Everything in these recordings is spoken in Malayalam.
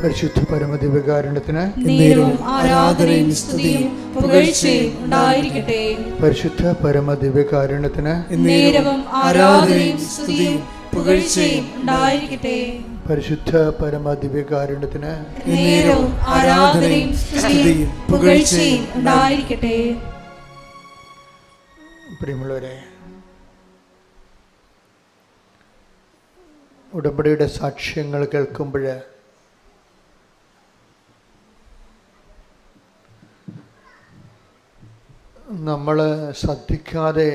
പരിശുദ്ധ പരമദിവ്യകാരുണ്യത്തിന് ആരാധനയും സ്തുതിയും പുകഴ്ചയും ഉണ്ടായിരിക്കട്ടെ. പരിശുദ്ധ പരമദിവ്യകാരുണ്യത്തിന് ആരാധനയും സ്തുതിയും പുകഴ്ചയും ഉണ്ടായിരിക്കട്ടെ. പരിശുദ്ധ പരമദിവ്യകാരുണ്യത്തിന് ആരാധനയും സ്തുതിയും പുകഴ്ചയും ഉണ്ടായിരിക്കട്ടെ. പ്രിയമുള്ളവരെ, ഉടമ്പടിയുടെ സാക്ഷ്യങ്ങൾ കേൾക്കുമ്പോൾ നമ്മൾ ശ്രദ്ധിക്കാതെ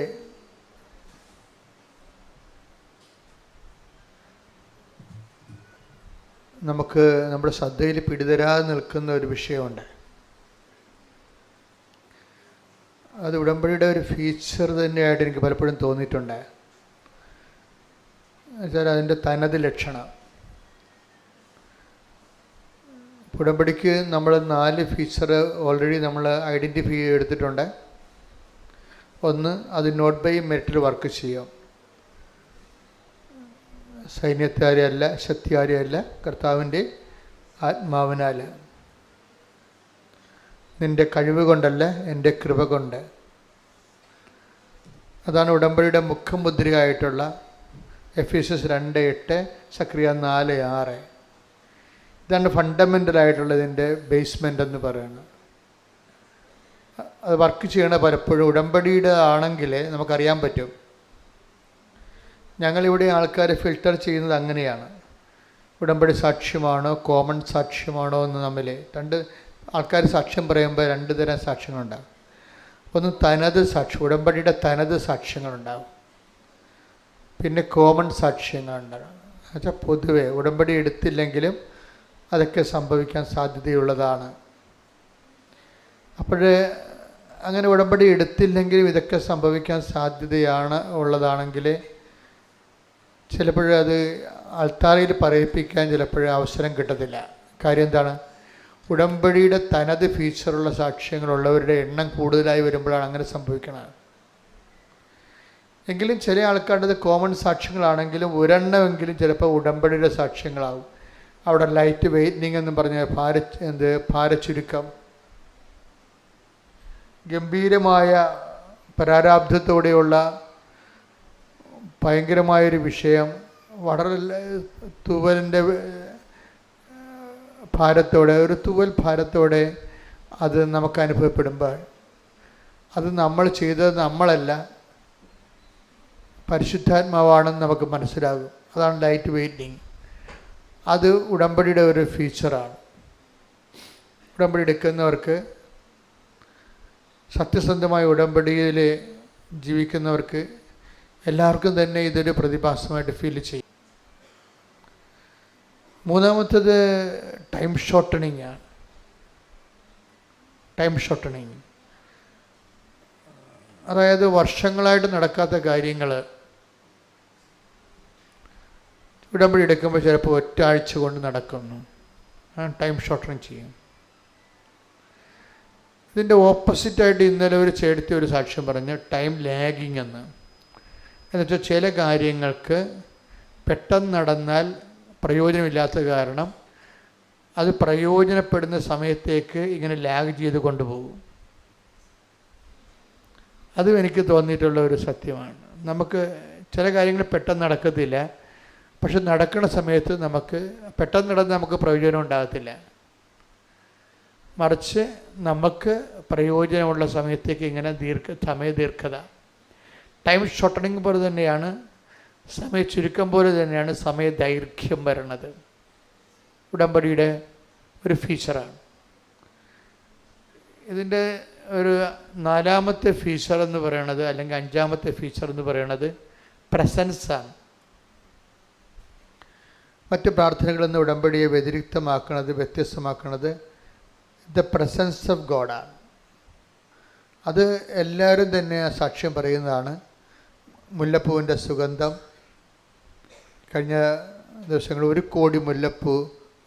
നമുക്ക് നമ്മുടെ ശ്രദ്ധയിൽ പിടിതരാതെ നിൽക്കുന്ന ഒരു വിഷയമുണ്ട്. അത് ഉടമ്പടിയുടെ ഒരു ഫീച്ചർ തന്നെയായിട്ട് എനിക്ക് പലപ്പോഴും തോന്നിയിട്ടുണ്ട്. എന്നുവെച്ചാൽ അതിൻ്റെ തനത് ലക്ഷണം. ഉടമ്പടിക്ക് നമ്മൾ 4 ഫീച്ചർ ഓൾറെഡി നമ്മൾ ഐഡൻറ്റിഫൈ എടുത്തിട്ടുണ്ട്. ഒന്ന്, അത് നോട്ട് ബൈ മെറിറ്റിൽ വർക്ക് ചെയ്യും. സൈന്യത്താരെയല്ല, ശക്തിയാരെയല്ല, കർത്താവിൻ്റെ ആത്മാവിനാൽ. നിൻ്റെ കഴിവ് കൊണ്ടല്ല, എൻ്റെ കൃപ കൊണ്ട്. അതാണ് ഉടമ്പടിയുടെ മുഖമുദ്രയായിട്ടുള്ള എഫേസ്യസ് 2:8, സക്രിയ 4:6. ഇതാണ് ഫണ്ടമെൻ്റലായിട്ടുള്ളതിൻ്റെ ബേസ്മെൻ്റ് എന്ന് പറയുന്നത്. അത് വർക്ക് ചെയ്യണ പലപ്പോഴും ഉടമ്പടിയുടെ ആണെങ്കിൽ നമുക്കറിയാൻ പറ്റും. ഞങ്ങളിവിടെ ആൾക്കാരെ ഫിൽട്ടർ ചെയ്യുന്നത് അങ്ങനെയാണ്. ഉടമ്പടി സാക്ഷ്യമാണോ കോമൺ സാക്ഷ്യമാണോ എന്ന് തമ്മിൽ 2 ആൾക്കാർ സാക്ഷ്യം പറയുമ്പോൾ 2 തരം സാക്ഷ്യങ്ങളുണ്ടാകും. ഒന്ന് തനത് സാക്ഷ്യം, ഉടമ്പടിയുടെ തനത് സാക്ഷ്യങ്ങളുണ്ടാകും. പിന്നെ കോമൺ സാക്ഷ്യങ്ങളുണ്ടാകും. എന്നുവെച്ചാൽ പൊതുവെ ഉടമ്പടി എടുത്തില്ലെങ്കിലും അതൊക്കെ സംഭവിക്കാൻ സാധ്യതയുള്ളതാണ്. അപ്പോൾ അങ്ങനെ ഉടമ്പടി എടുത്തില്ലെങ്കിലും ഇതൊക്കെ സംഭവിക്കാൻ സാധ്യതയാണ് ഉള്ളതാണെങ്കിൽ ചിലപ്പോഴത് ആൾത്താരയിൽ പറയിപ്പിക്കാൻ ചിലപ്പോഴും അവസരം കിട്ടത്തില്ല. കാര്യം എന്താണ്? ഉടമ്പടിയുടെ തനത് ഫീച്ചറുള്ള സാക്ഷ്യങ്ങളുള്ളവരുടെ എണ്ണം കൂടുതലായി വരുമ്പോഴാണ് അങ്ങനെ സംഭവിക്കുന്നത്. എങ്കിലും ചില ആൾക്കാരുടേത് കോമൺ സാക്ഷ്യങ്ങളാണെങ്കിലും ഒരെണ്ണമെങ്കിലും ചിലപ്പോൾ ഉടമ്പടിയുടെ സാക്ഷ്യങ്ങളാവും. അവിടെ ലൈറ്റ് വെയ്റ്റനിങ് എന്നും പറഞ്ഞ ഭാരച്ചുരുക്കം, ഗംഭീരമായ പരാരാബ്ധത്തോടെയുള്ള ഭയങ്കരമായൊരു വിഷയം, വളരെ തൂവലിൻ്റെ ഭാരത്തോടെ, ഒരു തൂവൽ ഭാരത്തോടെ അത് നമുക്ക് അനുഭവപ്പെടുമ്പോൾ അത് നമ്മൾ ചെയ്തത് നമ്മളല്ല, പരിശുദ്ധാത്മാവാണെന്ന് നമുക്ക് മനസ്സിലാകും. അതാണ് ലൈറ്റ് വെയ്റ്റിങ്. അത് ഉടമ്പടിയുടെ ഒരു ഫീച്ചറാണ്. ഉടമ്പടി എടുക്കുന്നവർക്ക്, സത്യസന്ധമായ ഉടമ്പടിയിൽ ജീവിക്കുന്നവർക്ക് എല്ലാവർക്കും തന്നെ ഇതൊരു പ്രതിഭാസമായിട്ട് ഫീൽ ചെയ്യും. മൂന്നാമത്തേത് ടൈം ഷോർട്ടണിങ് ആണ്. ടൈം ഷോർട്ടണിങ് അതായത് വർഷങ്ങളായിട്ട് നടക്കാത്ത കാര്യങ്ങൾ ഉടമ്പടി എടുക്കുമ്പോൾ ചിലപ്പോൾ 1 ആഴ്ച കൊണ്ട് നടക്കുന്നു. ടൈം ഷോർട്ടണിങ് ചെയ്യും. ഇതിൻ്റെ ഓപ്പോസിറ്റായിട്ട് ഇന്നലെ ഒരു ചേട്ടത്തി ഒരു സാക്ഷ്യം പറഞ്ഞ് ടൈം ലാഗിങ് എന്നുവെച്ചാൽ ചില കാര്യങ്ങൾക്ക് പെട്ടെന്ന് നടന്നാൽ പ്രയോജനമില്ലാത്ത കാരണം അത് പ്രയോജനപ്പെടുന്ന സമയത്തേക്ക് ഇങ്ങനെ ലാഗ് ചെയ്ത് കൊണ്ടുപോകും. അതും എനിക്ക് തോന്നിയിട്ടുള്ള ഒരു സത്യമാണ്. നമുക്ക് ചില കാര്യങ്ങൾ പെട്ടെന്ന് നടക്കത്തില്ല, പക്ഷെ നടക്കുന്ന സമയത്ത് നമുക്ക് പെട്ടെന്ന് നടന്ന് നമുക്ക് പ്രയോജനം ഉണ്ടാകത്തില്ല. മറിച്ച് നമുക്ക് പ്രയോജനമുള്ള സമയത്തേക്ക് ഇങ്ങനെ സമയദീർഘത, ടൈം ഷോർട്ടണിങ് പോലെ തന്നെയാണ്, സമയ ചുരുക്കം പോലെ തന്നെയാണ് സമയദൈർഘ്യം വരണത്. ഉടമ്പടിയുടെ ഒരു ഫീച്ചറാണ്. ഇതിൻ്റെ ഒരു 4ാമത്തെ ഫീച്ചർ എന്ന് പറയണത്, അല്ലെങ്കിൽ 5ാമത്തെ ഫീച്ചർ എന്ന് പറയണത് പ്രസൻസാണ്. മറ്റ് പ്രാർത്ഥനകളിൽ നിന്ന് ഉടമ്പടിയെ വ്യതിരിക്തമാക്കുന്നത്, വ്യത്യസ്തമാക്കുന്നത് ദ പ്രസൻസ് ഓഫ് ഗോഡാണ്. അത് എല്ലാവരും തന്നെ സാക്ഷ്യം പറയുന്നതാണ്. മുല്ലപ്പൂവിൻ്റെ സുഗന്ധം, കഴിഞ്ഞ ദിവസങ്ങളിൽ 1 കോടി മുല്ലപ്പൂ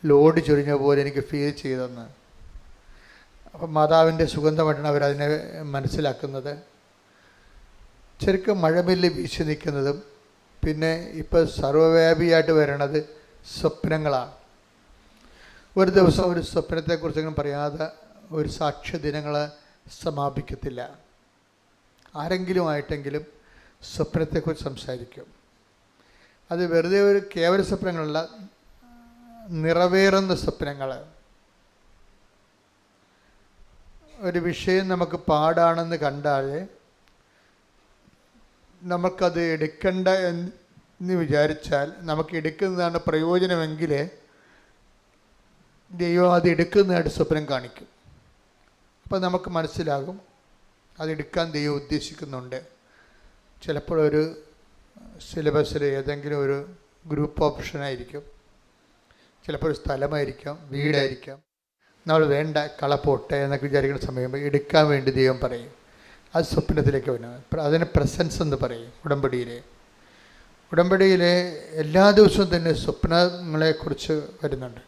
ലോഡ് ചൊരിഞ്ഞ പോലെ എനിക്ക് ഫീൽ ചെയ്തെന്ന്. അപ്പം മാതാവിൻ്റെ സുഗന്ധമായിട്ടാണ് അവരതിനെ മനസ്സിലാക്കുന്നത്. ശരിക്കും മഴമില്ല് വീശി നിൽക്കുന്നതും പിന്നെ ഇപ്പോൾ സർവ്വവ്യാപിയായിട്ട് വരണത് സ്വപ്നങ്ങളാണ്. ഒരു ദിവസം ഒരു സ്വപ്നത്തെക്കുറിച്ചെങ്കിലും പറയാതെ ഒരു സാക്ഷ്യ ദിനങ്ങൾ സമാപിക്കത്തില്ല. ആരെങ്കിലുമായിട്ടെങ്കിലും സ്വപ്നത്തെക്കുറിച്ച് സംസാരിക്കും. അത് വെറുതെ ഒരു കേവല സ്വപ്നങ്ങളല്ല, നിറവേറുന്ന സ്വപ്നങ്ങൾ. ഒരു വിഷയം നമുക്ക് പാടാണെന്ന് കണ്ടാൽ നമുക്കത് എടുക്കണ്ട എന്ന് വിചാരിച്ചാൽ, നമുക്ക് എടുക്കുന്നതാണ് പ്രയോജനമെങ്കിൽ ദൈവം അത് എടുക്കുന്നതായിട്ട് സ്വപ്നം കാണിക്കും. അപ്പോൾ നമുക്ക് മനസ്സിലാകും അതെടുക്കാൻ ദൈവം ഉദ്ദേശിക്കുന്നുണ്ട്. ചിലപ്പോൾ ഒരു സിലബസിൽ ഏതെങ്കിലും ഒരു ഗ്രൂപ്പ് ഓപ്ഷനായിരിക്കും, ചിലപ്പോൾ ഒരു സ്ഥലമായിരിക്കാം, വീടായിരിക്കാം. നമ്മൾ വേണ്ട കളപ്പോട്ടെ എന്നൊക്കെ വിചാരിക്കുന്ന സമയം എടുക്കാൻ വേണ്ടി ദൈവം പറയും. അത് സ്വപ്നത്തിലേക്ക് വരുന്നത്. അതിന് പ്രസൻസ് എന്ന് പറയും. ഉടമ്പടിയിലെ എല്ലാ ദിവസവും തന്നെ സ്വപ്നങ്ങളെക്കുറിച്ച് വരുന്നുണ്ട്.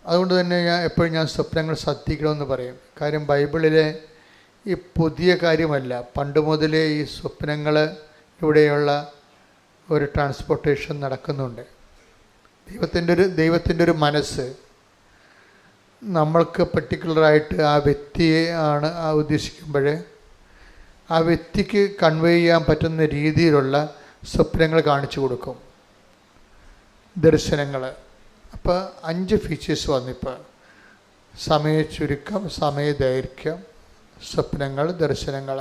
അതുകൊണ്ട് തന്നെ ഞാൻ സ്വപ്നങ്ങൾ ശ്രദ്ധിക്കണമെന്ന് പറയും. കാര്യം ബൈബിളിലെ ഈ പുതിയ കാര്യമല്ല, പണ്ട് മുതലേ ഈ സ്വപ്നങ്ങൾ ഇവിടെയുള്ള ഒരു ട്രാൻസ്പോർട്ടേഷൻ നടക്കുന്നുണ്ട്. ദൈവത്തിൻ്റെ ഒരു മനസ്സ് നമ്മൾക്ക് പർട്ടിക്കുലറായിട്ട് ആ വ്യക്തിയെ ആണ് ഉദ്ദേശിക്കുമ്പോൾ ആ വ്യക്തിക്ക് കൺവേ ചെയ്യാൻ പറ്റുന്ന രീതിയിലുള്ള സ്വപ്നങ്ങൾ കാണിച്ചു കൊടുക്കും, ദർശനങ്ങൾ. അപ്പോൾ 5 ഫീച്ചേഴ്സ് വന്നിപ്പോൾ: സമയ ചുരുക്കം, സമയദൈർഘ്യം, സ്വപ്നങ്ങൾ, ദർശനങ്ങൾ.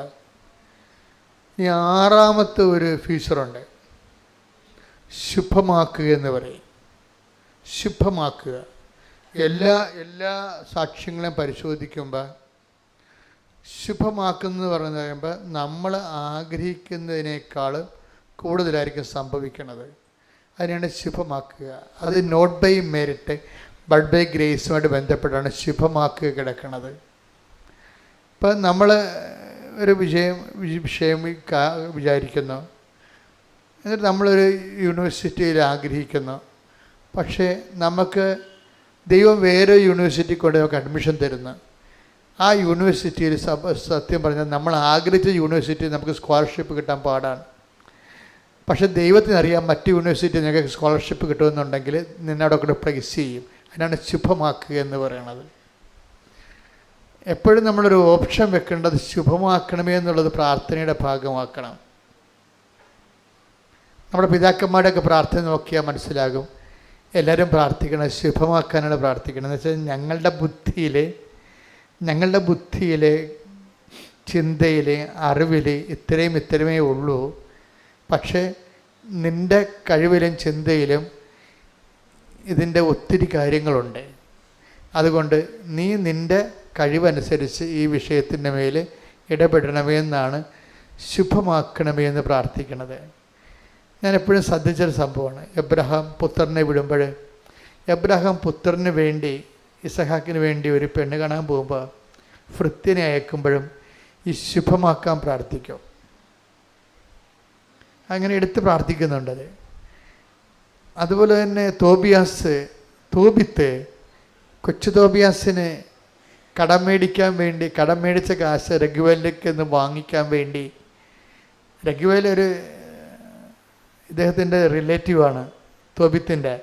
ഇനി 6ാമത്തെ ഒരു ഫീച്ചറുണ്ട്, ശുഭമാക്കുക എന്ന് പറയും. ശുഭമാക്കുക. എല്ലാ സാക്ഷ്യങ്ങളെയും പരിശോധിക്കുമ്പോൾ ശുഭമാക്കുന്നത് പറഞ്ഞു കഴിയുമ്പോൾ നമ്മൾ ആഗ്രഹിക്കുന്നതിനേക്കാൾ കൂടുതലായിരിക്കും സംഭവിക്കുന്നത്. അതിനാണ് ശുഭമാക്കുക. അത് not by merit but by ഗ്രേസുമായിട്ട് ബന്ധപ്പെട്ടാണ് ശുഭമാക്കുക കിടക്കുന്നത്. ഇപ്പം നമ്മൾ ഒരു വിഷയം വിചാരിക്കുന്നു, എന്നിട്ട് നമ്മളൊരു യൂണിവേഴ്സിറ്റിയിൽ ആഗ്രഹിക്കുന്നു. പക്ഷേ നമുക്ക് ദൈവം വേറെ യൂണിവേഴ്സിറ്റി കൊണ്ട് നമുക്ക് അഡ്മിഷൻ തരുന്നു. ആ യൂണിവേഴ്സിറ്റിയിൽ സത്യം പറഞ്ഞാൽ നമ്മൾ ആഗ്രഹിച്ച യൂണിവേഴ്സിറ്റി നമുക്ക് സ്കോളർഷിപ്പ് കിട്ടാൻ പാടാണ്. പക്ഷേ ദൈവത്തിനറിയാം മറ്റ് യൂണിവേഴ്സിറ്റി നിങ്ങൾക്ക് സ്കോളർഷിപ്പ് കിട്ടുമെന്നുണ്ടെങ്കിൽ നിന്നവിടെ കൂടെ പ്ലേസ് ചെയ്യും. അതിനാണ് ശുഭമാക്കുക എന്ന് പറയുന്നത്. എപ്പോഴും നമ്മളൊരു ഓപ്ഷൻ വെക്കേണ്ടത് ശുഭമാക്കണമേ എന്നുള്ളത് പ്രാർത്ഥനയുടെ ഭാഗമാക്കണം. നമ്മുടെ പിതാക്കന്മാരുടെയൊക്കെ പ്രാർത്ഥന നോക്കിയാൽ മനസ്സിലാകും. എല്ലാവരും പ്രാർത്ഥിക്കണം, ശുഭമാക്കാനാണ് പ്രാർത്ഥിക്കണം. എന്ന് വെച്ചാൽ ഞങ്ങളുടെ ബുദ്ധിയിൽ ചിന്തയിൽ അറിവിൽ ഇത്രയുമേ ഉള്ളൂ. പക്ഷേ നിൻ്റെ കഴിവിലും ചിന്തയിലും ഇതിൻ്റെ ഒത്തിരി കാര്യങ്ങളുണ്ട്. അതുകൊണ്ട് നീ നിൻ്റെ കഴിവനുസരിച്ച് ഈ വിഷയത്തിൻ്റെ മേൽ ഇടപെടണമേ എന്നാണ് ശുഭമാക്കണമേ എന്ന് പ്രാർത്ഥിക്കുന്നത്. ഞാൻ എപ്പോഴും ശ്രദ്ധിച്ചൊരു സംഭവമാണ്. എബ്രഹാം പുത്രനെ വിടുമ്പോൾ, എബ്രഹാം പുത്രന് വേണ്ടി ഇസഹാക്കിന് വേണ്ടി ഒരു പെണ്ണ് കാണാൻ പോകുമ്പോൾ ഭൃത്യനെ അയക്കുമ്പോഴും ഈ ശുഭമാക്കാൻ പ്രാർത്ഥിക്കും. അങ്ങനെ എടുത്ത് പ്രാർത്ഥിക്കുന്നുണ്ടത്. അതുപോലെ തന്നെ തോബിത്ത് കൊച്ചു തോബിയാസിന് കടം മേടിച്ച കാശ് രഘുവേലിലേക്ക് ഒന്ന് വാങ്ങിക്കാൻ വേണ്ടി, രഘുവേൽ ഒരു ഇദ്ദേഹത്തിൻ്റെ റിലേറ്റീവാണ്, തോബിത്തിൻ്റെ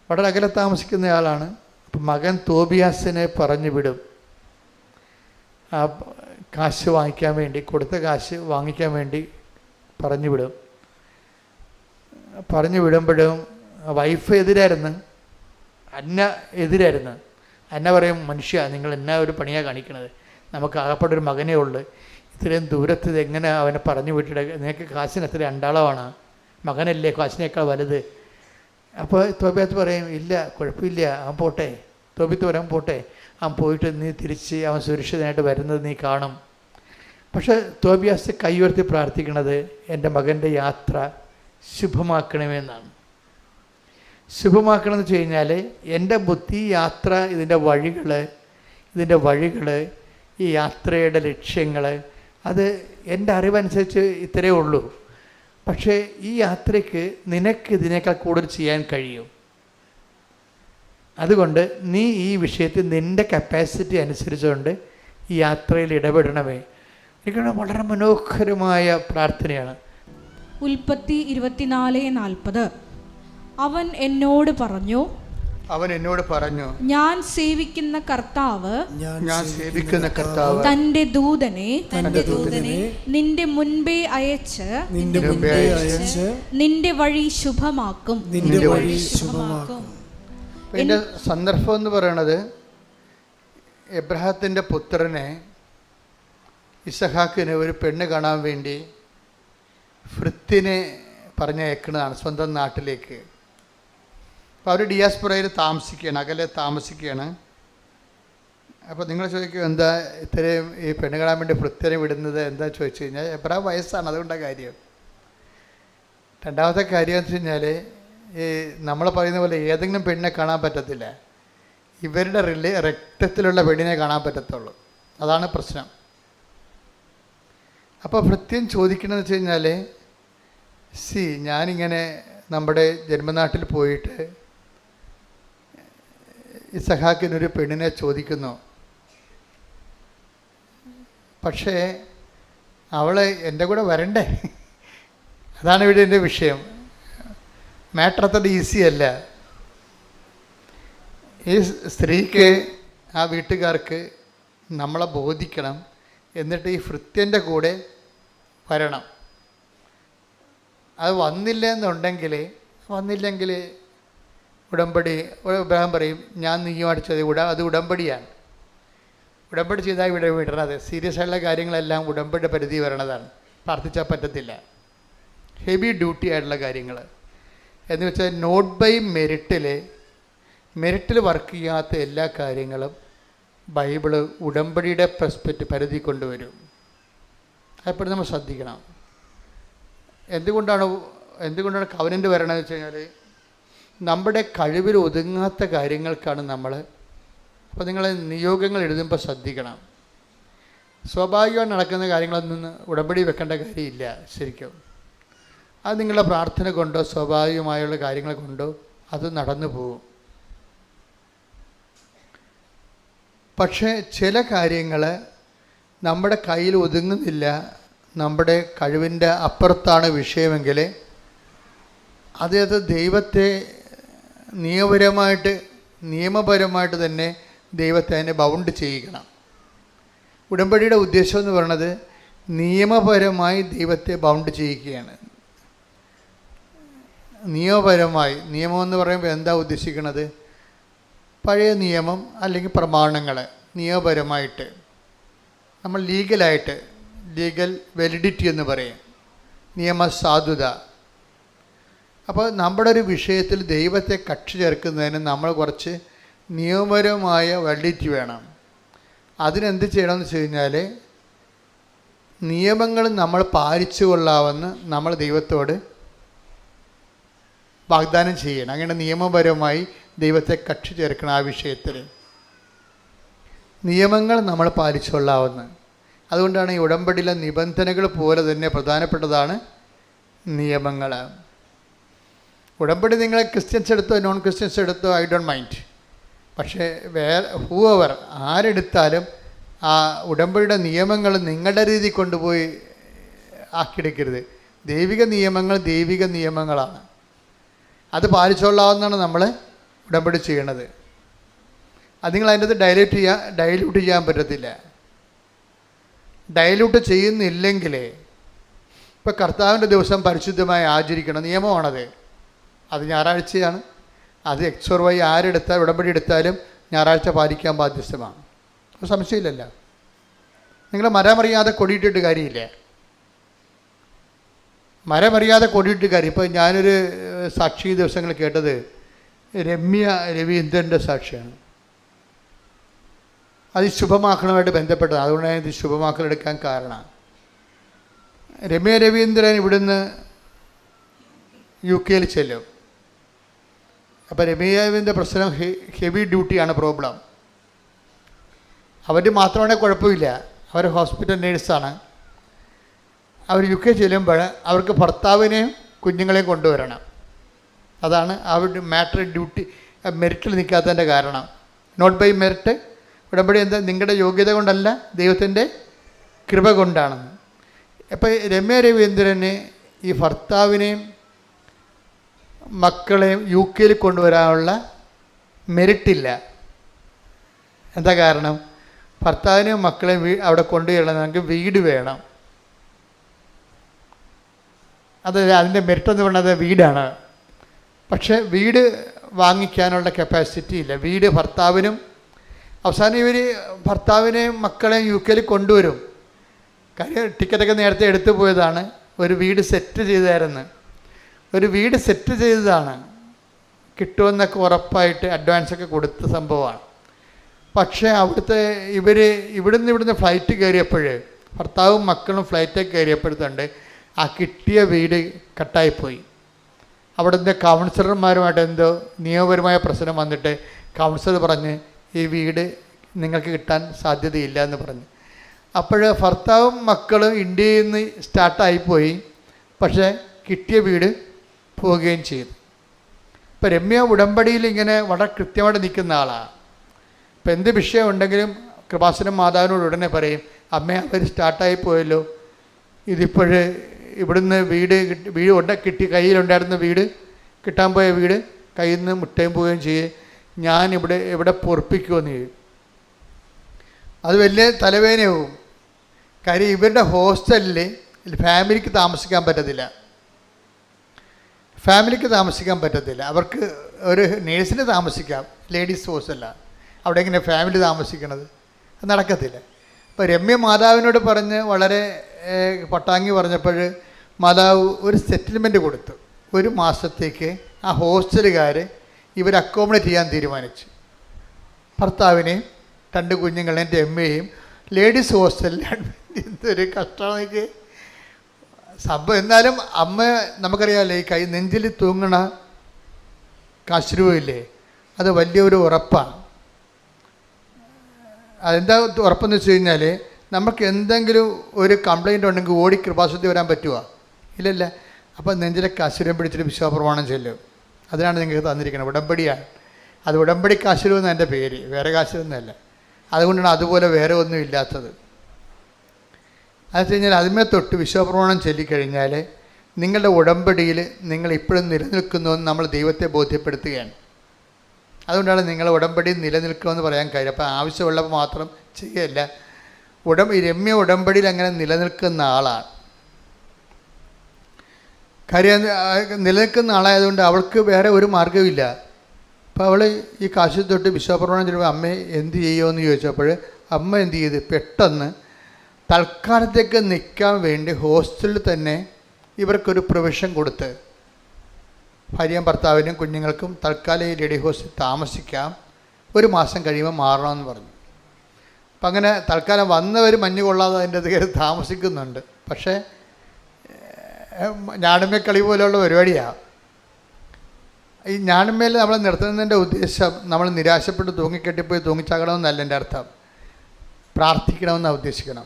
വളരെ അകലെ താമസിക്കുന്ന ആളാണ്. അപ്പം മകൻ തോബിയാസിനെ പറഞ്ഞു വിടും ആ കാശ് വാങ്ങിക്കാൻ വേണ്ടി, കൊടുത്ത കാശ് വാങ്ങിക്കാൻ വേണ്ടി പറഞ്ഞു വിടുമ്പോഴും വൈഫ് എതിരായിരുന്നു, എതിരായിരുന്നു. അന്ന പറയും, മനുഷ്യ നിങ്ങൾ എന്നാ ഒരു പണിയാണ് കാണിക്കണത്, നമുക്ക് ആകപ്പെട്ടൊരു മകനേ ഉള്ളു, ഇത്രയും ദൂരത്ത് എങ്ങനെ അവനെ പറഞ്ഞു വിട്ടിട്ട് നിനക്ക് കാശിന് എത്ര അണ്ടാളമാണ്, മകനല്ലേ കാശിനേക്കാൾ വലുത്. അപ്പോൾ തോബിയാത്ത് പറയും, ഇല്ല കുഴപ്പമില്ല, അവൻ പോട്ടെ. തോബിത്ത് പറയാൻ പോട്ടെ, അവൻ പോയിട്ട് നീ തിരിച്ച് അവൻ സുരക്ഷിതനായിട്ട് വരുന്നത് നീ കാണും. പക്ഷേ തോബിയാസ് കൈയുയർത്തി പ്രാർത്ഥിക്കുന്നത് എൻ്റെ മകൻ്റെ യാത്ര ശുഭമാക്കണമെന്നാണ്. ശുഭമാക്കണമെന്ന് വെച്ച് കഴിഞ്ഞാൽ എൻ്റെ ബുദ്ധി യാത്ര, ഇതിൻ്റെ വഴികൾ, ഈ യാത്രയുടെ ലക്ഷ്യങ്ങൾ, അത് എൻ്റെ അറിവനുസരിച്ച് ഇത്രയേ ഉള്ളൂ. പക്ഷേ ഈ യാത്രയ്ക്ക് നിനക്ക് ഇതിനേക്കാൾ കൂടുതൽ ചെയ്യാൻ കഴിയും. അതുകൊണ്ട് നീ ഈ വിഷയത്തിൽ നിൻ്റെ കപ്പാസിറ്റി അനുസരിച്ചുകൊണ്ട് ഈ യാത്രയിൽ ഇടപെടണമേ. എനിക്ക് വളരെ മനോഹരമായ പ്രാർത്ഥനയാണ്. ഉൽപ്പത്തി 24:40. അവൻ എന്നോട് പറഞ്ഞു, അവൻ എന്നോട് പറഞ്ഞു, ഞാൻ സേവിക്കുന്ന കർത്താവ് തന്റെ ദൂതനെ നിന്റെ മുൻപേ അയച്ച് നിന്റെ വഴി ശുഭമാക്കും. ഇതിന്റെ സന്ദർഭം എന്ന് പറയണത്, എബ്രഹാത്തിന്റെ പുത്രനെ ഇസഹാക്കിന് ഒരു പെണ്ണ് കാണാൻ വേണ്ടി ഫ്രിത്തിനെ പറഞ്ഞയക്കുന്നതാണ് സ്വന്തം നാട്ടിലേക്ക്. അപ്പോൾ അവർ ഡിയാസ്പൊറയിൽ താമസിക്കുകയാണ്, അകലെ താമസിക്കുകയാണ്. അപ്പോൾ നിങ്ങൾ ചോദിക്കും, എന്താ ഇത്രയും ഈ പെണ്ണ് കാണാൻ വേണ്ടി ഫ്രിത്തിനെ വിടുന്നത് എന്താ ചോദിച്ചു കഴിഞ്ഞാൽ, എബ്രഹാം വയസ്സാണ്, അതുകൊണ്ടാണ് കാര്യം. രണ്ടാമത്തെ കാര്യം എന്ന് വെച്ച് കഴിഞ്ഞാൽ, ഈ നമ്മൾ പറയുന്ന പോലെ ഏതെങ്കിലും പെണ്ണിനെ കാണാൻ പറ്റത്തില്ല, ഇവരുടെ രക്തത്തിലുള്ള പെണ്ണിനെ കാണാൻ പറ്റത്തുള്ളൂ. അതാണ് പ്രശ്നം. അപ്പോൾ ഭൃത്യൻ ചോദിക്കണമെന്ന് വെച്ച് കഴിഞ്ഞാൽ, ഞാനിങ്ങനെ നമ്മുടെ ജന്മനാട്ടിൽ പോയിട്ട് ഇസഹാക്കിനൊരു പെണ്ണിനെ ചോദിക്കുന്നു, പക്ഷേ അവൾ എൻ്റെ കൂടെ വരണ്ടേ? അതാണ് ഇവിടെ എൻ്റെ വിഷയം. മാറ്റർ അത്ര ഈസി അല്ല. ഈ സ്ത്രീക്ക്, ആ വീട്ടുകാർക്ക് നമ്മളെ ബോധിക്കണം, എന്നിട്ട് ഈ ഭൃത്യൻ്റെ കൂടെ വരണം. അത് വന്നില്ലെങ്കിൽ ഉടമ്പടി ഇബ്രാഹിം പറയും, ഞാൻ നീയുമായിട്ട് ചെയ്ത് അത് ഉടമ്പടിയാണ്. ഉടമ്പടി ചെയ്താൽ ഇവിടെ വിടണത്. സീരിയസ് ആയിട്ടുള്ള കാര്യങ്ങളെല്ലാം ഉടമ്പടി പരിധി വരണതാണ്, പ്രാർത്ഥിച്ചാൽ പറ്റത്തില്ല. ഹെവി ഡ്യൂട്ടി ആയിട്ടുള്ള കാര്യങ്ങൾ എന്ന് വെച്ചാൽ നോട്ട് ബൈ മെറിറ്റിൽ വർക്ക് ചെയ്യാത്ത എല്ലാ കാര്യങ്ങളും ബൈബിള് ഉടമ്പടിയുടെ പരിധി കൊണ്ടുവരും. അതെപ്പോഴും നമ്മൾ ശ്രദ്ധിക്കണം. എന്തുകൊണ്ടാണ് കവനൻ്റ് വരണമെന്ന് വെച്ച് കഴിഞ്ഞാൽ, നമ്മുടെ കഴിവിൽ ഒതുങ്ങാത്ത കാര്യങ്ങൾക്കാണ് നമ്മൾ. അപ്പോൾ നിങ്ങൾ നിയോഗങ്ങൾ എഴുതുമ്പോൾ ശ്രദ്ധിക്കണം. സ്വാഭാവികമായി നടക്കുന്ന കാര്യങ്ങളൊന്നും ഉടമ്പടി വെക്കേണ്ട കാര്യമില്ല ശരിക്കും. അത് നിങ്ങളുടെ പ്രാർത്ഥന കൊണ്ടോ സ്വാഭാവികമായുള്ള കാര്യങ്ങൾ കൊണ്ടോ അത് നടന്നു പോകും. പക്ഷേ ചില കാര്യങ്ങൾ നമ്മുടെ കയ്യിൽ ഒതുങ്ങുന്നില്ല, നമ്മുടെ കഴിവിൻ്റെ അപ്പുറത്താണ് വിഷയമെങ്കിൽ അത് ദൈവത്തെ നിയമപരമായിട്ട് തന്നെ ദൈവത്തെ അതിനെ ബൗണ്ട് ചെയ്യിക്കണം. ഉടമ്പടിയുടെ ഉദ്ദേശം എന്ന് പറയുന്നത് നിയമപരമായി ദൈവത്തെ ബൗണ്ട് ചെയ്യിക്കുകയാണ്. നിയമം എന്ന് പറയുമ്പോൾ എന്താ ഉദ്ദേശിക്കുന്നത്? പഴയ നിയമം അല്ലെങ്കിൽ പ്രമാണങ്ങൾ നിയമപരമായിട്ട് നമ്മൾ ലീഗൽ വാലിഡിറ്റി എന്ന് പറയും, നിയമസാധുത. അപ്പോൾ നമ്മുടെ ഒരു വിഷയത്തിൽ ദൈവത്തെ കക്ഷി ചേർക്കുന്നതിന് നമ്മൾ കുറച്ച് നിയമപരമായ വാലിഡിറ്റി വേണം. അതിനെന്ത് ചെയ്യണമെന്ന് വെച്ച് കഴിഞ്ഞാൽ, നിയമങ്ങൾ നമ്മൾ പാലിച്ചു കൊള്ളാമെന്ന് നമ്മൾ ദൈവത്തോട് വാഗ്ദാനം ചെയ്യണം. അങ്ങനെ നിയമപരമായി ദൈവത്തെ കക്ഷി ചേർക്കണം. ആ വിഷയത്തിൽ നിയമങ്ങൾ നമ്മൾ പാലിച്ചുകൊള്ളാവുന്ന. അതുകൊണ്ടാണ് ഈ ഉടമ്പടിയിലെ നിബന്ധനകൾ പോലെ തന്നെ പ്രധാനപ്പെട്ടതാണ് നിയമങ്ങൾ. ഉടമ്പടി നിങ്ങൾ ക്രിസ്ത്യൻസ് എടുത്തോ നോൺ ക്രിസ്ത്യൻസ് എടുത്തോ ഐ ഡോണ്ട് മൈൻഡ്. പക്ഷേ ആരെടുത്താലും ആ ഉടമ്പടിയുടെ നിയമങ്ങൾ നിങ്ങളുടെ രീതി കൊണ്ടുപോയി ആക്കിയെടുക്കരുത്. ദൈവിക നിയമങ്ങളാണ്. അത് പാലിച്ചുകൊള്ളാവുന്നതാണ് നമ്മൾ ഉടമ്പടി ചെയ്യണത്. അത് നിങ്ങൾ അതിൻ്റെ അത് ഡൈല്യൂട്ട് ചെയ്യാൻ പറ്റത്തില്ല. ഡൈല്യൂട്ട് ചെയ്യുന്നില്ലെങ്കിൽ, ഇപ്പോൾ കർത്താവിൻ്റെ ദിവസം പരിശുദ്ധമായി ആചരിക്കണം, നിയമമാണത്. അത് ഞായറാഴ്ചയാണ്. അത് XY ഉടമ്പടി എടുത്താലും ഞായറാഴ്ച പാലിക്കാൻ ബാധ്യസ്ഥമാണ്. സംശയമില്ലല്ലോ. നിങ്ങൾ മരമറിയാതെ കൊടിയിട്ടിട്ട് കാര്യമില്ല. ഇപ്പോൾ ഞാനൊരു സാക്ഷി ദിവസങ്ങൾ കേട്ടത് രമ്യ രവീന്ദ്രൻ്റെ സാക്ഷിയാണ്. അത് ശുഭമാക്കണമായിട്ട് ബന്ധപ്പെട്ടതാണ്. അതുകൊണ്ടാണ് ഇത് ശുഭമാക്കലെടുക്കാൻ കാരണം. രമ്യ രവീന്ദ്രൻ ഇവിടുന്ന് UK ചെല്ലും. അപ്പോൾ രമ്യ രവീന്ദ്രൻ്റെ പ്രശ്നം ഹെവി ഡ്യൂട്ടിയാണ് പ്രോബ്ലം. അവർ മാത്രമാണെങ്കിൽ കുഴപ്പമില്ല, അവർ ഹോസ്പിറ്റൽ നേഴ്സാണ്. അവർ UK ചെല്ലുമ്പോൾ അവർക്ക് ഭർത്താവിനെയും കുഞ്ഞുങ്ങളെയും കൊണ്ടുവരണം. അതാണ് അവരുടെ മെറിറ്റിൽ നിൽക്കാത്തതിൻ്റെ കാരണം. Not by merit. ഉടമ്പടി എന്താ? നിങ്ങളുടെ യോഗ്യത കൊണ്ടല്ല, ദൈവത്തിൻ്റെ കൃപ കൊണ്ടാണ്. അപ്പോൾ രമ്യ രവീന്ദ്രന് ഈ ഭർത്താവിനെയും മക്കളെയും UK കൊണ്ടുവരാനുള്ള മെറിറ്റില്ല. എന്താ കാരണം? ഭർത്താവിനെയും മക്കളെയും അവിടെ കൊണ്ടുവരണം, നമുക്ക് വീട് വേണം. അത് അതിൻ്റെ മെറിറ്റ് എന്ന് പറയുന്നത് വീടാണ്. പക്ഷേ വീട് വാങ്ങിക്കാനുള്ള കപ്പാസിറ്റി ഇല്ല. വീട് ഭർത്താവിനും, അവസാനം ഇവർ ഭർത്താവിനെയും മക്കളെയും UK കൊണ്ടുവരും. കാര്യം ടിക്കറ്റൊക്കെ നേരത്തെ എടുത്തു പോയതാണ്. ഒരു വീട് സെറ്റ് ചെയ്തായിരുന്നു. ഒരു വീട് സെറ്റ് ചെയ്തതാണ്, കിട്ടുമെന്നൊക്കെ ഉറപ്പായിട്ട് അഡ്വാൻസൊക്കെ കൊടുത്ത സംഭവമാണ്. പക്ഷേ ഇവിടുന്ന് ഫ്ലൈറ്റ് കയറിയപ്പോൾ, ഭർത്താവും മക്കളും ഫ്ലൈറ്റൊക്കെ കയറിയപ്പോഴത്തുണ്ട് ആ കിട്ടിയ വീട് കട്ടായിപ്പോയി. അവിടുത്തെ കൗൺസിലർമാരുമായിട്ട് എന്തോ നിയമപരമായ പ്രശ്നം വന്നിട്ട് കൗൺസിലർ പറഞ്ഞ് ഈ വീട് നിങ്ങൾക്ക് കിട്ടാൻ സാധ്യതയില്ല എന്ന് പറഞ്ഞു. അപ്പോൾ ഭർത്താവും മക്കളും ഇന്ത്യയിൽ നിന്ന് സ്റ്റാർട്ടായിപ്പോയി. പക്ഷേ കിട്ടിയ വീട് പോവുകയും ചെയ്തു. ഇപ്പോൾ രമ്യ ഉടമ്പടിയിൽ ഇങ്ങനെ വളരെ കൃത്യമായിട്ട് നിൽക്കുന്ന ആളാണ്. ഇപ്പം എന്ത് വിഷയം ഉണ്ടെങ്കിലും കൃപാസനം മാതാവിനോട് ഉടനെ പറയും, അമ്മ അവർ സ്റ്റാർട്ടായി പോയല്ലോ, ഇതിപ്പോൾ ഇവിടുന്ന് വീട് കിട്ടി കയ്യിലുണ്ടായിരുന്ന വീട്, കിട്ടാൻ പോയ വീട് കയ്യിൽ നിന്ന് മുട്ടയും പോവുകയും ചെയ്യും, ഞാൻ ഇവിടെ പൊറപ്പിക്കുമെന്ന് ചെയ്യും. അത് വലിയ തലവേദനയാവും. കാര്യം ഇവരുടെ ഹോസ്റ്റലിൽ ഫാമിലിക്ക് താമസിക്കാൻ പറ്റത്തില്ല. അവർക്ക് ഒരു നേഴ്സിന് താമസിക്കാം, ലേഡീസ് ഹോസ്റ്റലല്ല. അവിടെ എങ്ങനെ ഫാമിലി താമസിക്കണത്? അത് നടക്കത്തില്ല. അപ്പോൾ രമ്യ മാതാവിനോട് പറഞ്ഞ് വളരെ പട്ടാങ്ങി പറഞ്ഞപ്പോൾ മാതാവ് ഒരു സെറ്റിൽമെൻറ്റ് കൊടുത്തു. 1 മാസത്തേക്ക് ആ ഹോസ്റ്റലുകാർ ഇവർ അക്കോമഡേറ്റ് ചെയ്യാൻ തീരുമാനിച്ചു. ഭർത്താവിനെയും 2 കുഞ്ഞുങ്ങളെയും രമ്യയും ലേഡീസ് ഹോസ്റ്റലിൽ. എന്തൊരു കഷ്ടമാണെങ്കിൽ സംഭവം. എന്നാലും അമ്മ നമുക്കറിയാമല്ലേ, ഈ നെഞ്ചിൽ തൂങ്ങണ കശ്രുവില്ലേ, അത് വലിയൊരു ഉറപ്പാണ്. അതെന്താ ഉറപ്പെന്ന് വെച്ച് കഴിഞ്ഞാൽ, നമുക്ക് എന്തെങ്കിലും ഒരു കംപ്ലയിൻ്റ് ഉണ്ടെങ്കിൽ ഓടി കൃപാസനത്തിൽ വരാൻ പറ്റുമോ? ഇല്ലല്ല. അപ്പോൾ നെഞ്ചിലെ കശ്രം പിടിച്ചിട്ട് വിശ്വാസപ്രമാണം ചെല്ലും. അതിനാണ് നിങ്ങൾക്ക് തന്നിരിക്കുന്നത്, ഉടമ്പടിയാണ്. അത് ഉടമ്പടി കാശുരു എന്ന് എൻ്റെ പേര്, വേറെ കാശുരൊന്നുമല്ല. അതുകൊണ്ടാണ് അതുപോലെ വേറെ ഒന്നും ഇല്ലാത്തത്. അത് വെച്ച് കഴിഞ്ഞാൽ അതിന്മേ തൊട്ട് വിശ്വാസപ്രമാണം ചൊല്ലിക്കഴിഞ്ഞാൽ നിങ്ങളുടെ ഉടമ്പടിയിൽ നിങ്ങൾ ഇപ്പോഴും നിലനിൽക്കുന്നുവെന്ന് നമ്മൾ ദൈവത്തെ ബോധ്യപ്പെടുത്തുകയാണ്. അതുകൊണ്ടാണ് നിങ്ങൾ ഉടമ്പടി നിലനിൽക്കുമെന്ന് പറയാൻ കഴിയും. അപ്പോൾ ആവശ്യമുള്ളപ്പോൾ മാത്രം ചെയ്യല്ല. ഈ രമ്യ ഉടമ്പടിയിൽ അങ്ങനെ നിലനിൽക്കുന്ന ആളാണ്. കാര്യം നിലനിൽക്കുന്ന ആളായതുകൊണ്ട് അവൾക്ക് വേറെ ഒരു മാർഗ്ഗമില്ല. അപ്പോൾ അവൾ ഈ കാശിൽ തൊട്ട് വിശ്വാസപ്രമാണം ചൊല്ലുമ്പോൾ അമ്മ എന്ത് ചെയ്യുമെന്ന് ചോദിച്ചപ്പോൾ അമ്മ എന്ത് ചെയ്ത്, പെട്ടെന്ന് തൽക്കാലത്തേക്ക് നിൽക്കാൻ വേണ്ടി ഹോസ്റ്റലിൽ തന്നെ ഇവർക്കൊരു പ്രൊവിഷൻ കൊടുത്ത്, ഭാര്യയും ഭർത്താവിനും കുഞ്ഞുങ്ങൾക്കും തൽക്കാലം ഈ ലേഡി ഹോസ്റ്റലിൽ താമസിക്കാം, 1 മാസം കഴിയുമ്പോൾ മാറണമെന്ന് പറഞ്ഞു. അപ്പം അങ്ങനെ തൽക്കാലം വന്നവർ മഞ്ഞ് കൊള്ളാതെ അതിൻ്റെ കയറി താമസിക്കുന്നുണ്ട്. പക്ഷേ ഞാണമ്മക്കളി പോലെയുള്ള പരിപാടിയാണ്. ഈ ഞാണമ്മയിൽ നമ്മളെ നിർത്തുന്നതിൻ്റെ ഉദ്ദേശം നമ്മൾ നിരാശപ്പെട്ട് തൂങ്ങിക്കെട്ടിപ്പോയി തൂങ്ങിച്ചാകണമെന്നല്ല എൻ്റെ അർത്ഥം. പ്രാർത്ഥിക്കണമെന്നാണ് ഉദ്ദേശിക്കണം.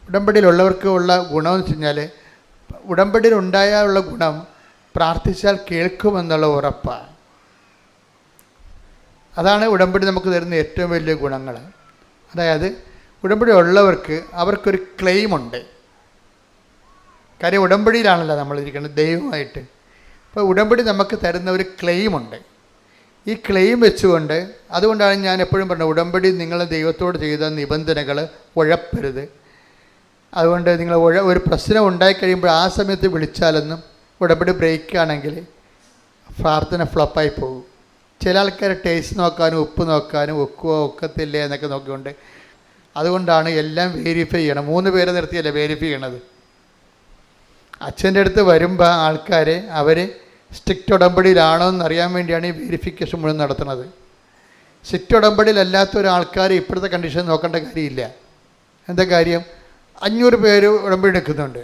ഉടമ്പടിയിലുള്ളവർക്ക് ഉള്ള ഗുണമെന്ന് വെച്ച് കഴിഞ്ഞാൽ, ഉടമ്പടിയിലുണ്ടായാലുള്ള ഗുണം പ്രാർത്ഥിച്ചാൽ കേൾക്കുമെന്നുള്ള ഉറപ്പാണ്. അതാണ് ഉടമ്പടി നമുക്ക് തരുന്ന ഏറ്റവും വലിയ ഗുണങ്ങൾ. അതായത് ഉടമ്പടി ഉള്ളവർക്ക് അവർക്കൊരു ക്ലെയിമുണ്ട്. കാര്യം ഉടമ്പടിയിലാണല്ലോ നമ്മളിരിക്കുന്നത് ദൈവമായിട്ട്. അപ്പോൾ ഉടമ്പടി നമുക്ക് തരുന്ന ഒരു ക്ലെയിമുണ്ട്. ഈ ക്ലെയിം വെച്ചുകൊണ്ട്, അതുകൊണ്ടാണ് ഞാൻ എപ്പോഴും പറഞ്ഞത്, ഉടമ്പടി നിങ്ങൾ ദൈവത്തോട് ചെയ്ത നിബന്ധനകൾ ഉഴപ്പരുത്. അതുകൊണ്ട് നിങ്ങൾ ഒരു പ്രശ്നം ഉണ്ടായിക്കഴിയുമ്പോൾ ആ സമയത്ത് വിളിച്ചാലൊന്നും ഉടമ്പടി ബ്രേക്കാണെങ്കിൽ പ്രാർത്ഥന ഫ്ലോപ്പായി പോകും. ചില ആൾക്കാർ ടേസ്റ്റ് നോക്കാനും ഉപ്പ് നോക്കാനും ഒക്കത്തില്ലേ എന്നൊക്കെ നോക്കിക്കൊണ്ട്, അതുകൊണ്ടാണ് എല്ലാം വെരിഫൈ ചെയ്യണം. 3 പേരെ നിർത്തിയല്ലേ വെരിഫൈ ചെയ്യണത്. അച്ഛൻ്റെ അടുത്ത് വരുമ്പോൾ ആൾക്കാർ അവർ സ്ട്രിക്റ്റ് ഉടമ്പടിയിലാണോ എന്നറിയാൻ വേണ്ടിയാണ് ഈ വെരിഫിക്കേഷൻ മുഴുവൻ നടത്തുന്നത്. സ്ട്രിക്റ്റ് ഉടമ്പടിയിലല്ലാത്ത ഒരാൾക്കാർ ഇപ്പോഴത്തെ കണ്ടീഷൻ നോക്കേണ്ട കാര്യമില്ല. എന്താ കാര്യം? 500 പേര് ഉടമ്പടി എടുക്കുന്നുണ്ട്.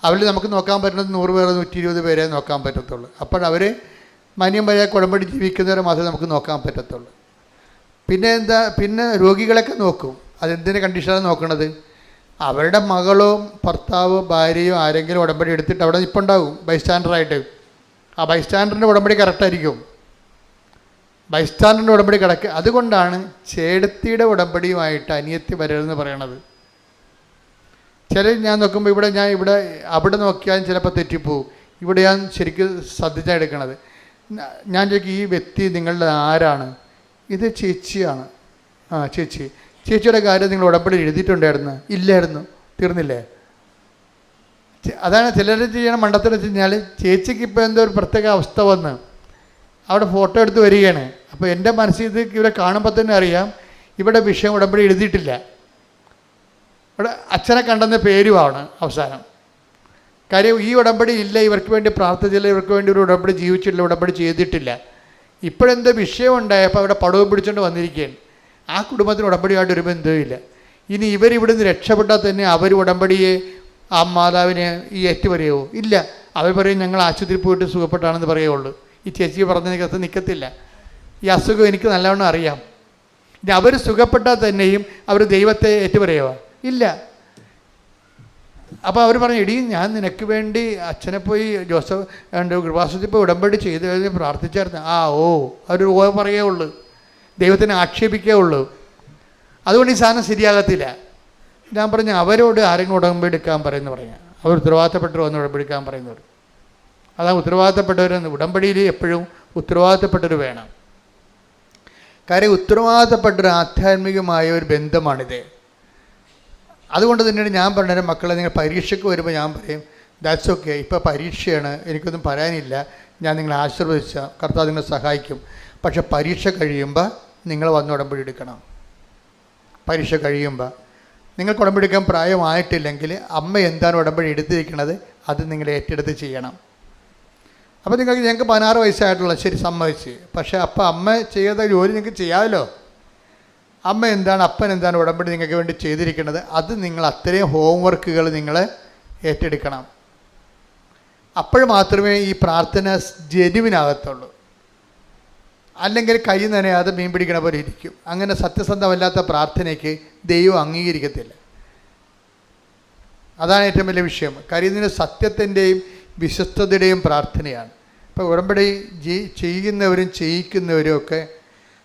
അവരിൽ നമുക്ക് നോക്കാൻ പറ്റുന്നത് 100 പേരെ 120 പേരെ നോക്കാൻ പറ്റത്തുള്ളൂ. അപ്പോഴവർ മാന്യം വരെ ഉടമ്പടി ജീവിക്കുന്നവരെ മാത്രമേ നമുക്ക് നോക്കാൻ പറ്റത്തുള്ളൂ. പിന്നെ രോഗികളൊക്കെ നോക്കും. അതെന്തിൻ്റെ കണ്ടീഷനാണ് നോക്കണത്? അവരുടെ മകളോ ഭർത്താവോ ഭാര്യയോ ആരെങ്കിലും ഉടമ്പടി എടുത്തിട്ട് അവിടെ നിൽപ്പുണ്ടാവും ബൈസ്റ്റാൻഡറായിട്ട്. ആ ബൈസ്റ്റാൻഡറിൻ്റെ ഉടമ്പടി കറക്റ്റായിരിക്കും. ബൈസ്റ്റാൻഡറിൻ്റെ ഉടമ്പടി കിടക്കുക. അതുകൊണ്ടാണ് ചേടത്തിയുടെ ഉടമ്പടിയുമായിട്ട് അനിയത്തി വരരുതെന്ന് പറയണത്. ഞാൻ നോക്കുമ്പോൾ അവിടെ നോക്കിയാൽ ചിലപ്പോൾ തെറ്റിപ്പോവും. ഇവിടെ ഞാൻ ശരിക്കും ശ്രദ്ധിച്ചാണ് എടുക്കണത്. ഞാൻ ചോദിക്കും, ഈ വ്യക്തി നിങ്ങളുടെ ആരാണ്? ഇത് ചേച്ചിയാണ്. ചേച്ചിയുടെ കാര്യം നിങ്ങൾ ഉടമ്പടി എഴുതിയിട്ടുണ്ടായിരുന്നു? ഇല്ലായിരുന്നു. തീർന്നില്ലേ? അതാണ് ചിലർ ചെയ്യണം മണ്ടത്തിൽ വെച്ച് കഴിഞ്ഞാൽ, ചേച്ചിക്ക് ഇപ്പോൾ എന്തോ ഒരു പ്രത്യേക അവസ്ഥ വന്ന് അവിടെ ഫോട്ടോ എടുത്ത് വരികയാണ്. അപ്പോൾ എൻ്റെ മനസ്സിൽ ഇത് ഇവിടെ കാണുമ്പോൾ തന്നെ അറിയാം, ഇവിടെ വിഷയം ഉടമ്പടി എഴുതിയിട്ടില്ല. ഇവിടെ അച്ഛനെ കണ്ടെന്ന പേരുമാണ് അവസാനം. കാര്യം ഈ ഉടമ്പടി ഇല്ല, ഇവർക്ക് വേണ്ടി പ്രാർത്ഥിച്ചില്ല, ഇവർക്ക് വേണ്ടി ഒരു ഉടമ്പടി ജീവിച്ചിട്ടില്ല, ഉടമ്പടി ചെയ്തിട്ടില്ല. ഇപ്പോഴെന്തോ വിഷയം ഉണ്ടായപ്പോൾ അവിടെ പടവും പിടിച്ചുകൊണ്ട് വന്നിരിക്കുകയാണ്. ആ കുടുംബത്തിന് ഉടമ്പടിയായിട്ട് ഒരു ബന്ധവുമില്ല. ഇനി ഇവരിവിടുന്ന് രക്ഷപ്പെട്ടാൽ തന്നെ അവർ ഉടമ്പടിയെ ആ മാതാവിനെ ഈ ഏറ്റുപറയുമോ? ഇല്ല. അവർ പറയും ഞങ്ങൾ ആശുപത്രിയിൽ പോയിട്ട് സുഖപ്പെട്ടാണെന്ന് പറയുള്ളൂ. ഈ ചേച്ചി പറഞ്ഞതിനകത്ത് നിൽക്കത്തില്ല. ഈ അസുഖം എനിക്ക് നല്ലവണ്ണം അറിയാം. ഇനി അവർ സുഖപ്പെട്ടാൽ തന്നെയും അവർ ദൈവത്തെ ഏറ്റുപറയുമോ? ഇല്ല. അപ്പോൾ അവർ പറഞ്ഞു, എടീ ഞാൻ നിനക്ക് വേണ്ടി അച്ഛനെ പോയി ജോസഫ് കൃപാസനത്തിൽ പോയി ഉടമ്പടി ചെയ്ത് കഴിഞ്ഞ് പ്രാർത്ഥിച്ചായിരുന്നു. അവർ പറയേ ഉള്ളൂ, ദൈവത്തിനെ ആക്ഷേപിക്കേ ഉള്ളൂ. അതുകൊണ്ട് ഈ സാധനം ശരിയാകത്തില്ല. ഞാൻ പറഞ്ഞു, അവരോട് ആരെങ്കിലും ഉടമ്പടി എടുക്കാൻ പറയുന്നു പറയാം. അവർ ഉത്തരവാദിത്തപ്പെട്ടവർ വന്ന് ഉടമ്പടി എടുക്കാൻ പറയുന്നവർ. അതാണ് ഉത്തരവാദിത്തപ്പെട്ടവരെന്ന്. ഉടമ്പടിയിൽ എപ്പോഴും ഉത്തരവാദിത്തപ്പെട്ടവർ വേണം. കാര്യം ഉത്തരവാദിത്തപ്പെട്ടൊരു ആധ്യാത്മികമായ ഒരു ബന്ധമാണിത്. അതുകൊണ്ട് തന്നെയാണ് ഞാൻ പറഞ്ഞത്, മക്കളെ നിങ്ങൾ പരീക്ഷയ്ക്ക് വരുമ്പോൾ ഞാൻ പറയും, ദാറ്റ്സ് ഓക്കെ, ഇപ്പോൾ പരീക്ഷയാണ്, എനിക്കൊന്നും പറയാനില്ല, ഞാൻ നിങ്ങളെ ആശീർവദിച്ച കർത്താവ് നിങ്ങളെ സഹായിക്കും. പക്ഷെ പരീക്ഷ കഴിയുമ്പോൾ നിങ്ങൾ വന്ന് ഉടമ്പടി എടുക്കണം. പരീക്ഷ കഴിയുമ്പോൾ നിങ്ങൾക്ക് ഉടമ്പടി എടുക്കാൻ പ്രായമായിട്ടില്ലെങ്കിൽ അമ്മ എന്താണ് ഉടമ്പടി എടുത്തിരിക്കുന്നത് അത് നിങ്ങൾ ഏറ്റെടുത്ത് ചെയ്യണം. അപ്പോൾ ഞങ്ങൾക്ക് 16 വയസ്സായിട്ടുള്ള, ശരി സമ്മതിച്ച്. പക്ഷേ അപ്പോൾ അമ്മ ചെയ്ത ജോലി നിങ്ങൾക്ക് ചെയ്യാമല്ലോ. അമ്മ എന്താണ്, അപ്പൻ എന്താണ് ഉടമ്പടി നിങ്ങൾക്ക് വേണ്ടി ചെയ്തിരിക്കുന്നത്, അത് നിങ്ങൾ അത്രയും ഹോംവർക്കുകൾ നിങ്ങൾ ഏറ്റെടുക്കണം. അപ്പോൾ മാത്രമേ ഈ പ്രാർത്ഥന ജനുവിനാകത്തുള്ളൂ. അല്ലെങ്കിൽ കൈ നനയാതെ മീൻ പിടിക്കണ പോലെ ഇരിക്കും. അങ്ങനെ സത്യസന്ധമല്ലാത്ത പ്രാർത്ഥനയ്ക്ക് ദൈവം അംഗീകരിക്കത്തില്ല. അതാണ് ഏറ്റവും വലിയ വിഷയം. കാര്യം ഇതിന് സത്യത്തിൻ്റെയും വിശ്വസ്തതയുടെയും പ്രാർത്ഥനയാണ്. ഇപ്പോൾ ഉടമ്പടി ചെയ്യുന്നവരും ചെയ്യിക്കുന്നവരും ഒക്കെ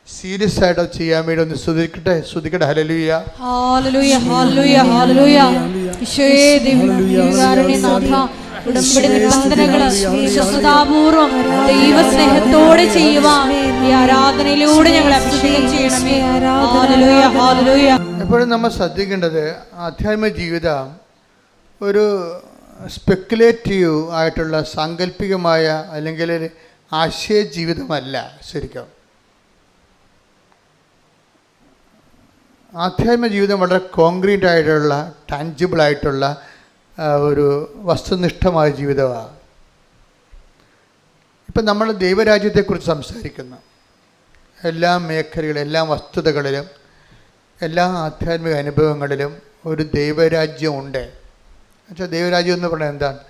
സീരിയസ് ആയിട്ട് ചെയ്യാൻ വേണ്ടി ഒന്ന് ശ്രദ്ധിക്കട്ടെ. ഹല്ലേലൂയ, ഹല്ലേലൂയ, ഹല്ലേലൂയ, ഹല്ലേലൂയ. ഈശോയേ ദൈവകാരുണ്യനാഥ, ഉടമ്പടി നിബന്ധനകൾ വിശ്വസ്തതാപൂർവം ദൈവസ്നേഹത്തോടെ ചെയ്യുവാൻ ഈ ആരാധനയിലൂടെ ഞങ്ങളെ അഭിഷേകം ചെയ്യണമേ. Hallelujah, hallelujah. എപ്പോഴും നമ്മൾ ശ്രദ്ധിക്കേണ്ടത്, ആധ്യാത്മിക ജീവിതം ഒരു സ്പെക്കുലേറ്റീവ് ആയിട്ടുള്ള സാങ്കല്പികമായ അല്ലെങ്കിൽ ആശയ ജീവിതമല്ല. ശരിക്കും ആധ്യാത്മിക ജീവിതം വളരെ കോൺക്രീറ്റ് ആയിട്ടുള്ള, ടാഞ്ചിബിളായിട്ടുള്ള ഒരു വസ്തുനിഷ്ഠമായ ജീവിതമാണ്. ഇപ്പം നമ്മൾ ദൈവരാജ്യത്തെക്കുറിച്ച് സംസാരിക്കുന്നു. എല്ലാ മേഖലകളിലും, എല്ലാ വസ്തുതകളിലും, എല്ലാ ആധ്യാത്മിക അനുഭവങ്ങളിലും ഒരു ദൈവരാജ്യമുണ്ട്. എന്നുവെച്ചാൽ ദൈവരാജ്യം എന്ന് പറഞ്ഞാൽ എന്താണ്?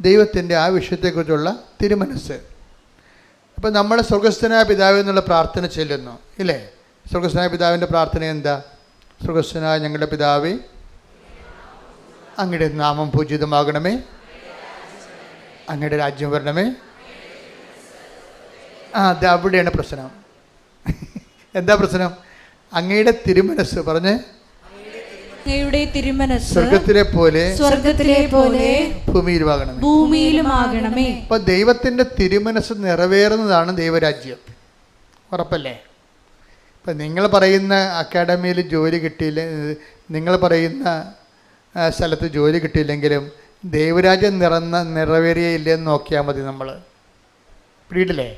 ദൈവത്തിൻ്റെ ആ വിഷയത്തെക്കുറിച്ചുള്ള തിരുമനസ്സ്. ഇപ്പം നമ്മൾ സ്വർഗസ്ഥനായ പിതാവ് എന്നുള്ള പ്രാർത്ഥന ചെല്ലുന്നു, ഇല്ലേ? സ്വർഗസ്ഥനായ പിതാവിൻ്റെ പ്രാർത്ഥന എന്താ? സ്വർഗസ്ഥനായ ഞങ്ങളുടെ പിതാവേ, അങ്ങയുടെ നാമം പൂജിതമാകണമേ, അങ്ങയുടെ രാജ്യം വരണമേ. അത് അവിടെയാണ് പ്രശ്നം. എന്താ പ്രശ്നം? അങ്ങയുടെ തിരുമനസ് പറഞ്ഞ്, അങ്ങയുടെ തിരുമനസ് സ്വർഗത്തിലെ പോലെ ഭൂമിയിലുമാകണമേ. അപ്പൊ ദൈവത്തിന്റെ തിരുമനസ് നിറവേറുന്നതാണ് ദൈവരാജ്യം. ഉറപ്പല്ലേ? ഇപ്പം നിങ്ങൾ പറയുന്ന അക്കാഡമിയിൽ ജോലി കിട്ടിയില്ല, നിങ്ങൾ പറയുന്ന സ്ഥലത്ത് ജോലി കിട്ടിയില്ലെങ്കിലും ദൈവരാജ്യം നിറവേറിയില്ലെന്ന് നോക്കിയാൽ മതി. നമ്മൾ പിടിയിട്ടില്ലേ?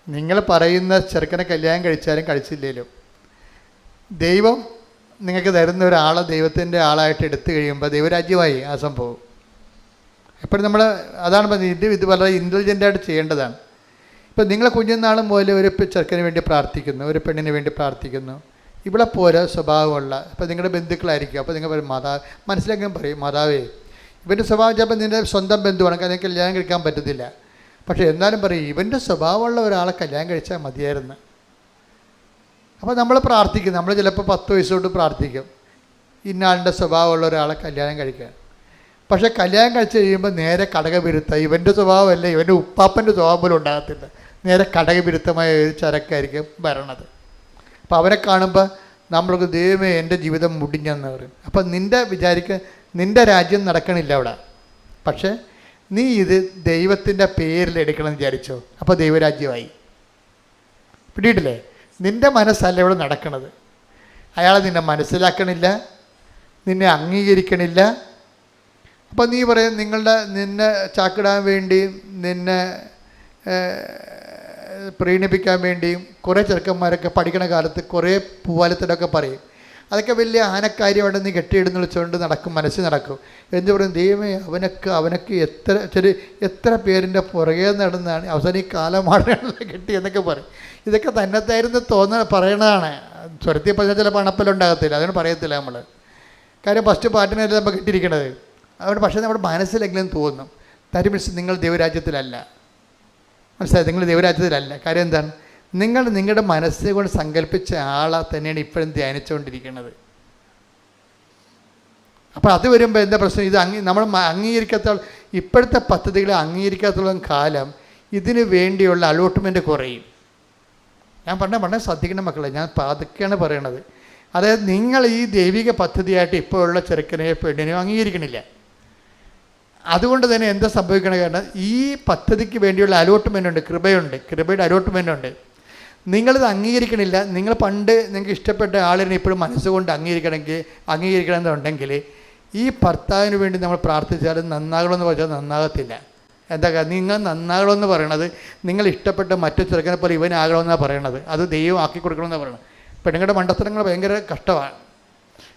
നിങ്ങൾ പറയുന്ന ചെറുക്കനെ കല്യാണം കഴിച്ചാലും കഴിച്ചില്ലേലും ദൈവം നിങ്ങൾക്ക് തരുന്ന ഒരാളെ ദൈവത്തിൻ്റെ ആളായിട്ട് എടുത്തു കഴിയുമ്പോൾ ദൈവരാജ്യമായി ആ സംഭവം. എപ്പോഴും നമ്മൾ അതാണ് പറഞ്ഞത്, ഇത് വളരെ ഇൻ്റലിജൻ്റായിട്ട് ചെയ്യേണ്ടതാണ്. ഇപ്പം നിങ്ങൾ കുഞ്ഞുനാളും പോലെ ഒരു ചെറുക്കന് വേണ്ടി പ്രാർത്ഥിക്കുന്നു, ഒരു പെണ്ണിന് വേണ്ടി പ്രാർത്ഥിക്കുന്നു. ഇവിടെ പോലെ സ്വഭാവമുള്ള, ഇപ്പം നിങ്ങളുടെ ബന്ധുക്കളായിരിക്കും. അപ്പോൾ നിങ്ങൾ പറയും, മനസ്സിലാക്കാൻ പറയും, മാതാവേ ഇവൻ്റെ സ്വഭാവം ചിലപ്പോൾ നിൻ്റെ സ്വന്തം ബന്ധുവാണ്, കാരണം കല്യാണം കഴിക്കാൻ പറ്റത്തില്ല. പക്ഷേ എന്നാലും പറയും, ഇവൻ്റെ സ്വഭാവമുള്ള ഒരാളെ കല്യാണം കഴിച്ചാൽ മതിയായിരുന്നു. അപ്പോൾ നമ്മൾ പ്രാർത്ഥിക്കും. നമ്മൾ ചിലപ്പോൾ 10 വയസ്സ് തൊട്ട് പ്രാർത്ഥിക്കും, ഇന്നാളിൻ്റെ സ്വഭാവമുള്ള ഒരാളെ കല്യാണം കഴിക്കാൻ. പക്ഷേ കല്യാണം കഴിച്ച് കഴിയുമ്പോൾ നേരെ കടകവിരുദ്ധ, ഇവൻ്റെ സ്വഭാവമല്ല, ഇവൻ്റെ ഉപ്പാപ്പൻ്റെ സ്വഭാവം പോലും ഉണ്ടാകത്തില്ല. നേരെ കടകവിരുദ്ധമായ ഒരു ചരക്കായിരിക്കും വരണത്. അപ്പോൾ അവരെ കാണുമ്പോൾ നമ്മൾക്ക് ദൈവമേ എൻ്റെ ജീവിതം മുടിഞ്ഞെന്ന് പറയും. അപ്പം നിൻ്റെ രാജ്യം നടക്കണില്ല അവിടെ. പക്ഷേ നീ ഇത് ദൈവത്തിൻ്റെ പേരിൽ എടുക്കണം എന്ന് വിചാരിച്ചോ, അപ്പോൾ ദൈവരാജ്യമായി. പിടിയിട്ടില്ലേ? നിൻ്റെ മനസ്സല്ല ഇവിടെ നടക്കണത്. അയാൾ നിന്നെ മനസ്സിലാക്കണില്ല, നിന്നെ അംഗീകരിക്കണില്ല. അപ്പോൾ നീ പറയും നിന്നെ ചാക്കിടാൻ വേണ്ടിയും നിന്നെ പ്രീണിപ്പിക്കാൻ വേണ്ടിയും കുറേ ചെറുക്കന്മാരൊക്കെ പഠിക്കണ കാലത്ത് കുറേ പൂവാലത്തിലൊക്കെ പറയും. അതൊക്കെ വലിയ ആനക്കാര്യമായിട്ട് നീ കെട്ടിയിടുന്ന വിളിച്ചുകൊണ്ട് നടക്കും, മനസ്സിൽ നടക്കും. എന്ന് പറയും, ദൈവമേ അവനൊക്കെ എത്ര പേരിൻ്റെ പുറകെ നടന്നാണ് അവസാനം ഈ കാലമാടാണല്ലോ കെട്ടി എന്നൊക്കെ പറയും. ഇതൊക്കെ തന്നെത്തായിരുന്നു പറയണതാണ്. സ്വരത്തിൽ പറഞ്ഞാൽ ചില പണപ്പലുണ്ടാകത്തില്ല, അതിന് പറയത്തില്ല നമ്മൾ. കാര്യം ഫസ്റ്റ് പാട്ടിനല്ലേ നമ്മൾ കെട്ടിയിരിക്കണത്. അതുകൊണ്ട് പക്ഷേ നമ്മുടെ മനസ്സിലെങ്കിലും തോന്നും തരും നിങ്ങൾ ദൈവരാജ്യത്തിലല്ല. മനസ്സിലായി? നിങ്ങൾ ദൈവരാജ്യത്തിലല്ല. കാര്യം എന്താണ്? നിങ്ങൾ നിങ്ങളുടെ മനസ്സ് കൊണ്ട് സങ്കല്പിച്ച ആളെ തന്നെയാണ് ഇപ്പോഴും ധ്യാനിച്ചുകൊണ്ടിരിക്കുന്നത്. അപ്പോൾ അത് വരുമ്പോൾ എന്താ പ്രശ്നം? ഇത് നമ്മൾ അംഗീകരിക്കാത്തോളം, ഇപ്പോഴത്തെ പദ്ധതികളെ അംഗീകരിക്കാത്തോളം കാലം ഇതിന് വേണ്ടിയുള്ള അലോട്ട്മെൻറ്റ് കുറയും. ഞാൻ പറഞ്ഞ ശ്രദ്ധിക്കണം മക്കളെ, ഞാൻ അതൊക്കെയാണ് പറയണത്. അതായത് നിങ്ങൾ ഈ ദൈവിക പദ്ധതിയായിട്ട് ഇപ്പോഴുള്ള ചെറുക്കനെയോ പെണ്ണിനെയോ അംഗീകരിക്കണില്ല. അതുകൊണ്ട് തന്നെ എന്താ സംഭവിക്കണ? കാരണം ഈ പദ്ധതിക്ക് വേണ്ടിയുള്ള അലോട്ട്മെൻ്റ് ഉണ്ട്, കൃപയുടെ അലോട്ട്മെൻ്റ് ഉണ്ട്. നിങ്ങളിത് അംഗീകരിക്കണില്ല. നിങ്ങൾ പണ്ട് നിങ്ങൾക്ക് ഇഷ്ടപ്പെട്ട ആളിനെ ഇപ്പോഴും മനസ്സുകൊണ്ട് അംഗീകരിക്കണമെന്നുണ്ടെങ്കിൽ ഈ ഭർത്താവിന് വേണ്ടി നമ്മൾ പ്രാർത്ഥിച്ചാൽ നന്നാകണമെന്ന് പറഞ്ഞാൽ നന്നാകത്തില്ല. എന്താ കാരണം? നിങ്ങൾ നന്നാകണമെന്ന് പറയണത് നിങ്ങൾ ഇഷ്ടപ്പെട്ട മറ്റു ചെറുക്കനെ പോലെ ഇവനാകണമെന്നാണ് പറയണത്. അത് ദൈവം ആക്കി കൊടുക്കണമെന്നാണ് പറയണത്. പെണ്ണുങ്ങളുടെ മണ്ടത്തരങ്ങൾ ഭയങ്കര കഷ്ടമാണ്.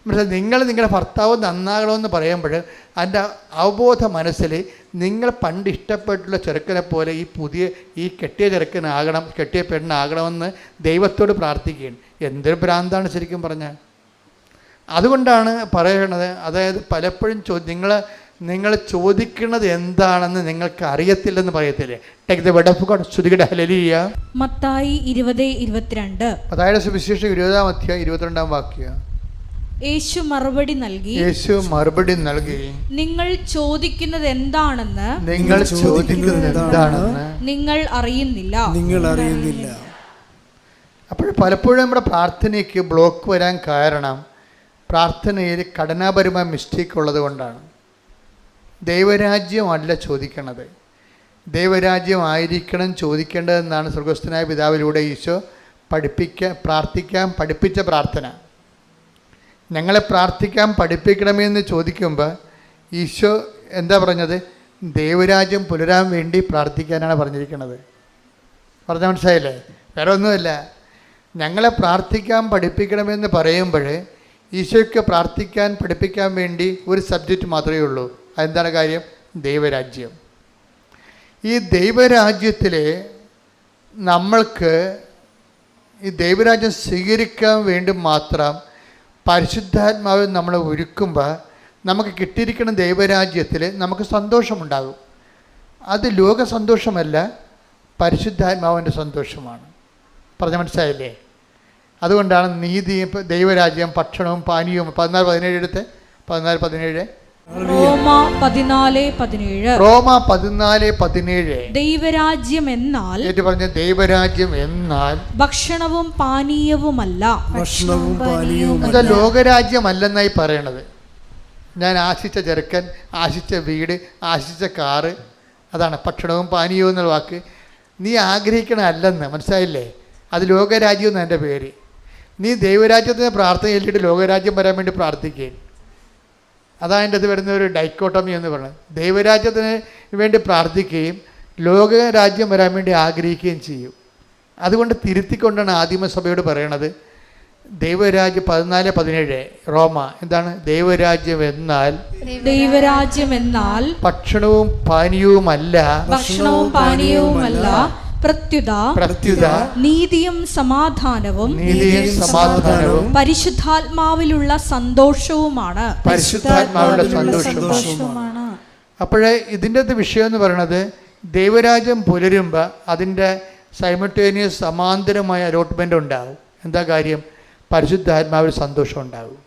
പക്ഷേ നിങ്ങളുടെ ഭർത്താവ് നന്നാകണമെന്ന് പറയുമ്പോൾ അതിൻ്റെ അവബോധ മനസ്സിൽ നിങ്ങൾ പണ്ട് ഇഷ്ടപ്പെട്ടുള്ള ചെറുക്കനെ പോലെ ഈ കെട്ടിയ ചെറുക്കനാകണം, കെട്ടിയ പെണ്ണാകണമെന്ന് ദൈവത്തോട് പ്രാർത്ഥിക്കുകയാണ്. എന്തൊരു ഭ്രാന്താണ് ശരിക്കും പറഞ്ഞാൽ. അതുകൊണ്ടാണ് പറയണത്, അതായത് പലപ്പോഴും നിങ്ങൾ ചോദിക്കുന്നത് എന്താണെന്ന് നിങ്ങൾക്ക് അറിയത്തില്ലെന്ന് പറയത്തില്ലേ? Take the word of God. സ്തുതിക്കട്ടെ, ഹല്ലേലൂയ. മത്തായി 20:22. മത്തായിയുടെ സുവിശേഷം 20-ാം അധ്യായം 22-ാം വാക്യം. യേശു മറുപടി നൽകി, നിങ്ങൾ ചോദിക്കുന്നത് എന്താണെന്ന് നിങ്ങൾ അറിയുന്നില്ല. അപ്പോൾ പലപ്പോഴും നമ്മുടെ പ്രാർത്ഥനയ്ക്ക് ബ്ലോക്ക് വരാൻ കാരണം പ്രാർത്ഥനയിൽ ഘടനാപരമായ മിസ്റ്റേക്ക് ഉള്ളത് കൊണ്ടാണ്. ദൈവരാജ്യമല്ല ചോദിക്കണത്, ദൈവരാജ്യമായിരിക്കണം ചോദിക്കേണ്ടതെന്നാണ് സ്വർഗ്ഗസ്ഥനായ പിതാവിലൂടെ ഈശോ പ്രാർത്ഥിക്കാൻ പഠിപ്പിച്ച പ്രാർത്ഥന. ഞങ്ങളെ പ്രാർത്ഥിക്കാൻ പഠിപ്പിക്കണമെന്ന് ചോദിക്കുമ്പോൾ ഈശോ എന്താ പറഞ്ഞത്? ദൈവരാജ്യം പുലരാൻ വേണ്ടി പ്രാർത്ഥിക്കാനാണ് പറഞ്ഞിരിക്കുന്നത്. പറഞ്ഞാൽ മനസ്സിലായില്ലേ? വേറെ ഒന്നുമല്ല. ഞങ്ങളെ പ്രാർത്ഥിക്കാൻ പഠിപ്പിക്കണമെന്ന് പറയുമ്പോൾ ഈശോയ്ക്ക് പ്രാർത്ഥിക്കാൻ പഠിപ്പിക്കാൻ വേണ്ടി ഒരു സബ്ജക്റ്റ് മാത്രമേ ഉള്ളൂ. അതെന്താണ് കാര്യം? ദൈവരാജ്യം. ഈ ദൈവരാജ്യത്തിൽ നമ്മൾക്ക് ഈ ദൈവരാജ്യം സ്വീകരിക്കാൻ വേണ്ടി മാത്രം പരിശുദ്ധാത്മാവിൽ നമ്മളെ ഒരുക്കുമ്പോൾ നമുക്ക് കിട്ടിയിരിക്കുന്ന ദൈവരാജ്യത്തിൽ നമുക്ക് സന്തോഷമുണ്ടാകും. അത് ലോക സന്തോഷമല്ല, പരിശുദ്ധാത്മാവിൻ്റെ സന്തോഷമാണ്. പറഞ്ഞ മനസ്സിലായില്ലേ? അതുകൊണ്ടാണ് നീതിയും ദൈവരാജ്യം ഭക്ഷണവും പാനീയവും 14-17 എടുത്ത് 14-17 റോമ 14:17. റോമ 14:17. ദൈവരാജ്യം എന്നാൽ പറഞ്ഞ ദൈവരാജ്യം എന്നാൽ ഭക്ഷണവും പാനീയവുമല്ല. എന്താ ലോകരാജ്യമല്ലെന്നായി പറയണത്? ഞാൻ ആശിച്ച ചെറുക്കൻ, ആശിച്ച വീട്, ആശിച്ച കാറ്, അതാണ് ഭക്ഷണവും പാനീയവും എന്നുള്ള വാക്ക്. നീ ആഗ്രഹിക്കണമല്ലെന്ന് മനസ്സിലായില്ലേ? അത് ലോകരാജ്യം എന്ന് എൻ്റെ പേര്. നീ ദൈവരാജ്യത്തിന് പ്രാർത്ഥന ചൊല്ലിയിട്ട് ലോകരാജ്യം വരാൻ വേണ്ടി പ്രാർത്ഥിക്കുകയും, അതാണ് എൻ്റെ അത് വരുന്ന ഒരു ഡൈക്കോട്ടമി എന്ന് പറയുന്നത്. ദൈവരാജ്യത്തിന് വേണ്ടി പ്രാർത്ഥിക്കുകയും ലോകരാജ്യം വരാൻ വേണ്ടി ആഗ്രഹിക്കുകയും ചെയ്യും. അതുകൊണ്ട് തിരുത്തിക്കൊണ്ടാണ് ആദിമസഭയോട് പറയണത് ദൈവരാജ്യം 14:17 റോമ എന്താണ്? ദൈവരാജ്യം എന്നാൽ ഭക്ഷണവും പാനീയവുമല്ല, പ്രത്യുത നീതിയും സമാധാനവും പരിശുദ്ധാത്മാവിലുള്ള സന്തോഷവുമാണ്. അപ്പോഴേ ഇതിൻ്റെ വിഷയം എന്ന് പറയുന്നത് ദൈവരാജ്യം പുലരുമ്പോൾ അതിൻ്റെ സൈമൾട്ടേനിയസ് സമാന്തരമായ അലോട്ട്മെൻ്റ് ഉണ്ടാകും. എന്താ കാര്യം? പരിശുദ്ധാത്മാവിൽ സന്തോഷം ഉണ്ടാകും.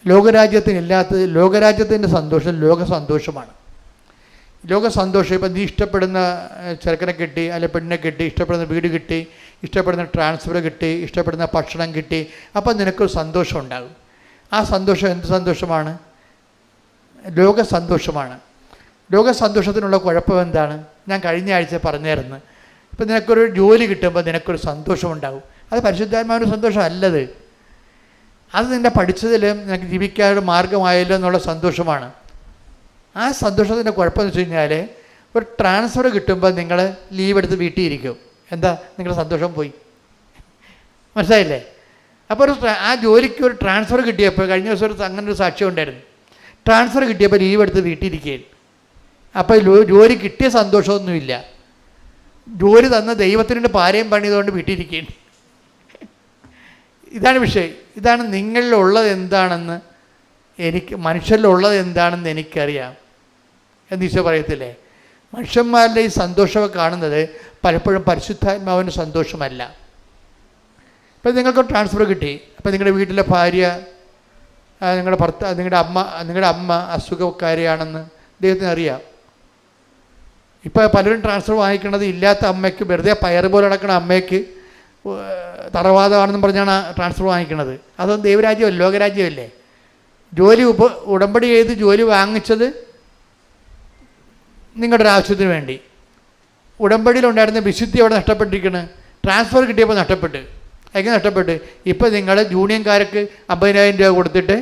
ലോകരാജ്യത്തിനില്ലാത്തത്, ലോകരാജ്യത്തിൻ്റെ സന്തോഷം ലോക സന്തോഷമാണ്. ലോക സന്തോഷം ഇപ്പം നീ ഇഷ്ടപ്പെടുന്ന ചെറുക്കനെ കിട്ടി, അല്ലെ പെണ്ണിനെ കിട്ടി, ഇഷ്ടപ്പെടുന്ന വീട് കിട്ടി, ഇഷ്ടപ്പെടുന്ന ട്രാൻസ്ഫർ കിട്ടി, ഇഷ്ടപ്പെടുന്ന ഭക്ഷണം കിട്ടി, അപ്പം നിനക്കൊരു സന്തോഷം ഉണ്ടാകും. ആ സന്തോഷം എന്ത് സന്തോഷമാണ്? ലോക സന്തോഷമാണ്. ലോകസന്തോഷത്തിനുള്ള കുഴപ്പം എന്താണ്? ഞാൻ കഴിഞ്ഞ ആഴ്ച പറഞ്ഞായിരുന്നു. ഇപ്പം നിനക്കൊരു ജോലി കിട്ടുമ്പോൾ നിനക്കൊരു സന്തോഷമുണ്ടാകും. അത് പരിശുദ്ധാത്മാവിൻ്റെ സന്തോഷമല്ലത്. അത് നിൻ്റെ പഠിച്ചതിലും നിനക്ക് ജീവിക്കാനുള്ള മാർഗമായല്ലോ എന്നുള്ള സന്തോഷമാണ്. ആ സന്തോഷത്തിൻ്റെ കുഴപ്പമെന്ന് വെച്ച് കഴിഞ്ഞാൽ ഒരു ട്രാൻസ്ഫർ കിട്ടുമ്പോൾ നിങ്ങൾ ലീവ് എടുത്ത് വീട്ടിൽ ഇരിക്കും. എന്താ? നിങ്ങളുടെ സന്തോഷം പോയി. മനസ്സിലായില്ലേ? അപ്പോൾ ആ ജോലിക്ക് ഒരു ട്രാൻസ്ഫർ കിട്ടിയപ്പോൾ കഴിഞ്ഞ ദിവസം അങ്ങനെ ഒരു സാക്ഷ്യം ഉണ്ടായിരുന്നു. ട്രാൻസ്ഫർ കിട്ടിയപ്പോൾ ലീവ് എടുത്ത് വീട്ടിലിരിക്കുകയും അപ്പോൾ ജോലി കിട്ടിയ സന്തോഷമൊന്നുമില്ല. ജോലി തന്ന ദൈവത്തിൻ്റെ പാരയും പണിതുകൊണ്ട് വീട്ടിലിരിക്കുകയും. ഇതാണ് വിഷയം. ഇതാണ് നിങ്ങളിലുള്ളത് എന്താണെന്ന് മനുഷ്യരിലുള്ളത് എന്താണെന്ന് എനിക്കറിയാം എന്ന് ഈശോ പറയത്തില്ലേ? മനുഷ്യന്മാരുടെ ഈ സന്തോഷമൊക്കെ കാണുന്നത് പലപ്പോഴും പരിശുദ്ധാത്മാവിൻ്റെ സന്തോഷമല്ല. ഇപ്പം നിങ്ങൾക്ക് ട്രാൻസ്ഫർ കിട്ടി. അപ്പം നിങ്ങളുടെ വീട്ടിലെ ഭാര്യ, നിങ്ങളുടെ ഭർത്താവ്, നിങ്ങളുടെ അമ്മ അസുഖക്കാരിയാണെന്ന് ദൈവത്തിന് അറിയാം. ഇപ്പോൾ പലരും ട്രാൻസ്ഫർ വാങ്ങിക്കണത് ഇല്ലാത്ത അമ്മയ്ക്ക്, വെറുതെ പയറ് പോലെ നടക്കണ അമ്മയ്ക്ക് തറവാദമാണെന്ന് പറഞ്ഞാണ് ട്രാൻസ്ഫർ വാങ്ങിക്കണത്. അതൊന്നും ദൈവരാജ്യമല്ല, ലോകരാജ്യമല്ലേ. ജോലി ഉടമ്പടി ചെയ്ത് ജോലി വാങ്ങിച്ചത് നിങ്ങളുടെ ഒരു ആവശ്യത്തിന് വേണ്ടി. ഉടമ്പടിയിലുണ്ടായിരുന്ന വിശുദ്ധി അവിടെ നഷ്ടപ്പെട്ടിരിക്കുന്നു. ട്രാൻസ്ഫർ കിട്ടിയപ്പോൾ നഷ്ടപ്പെട്ട്. എങ്ങനെ നഷ്ടപ്പെട്ട്? ഇപ്പോൾ നിങ്ങൾ യൂണിയൻകാർക്ക് 50,000 രൂപ കൊടുത്തിട്ട്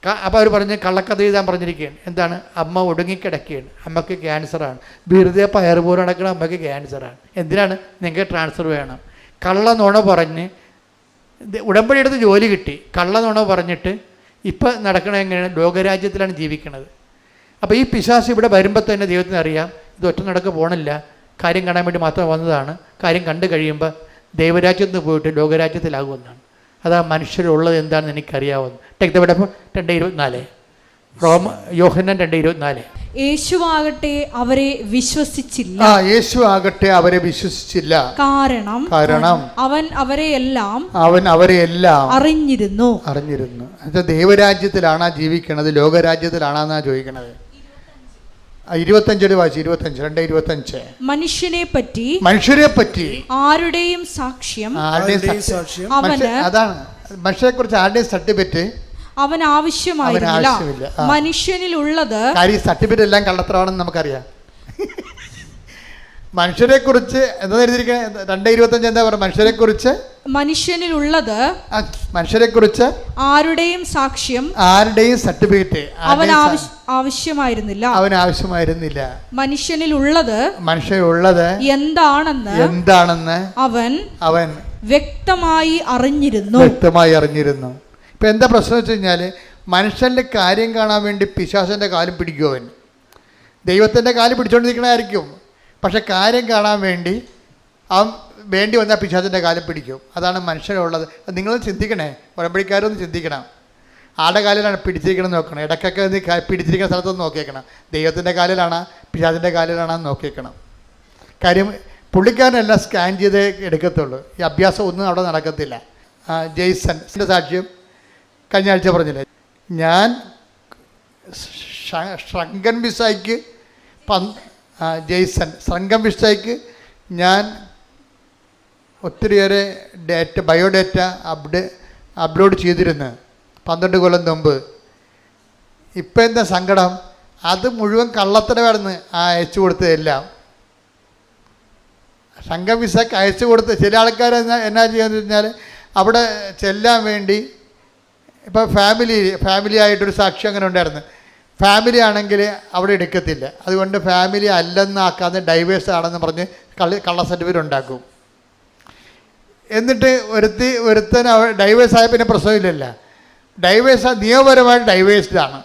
അപ്പോൾ അവർ പറഞ്ഞ് കള്ളക്കഥ എഴുതാൻ പറഞ്ഞിരിക്കുകയാണ്. എന്താണ്? അമ്മ ഒടുങ്ങിക്കിടക്കുകയാണ്, അമ്മയ്ക്ക് ക്യാൻസറാണ്. വെറുതെ പയർ പോലെ നടക്കുന്ന അമ്മയ്ക്ക് ക്യാൻസറാണ്. എന്തിനാണ്? നിങ്ങൾക്ക് ട്രാൻസ്ഫർ വേണം. കള്ളനുണ പറഞ്ഞ് ഉടമ്പടി എടുത്ത് ജോലി കിട്ടി. കള്ളനുണ പറഞ്ഞിട്ട് ഇപ്പം നടക്കണ എങ്ങനെയാണ്? ലോകരാജ്യത്തിലാണ് ജീവിക്കുന്നത്. അപ്പോൾ ഈ പിശാച് ഇവിടെ വരുമ്പോൾ തന്നെ ദൈവത്തിന് അറിയാം ഇത് ഒറ്റ നടക്ക് പോകണില്ല, കാര്യം കാണാൻ വേണ്ടി മാത്രം വന്നതാണ്. കാര്യം കണ്ടു കഴിയുമ്പോൾ ദൈവരാജ്യത്ത് നിന്ന് പോയിട്ട് ലോകരാജ്യത്തിലാകുമെന്നാണ്. അതാ മനുഷ്യരുള്ളത് എന്താണെന്ന് എനിക്കറിയാവുന്നു. ടെക്തവിടപ്പം 2:24, യോഹന്നാൻ 2:24. യേശുവാകട്ടെ അവരെ വിശ്വസിച്ചില്ല. യേശുവാകട്ടെ അവരെ വിശ്വസിച്ചില്ല. കാരണം അവൻ അവരെയെല്ലാം അറിഞ്ഞിരുന്നു. ദൈവരാജ്യത്തിലാണാ ജീവിക്കണത്, ലോകരാജ്യത്തിലാണെന്നാ ചോദിക്കണത്. 25 വായിച്ചു. 2:25. മനുഷ്യരെ പറ്റി ആരുടെയും സാക്ഷ്യം അതാണ്. മനുഷ്യരെ കുറിച്ച് ആരുടെയും സർട്ടിഫിക്കറ്റ് അവൻ ആവശ്യമായിരുന്നില്ല. മനുഷ്യനിലുള്ളത് സർട്ടിഫിക്കറ്റ് എല്ലാം കള്ളത്തരമാണെന്ന് നമുക്കറിയാം. മനുഷ്യരെ കുറിച്ച് എന്താ എഴുതിയിരിക്കുന്നത്? 2:25 എന്താ പറയുക? മനുഷ്യരെ കുറിച്ച് ആരുടെയും സാക്ഷ്യം, ആരുടെയും സർട്ടിഫിക്കറ്റ് അവൻ ആവശ്യമായിരുന്നില്ല. മനുഷ്യനിലുള്ളത് എന്താണെന്ന് അവൻ വ്യക്തമായി അറിഞ്ഞിരുന്നു. ഇപ്പം എന്താ പ്രശ്നം വെച്ച് കഴിഞ്ഞാൽ മനുഷ്യൻ്റെ കാര്യം കാണാൻ വേണ്ടി പിശാചിൻ്റെ കാലും പിടിക്കും. അവൻ ദൈവത്തിൻ്റെ കാല് പിടിച്ചുകൊണ്ടിരിക്കണമായിരിക്കും, പക്ഷെ കാര്യം കാണാൻ വേണ്ടി അവൻ വേണ്ടി വന്നാൽ പിശാചിൻ്റെ കാലം പിടിക്കും. അതാണ് മനുഷ്യരുള്ളത്. നിങ്ങൾ ചിന്തിക്കണേ, ഉടമ്പടിക്കാരൊന്ന് ചിന്തിക്കണം. ആരുടെ കാലിലാണ് പിടിച്ചിരിക്കണം നോക്കണം. ഇടയ്ക്കൊക്കെ പിടിച്ചിരിക്കുന്ന സ്ഥലത്തൊന്ന് നോക്കിയേക്കണം. ദൈവത്തിൻ്റെ കാലിലാണോ പിശാചിൻ്റെ കാലിലാണോ നോക്കിയേക്കണം. കാര്യം പുള്ളിക്കാരനെല്ലാം സ്കാൻ ചെയ്തേ എടുക്കത്തുള്ളൂ. ഈ അഭ്യാസം ഒന്നും അവിടെ നടക്കത്തില്ല. ജെയ്സൻ്റെ സാക്ഷ്യം കഴിഞ്ഞ ആഴ്ച പറഞ്ഞില്ലേ? ഞാൻ ശ്രങ്കൻ വിസായ്ക്ക് ശ്രങ്കം വിസായ്ക്ക് ഞാൻ ഒത്തിരിയേറെ ബയോഡേറ്റ അപ്ലോഡ് ചെയ്തിരുന്നു 12 കൊല്ലം മുമ്പ്. ഇപ്പം എന്താ സങ്കടം? അത് മുഴുവൻ കള്ളത്തരമായിരുന്നു അയച്ചു കൊടുത്തതെല്ലാം. സംഘം വിസക്ക് അയച്ചു കൊടുത്ത് ചില ആൾക്കാർ എന്നാ ചെയ്യാന്ന് വെച്ചാൽ അവിടെ ചെല്ലാൻ വേണ്ടി ഇപ്പോൾ ഫാമിലി ആയിട്ടൊരു സാക്ഷി അങ്ങനെ ഉണ്ടായിരുന്നു. ഫാമിലി ആണെങ്കിൽ അവിടെ എടുക്കത്തില്ല. അതുകൊണ്ട് ഫാമിലി അല്ലെന്നാക്കാതെ ഡൈവേഴ്സ് ആണെന്ന് പറഞ്ഞ് കള്ള സർട്ടിഫിക്കറ്റ് ഉണ്ടാക്കും. എന്നിട്ട് ഒരുത്തൻ ഡൈവേഴ്സ് ആയ പിന്നെ പ്രശ്നമില്ലല്ല. നിയമപരമായിട്ട് ഡൈവേഴ്സ്ഡാണ്.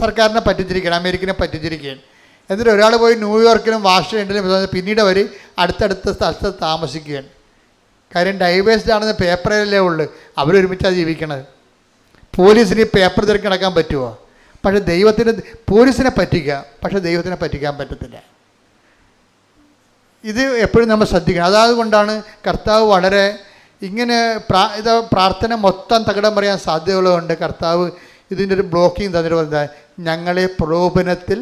സർക്കാരിനെ പറ്റിച്ചിരിക്കുകയാണ്, അമേരിക്കനെ പറ്റിച്ചിരിക്കുകയാണ്. എന്നിട്ട് ഒരാൾ പോയി ന്യൂയോർക്കിലും വാഷിങ്ടണിലും പിന്നീട് അവർ അടുത്തടുത്ത സ്ഥലത്ത് താമസിക്കുകയാണ്. കാര്യം ഡൈവേഴ്സ്ഡ് ആണെന്ന് പേപ്പറിലേ ഉള്ളൂ. അവരൊരുമിച്ചാണ് ജീവിക്കണത്. പോലീസിന് പേപ്പർ തിരക്കി നടക്കാൻ പറ്റുമോ? പക്ഷേ പോലീസിനെ പറ്റിക്കാം, പക്ഷേ ദൈവത്തിനെ പറ്റിക്കാൻ പറ്റത്തില്ല. ഇത് എപ്പോഴും നമ്മൾ ശ്രദ്ധിക്കണം. അതുകൊണ്ടാണ് കർത്താവ് വളരെ ഇങ്ങനെ പ്രാർത്ഥന മൊത്തം തകിടം പറയാൻ സാധ്യതയുള്ളതുകൊണ്ട് കർത്താവ് ഇതിൻ്റെ ഒരു ബ്ലോക്കിങ് തന്നിട്ട് പറഞ്ഞാൽ ഞങ്ങളെ പ്രലോഭനത്തിൽ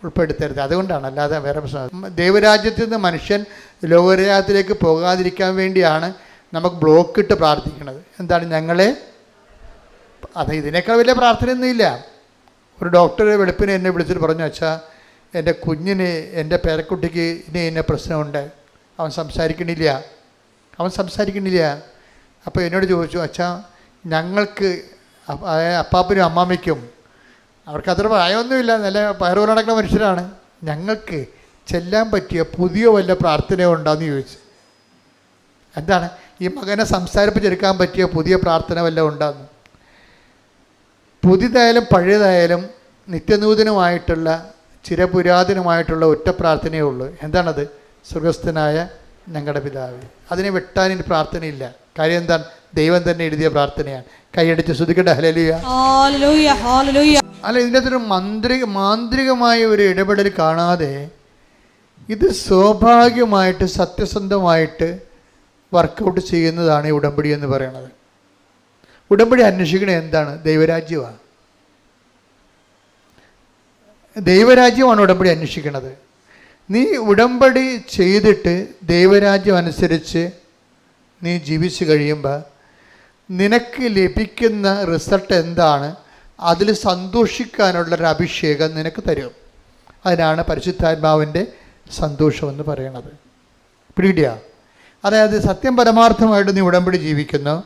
ഉൾപ്പെടുത്തരുത്. അതുകൊണ്ടാണ്, അല്ലാതെ വേറെ പ്രശ്നം. ദൈവരാജ്യത്തിൽ നിന്ന് മനുഷ്യൻ ലോകരാജ്യത്തിലേക്ക് പോകാതിരിക്കാൻ വേണ്ടിയാണ് നമുക്ക് ബ്ലോക്ക് ഇട്ട് പ്രാർത്ഥിക്കുന്നത്. എന്താണ്? ഞങ്ങളെ ഇതിനേക്കാൾ വലിയ പ്രാർത്ഥനയൊന്നുമില്ല. ഒരു ഡോക്ടർ വെളുപ്പിനെ എന്നെ വിളിച്ചിട്ട് പറഞ്ഞു, അച്ഛാ എൻ്റെ കുഞ്ഞിന്, എൻ്റെ പേരക്കുട്ടിക്ക് ഇന്ന പ്രശ്നമുണ്ട്, അവൻ സംസാരിക്കണില്ല. അപ്പോൾ എന്നോട് ചോദിച്ചു, അച്ഛാ ഞങ്ങൾക്ക് അപ്പാപ്പനും അമ്മാമ്മയ്ക്കും അവർക്ക് അത്ര പ്രായമൊന്നുമില്ല, നല്ല പയറുപോലെ നടക്കുന്ന മനുഷ്യരാണ്, ഞങ്ങൾക്ക് ചെല്ലാൻ പറ്റിയ പുതിയ വല്ല പ്രാർത്ഥന ഉണ്ടോയെന്ന് ചോദിച്ചു. എന്താണ് ഈ മകനെ സംസാരിപ്പിച്ചെടുക്കാൻ പറ്റിയ പുതിയ പ്രാർത്ഥന വല്ല ഉണ്ടോയെന്ന്. പുതിയതായാലും പഴയതായാലും നിത്യനൂതനമായിട്ടുള്ള ചിരപുരാതനമായിട്ടുള്ള ഒറ്റ പ്രാർത്ഥനയേ ഉള്ളൂ. എന്താണത്? സ്വർഗസ്ഥനായ ഞങ്ങളുടെ പിതാവേ. അതിനെ വെട്ടാൻ പ്രാർത്ഥനയില്ല. കാര്യം എന്താണ്? ദൈവം തന്നെ എഴുതിയ പ്രാർത്ഥനയാണ്. കൈയടിച്ച് സ്തുതിക്കട്ടെ. ഹല്ലേലൂയ, ഹല്ലേലൂയ, ഹല്ലേലൂയ. അല്ല, ഇതിൻ്റെ അകത്തൊരു മാന്ത്രികമായ ഒരു ഇടപെടൽ കാണാതെ ഇത് സ്വാഭാവികമായിട്ട് സത്യസന്ധമായിട്ട് വർക്കൗട്ട് ചെയ്യുന്നതാണ് ഈ ഉടമ്പടി എന്ന് പറയുന്നത്. ഉടമ്പടി അന്വേഷിക്കണത് എന്താണ്? ദൈവരാജ്യമാണ്. ദൈവരാജ്യമാണ് ഉടമ്പടി അന്വേഷിക്കുന്നത്. നീ ഉടമ്പടി ചെയ്തിട്ട് ദൈവരാജ്യം അനുസരിച്ച് നീ ജീവിച്ചു കഴിയുമ്പോൾ നിനക്ക് ലഭിക്കുന്ന റിസൾട്ട് എന്താണ്? അതിൽ സന്തോഷിക്കാനുള്ളൊരു അഭിഷേകം നിനക്ക് തരും. അതിനാണ് പരിശുദ്ധാത്മാവിൻ്റെ സന്തോഷമെന്ന് പറയണത്. പിടികിട്ടിയ? അതായത് സത്യം പരമാർത്ഥമായിട്ട് നീ ഉടമ്പടി ജീവിക്കുന്നു.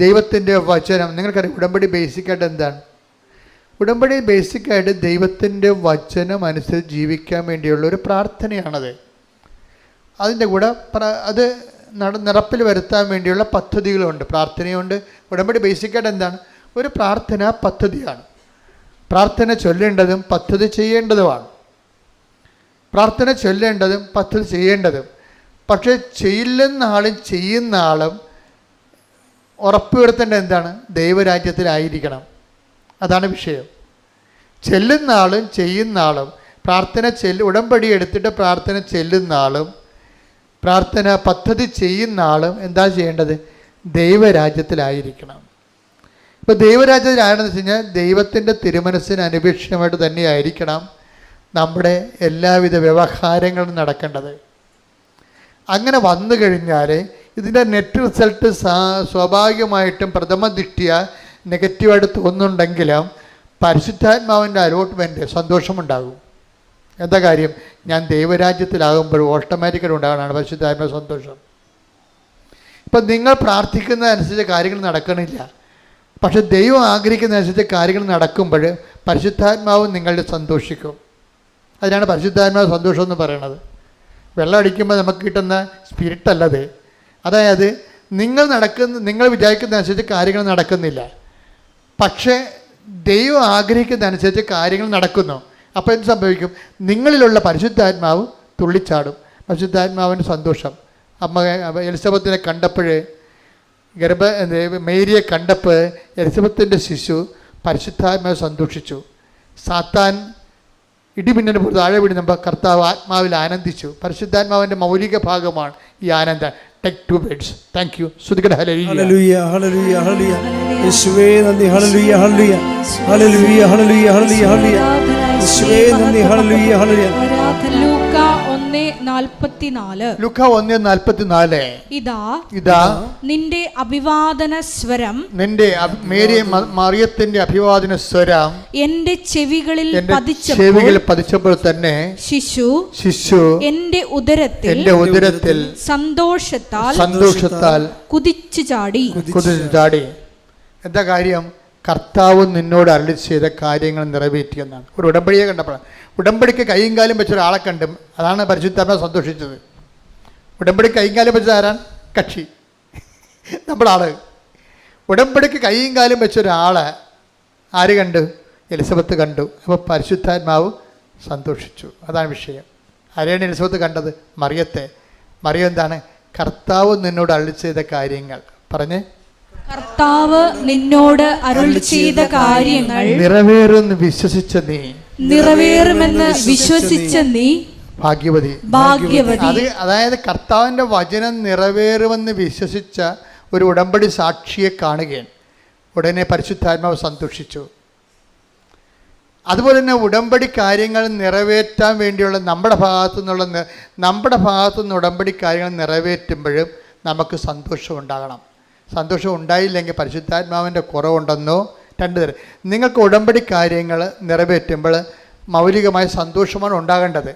ദൈവത്തിൻ്റെ വചനം, നിങ്ങൾക്കറിയാം ഉടമ്പടി ബേസിക്കായിട്ട് എന്താണ്? ഉടമ്പടി ബേസിക്കായിട്ട് ദൈവത്തിൻ്റെ വചനം അനുസരിച്ച് ജീവിക്കാൻ വേണ്ടിയുള്ളൊരു പ്രാർത്ഥനയാണത്. അതിൻ്റെ കൂടെ അത് നടപ്പിൽ വരുത്താൻ വേണ്ടിയുള്ള പദ്ധതികളുണ്ട്, പ്രാർത്ഥനയുണ്ട്. ഉടമ്പടി ബേസിക്കായിട്ട് എന്താണ്? ഒരു പ്രാർത്ഥന പദ്ധതിയാണ്. പ്രാർത്ഥന ചൊല്ലേണ്ടതും പദ്ധതി ചെയ്യേണ്ടതുമാണ്. പ്രാർത്ഥന ചൊല്ലേണ്ടതും പദ്ധതി ചെയ്യേണ്ടതും. പക്ഷേ ചെയ്യുന്ന ആളും ഉറപ്പുവരുത്തേണ്ടത് എന്താണ്? ദൈവരാജ്യത്തിലായിരിക്കണം. അതാണ് വിഷയം. ചെല്ലുന്ന ആളും ചെയ്യുന്ന ആളും ഉടമ്പടി എടുത്തിട്ട് പ്രാർത്ഥന ചെല്ലുന്ന ആളും പ്രാർത്ഥന പദ്ധതി ചെയ്യുന്ന ആളും എന്താ ചെയ്യേണ്ടത്? ദൈവരാജ്യത്തിലായിരിക്കണം. ഇപ്പോൾ ദൈവരാജ്യത്തിലാണെന്ന് വെച്ച് കഴിഞ്ഞാൽ ദൈവത്തിൻ്റെ തിരുമനസ്സിന് അനുപേക്ഷിതമായിട്ട് തന്നെയായിരിക്കണം നമ്മുടെ എല്ലാവിധ വ്യവഹാരങ്ങളും നടക്കേണ്ടത്. അങ്ങനെ വന്നു കഴിഞ്ഞാൽ ഇതിൻ്റെ നെറ്റ് റിസൾട്ട് സ്വാഭാവികമായിട്ടും പ്രഥമ ദൃഷ്ട്യാ നെഗറ്റീവായിട്ട് തോന്നുന്നുണ്ടെങ്കിലും പരിശുദ്ധാത്മാവിൻ്റെ അലോട്ട്മെൻറ്റ് സന്തോഷമുണ്ടാകും. എന്താ കാര്യം? ഞാൻ ദൈവരാജ്യത്തിലാകുമ്പോൾ ഓട്ടോമാറ്റിക്കായിട്ട് ഉണ്ടാകണമാണ് പരിശുദ്ധാത്മാവ് സന്തോഷം. ഇപ്പം നിങ്ങൾ പ്രാർത്ഥിക്കുന്നതനുസരിച്ച് കാര്യങ്ങൾ നടക്കണില്ല, പക്ഷെ ദൈവം ആഗ്രഹിക്കുന്നതനുസരിച്ച് കാര്യങ്ങൾ നടക്കുമ്പോൾ പരിശുദ്ധാത്മാവ് നിങ്ങളുടെ സന്തോഷിക്കും. അതിനാണ് പരിശുദ്ധാത്മാവ് സന്തോഷം എന്ന് പറയുന്നത്. വെള്ളം അടിക്കുമ്പോൾ നമുക്ക് കിട്ടുന്ന സ്പിരിറ്റല്ലത്. അതായത് നിങ്ങൾ വിചാരിക്കുന്നതനുസരിച്ച് കാര്യങ്ങൾ നടക്കുന്നില്ല, പക്ഷേ ദൈവം ആഗ്രഹിക്കുന്നതനുസരിച്ച് കാര്യങ്ങൾ നടക്കുന്നു. അപ്പോൾ എന്ത് സംഭവിക്കും? നിങ്ങളിലുള്ള പരിശുദ്ധാത്മാവ് തുള്ളിച്ചാടും. പരിശുദ്ധാത്മാവിന് സന്തോഷം. എലിസബത്തിനെ കണ്ടപ്പോൾ, മേരിയെ കണ്ടപ്പോൾ എലിസബത്തിൻ്റെ ശിശു പരിശുദ്ധാത്മാവ് സന്തോഷിച്ചു. സാത്താൻ ഇടിമിന്നൽ പോലെ താഴെ വീഴുമ്പോൾ കർത്താവ് ആത്മാവിൽ ആനന്ദിച്ചു. പരിശുദ്ധാത്മാവിൻ്റെ മൗലിക ഭാഗമാണ് ഈ ആനന്ദം. Take 2 beds. Thank you. Sudhikada hallelujah. Hallelujah, hallelujah, hallelujah. Yeshuve nandi hallelujah, hallelujah. Hallelujah, hallelujah, hallelujah, hallelujah. Yeshuve nandi hallelujah, hallelujah. Luka 1:44. Luka 1:44. ഇതാ നിന്റെ അഭിവാദന സ്വരം, നിന്റെ മറിയത്തിന്റെ അഭിവാദന സ്വരം എൻ്റെ ചെവികളിൽ പതിച്ചപ്പോൾ തന്നെ ശിശു എൻ്റെ ഉദരത്തിൽ സന്തോഷത്താൽ കുതിച്ചു ചാടി. എന്താ കാര്യം? കർത്താവ് നിന്നോട് അരുളി ചെയ്ത കാര്യങ്ങൾ നിറവേറ്റിയെന്നാണ്. ഒരു ഉടമ്പടിയെ കണ്ടപ്പോഴാണ്. ഉടമ്പടിക്ക് കൈയും കാലും വെച്ച ഒരാളെ കണ്ടും അതാണ് പരിശുദ്ധാത്മാവ് സന്തോഷിച്ചത്. ഉടമ്പടി കൈയും കാലും വെച്ചത് ആരാണ്? കക്ഷി, നമ്മളാള്. ഉടമ്പടിക്ക് കൈയും കാലും വെച്ച ഒരാളെ ആര് കണ്ടു? എലിസബത്ത് കണ്ടു. അപ്പോൾ പരിശുദ്ധാത്മാവ് സന്തോഷിച്ചു. അതാണ് വിഷയം. ആരെയാണ് എലിസബത്ത് കണ്ടത്? മറിയത്തെ. മറിയം എന്താണ്? കർത്താവ് നിന്നോട് അരുളി ചെയ്ത കാര്യങ്ങൾ പറഞ്ഞേ. കർത്താവ് നിന്നോട് അരുളി ചെയ്ത കാര്യങ്ങൾ നിറവേറുമെന്ന് വിശ്വസിച്ച നീ ഭാഗ്യവതി. അതായത് കർത്താവിൻ്റെ വചനം നിറവേറുമെന്ന് വിശ്വസിച്ച ഒരു ഉടമ്പടി സാക്ഷിയെ കാണുകയാണ്. ഉടനെ പരിശുദ്ധാത്മാവ് സന്തോഷിച്ചു. അതുപോലെ തന്നെ ഉടമ്പടി കാര്യങ്ങൾ നിറവേറ്റാൻ വേണ്ടിയുള്ള നമ്മുടെ ഭാഗത്തുനിന്ന് ഉടമ്പടി കാര്യങ്ങൾ നിറവേറ്റുമ്പോഴും നമുക്ക് സന്തോഷം ഉണ്ടാകണം. സന്തോഷം ഉണ്ടായില്ലെങ്കിൽ പരിശുദ്ധാത്മാവിൻ്റെ കുറവുണ്ടെന്നോ. 2 തരം. നിങ്ങൾക്ക് ഉടമ്പടി കാര്യങ്ങൾ നിറവേറ്റുമ്പോൾ മൗലികമായ സന്തോഷമാണ് ഉണ്ടാകേണ്ടത്.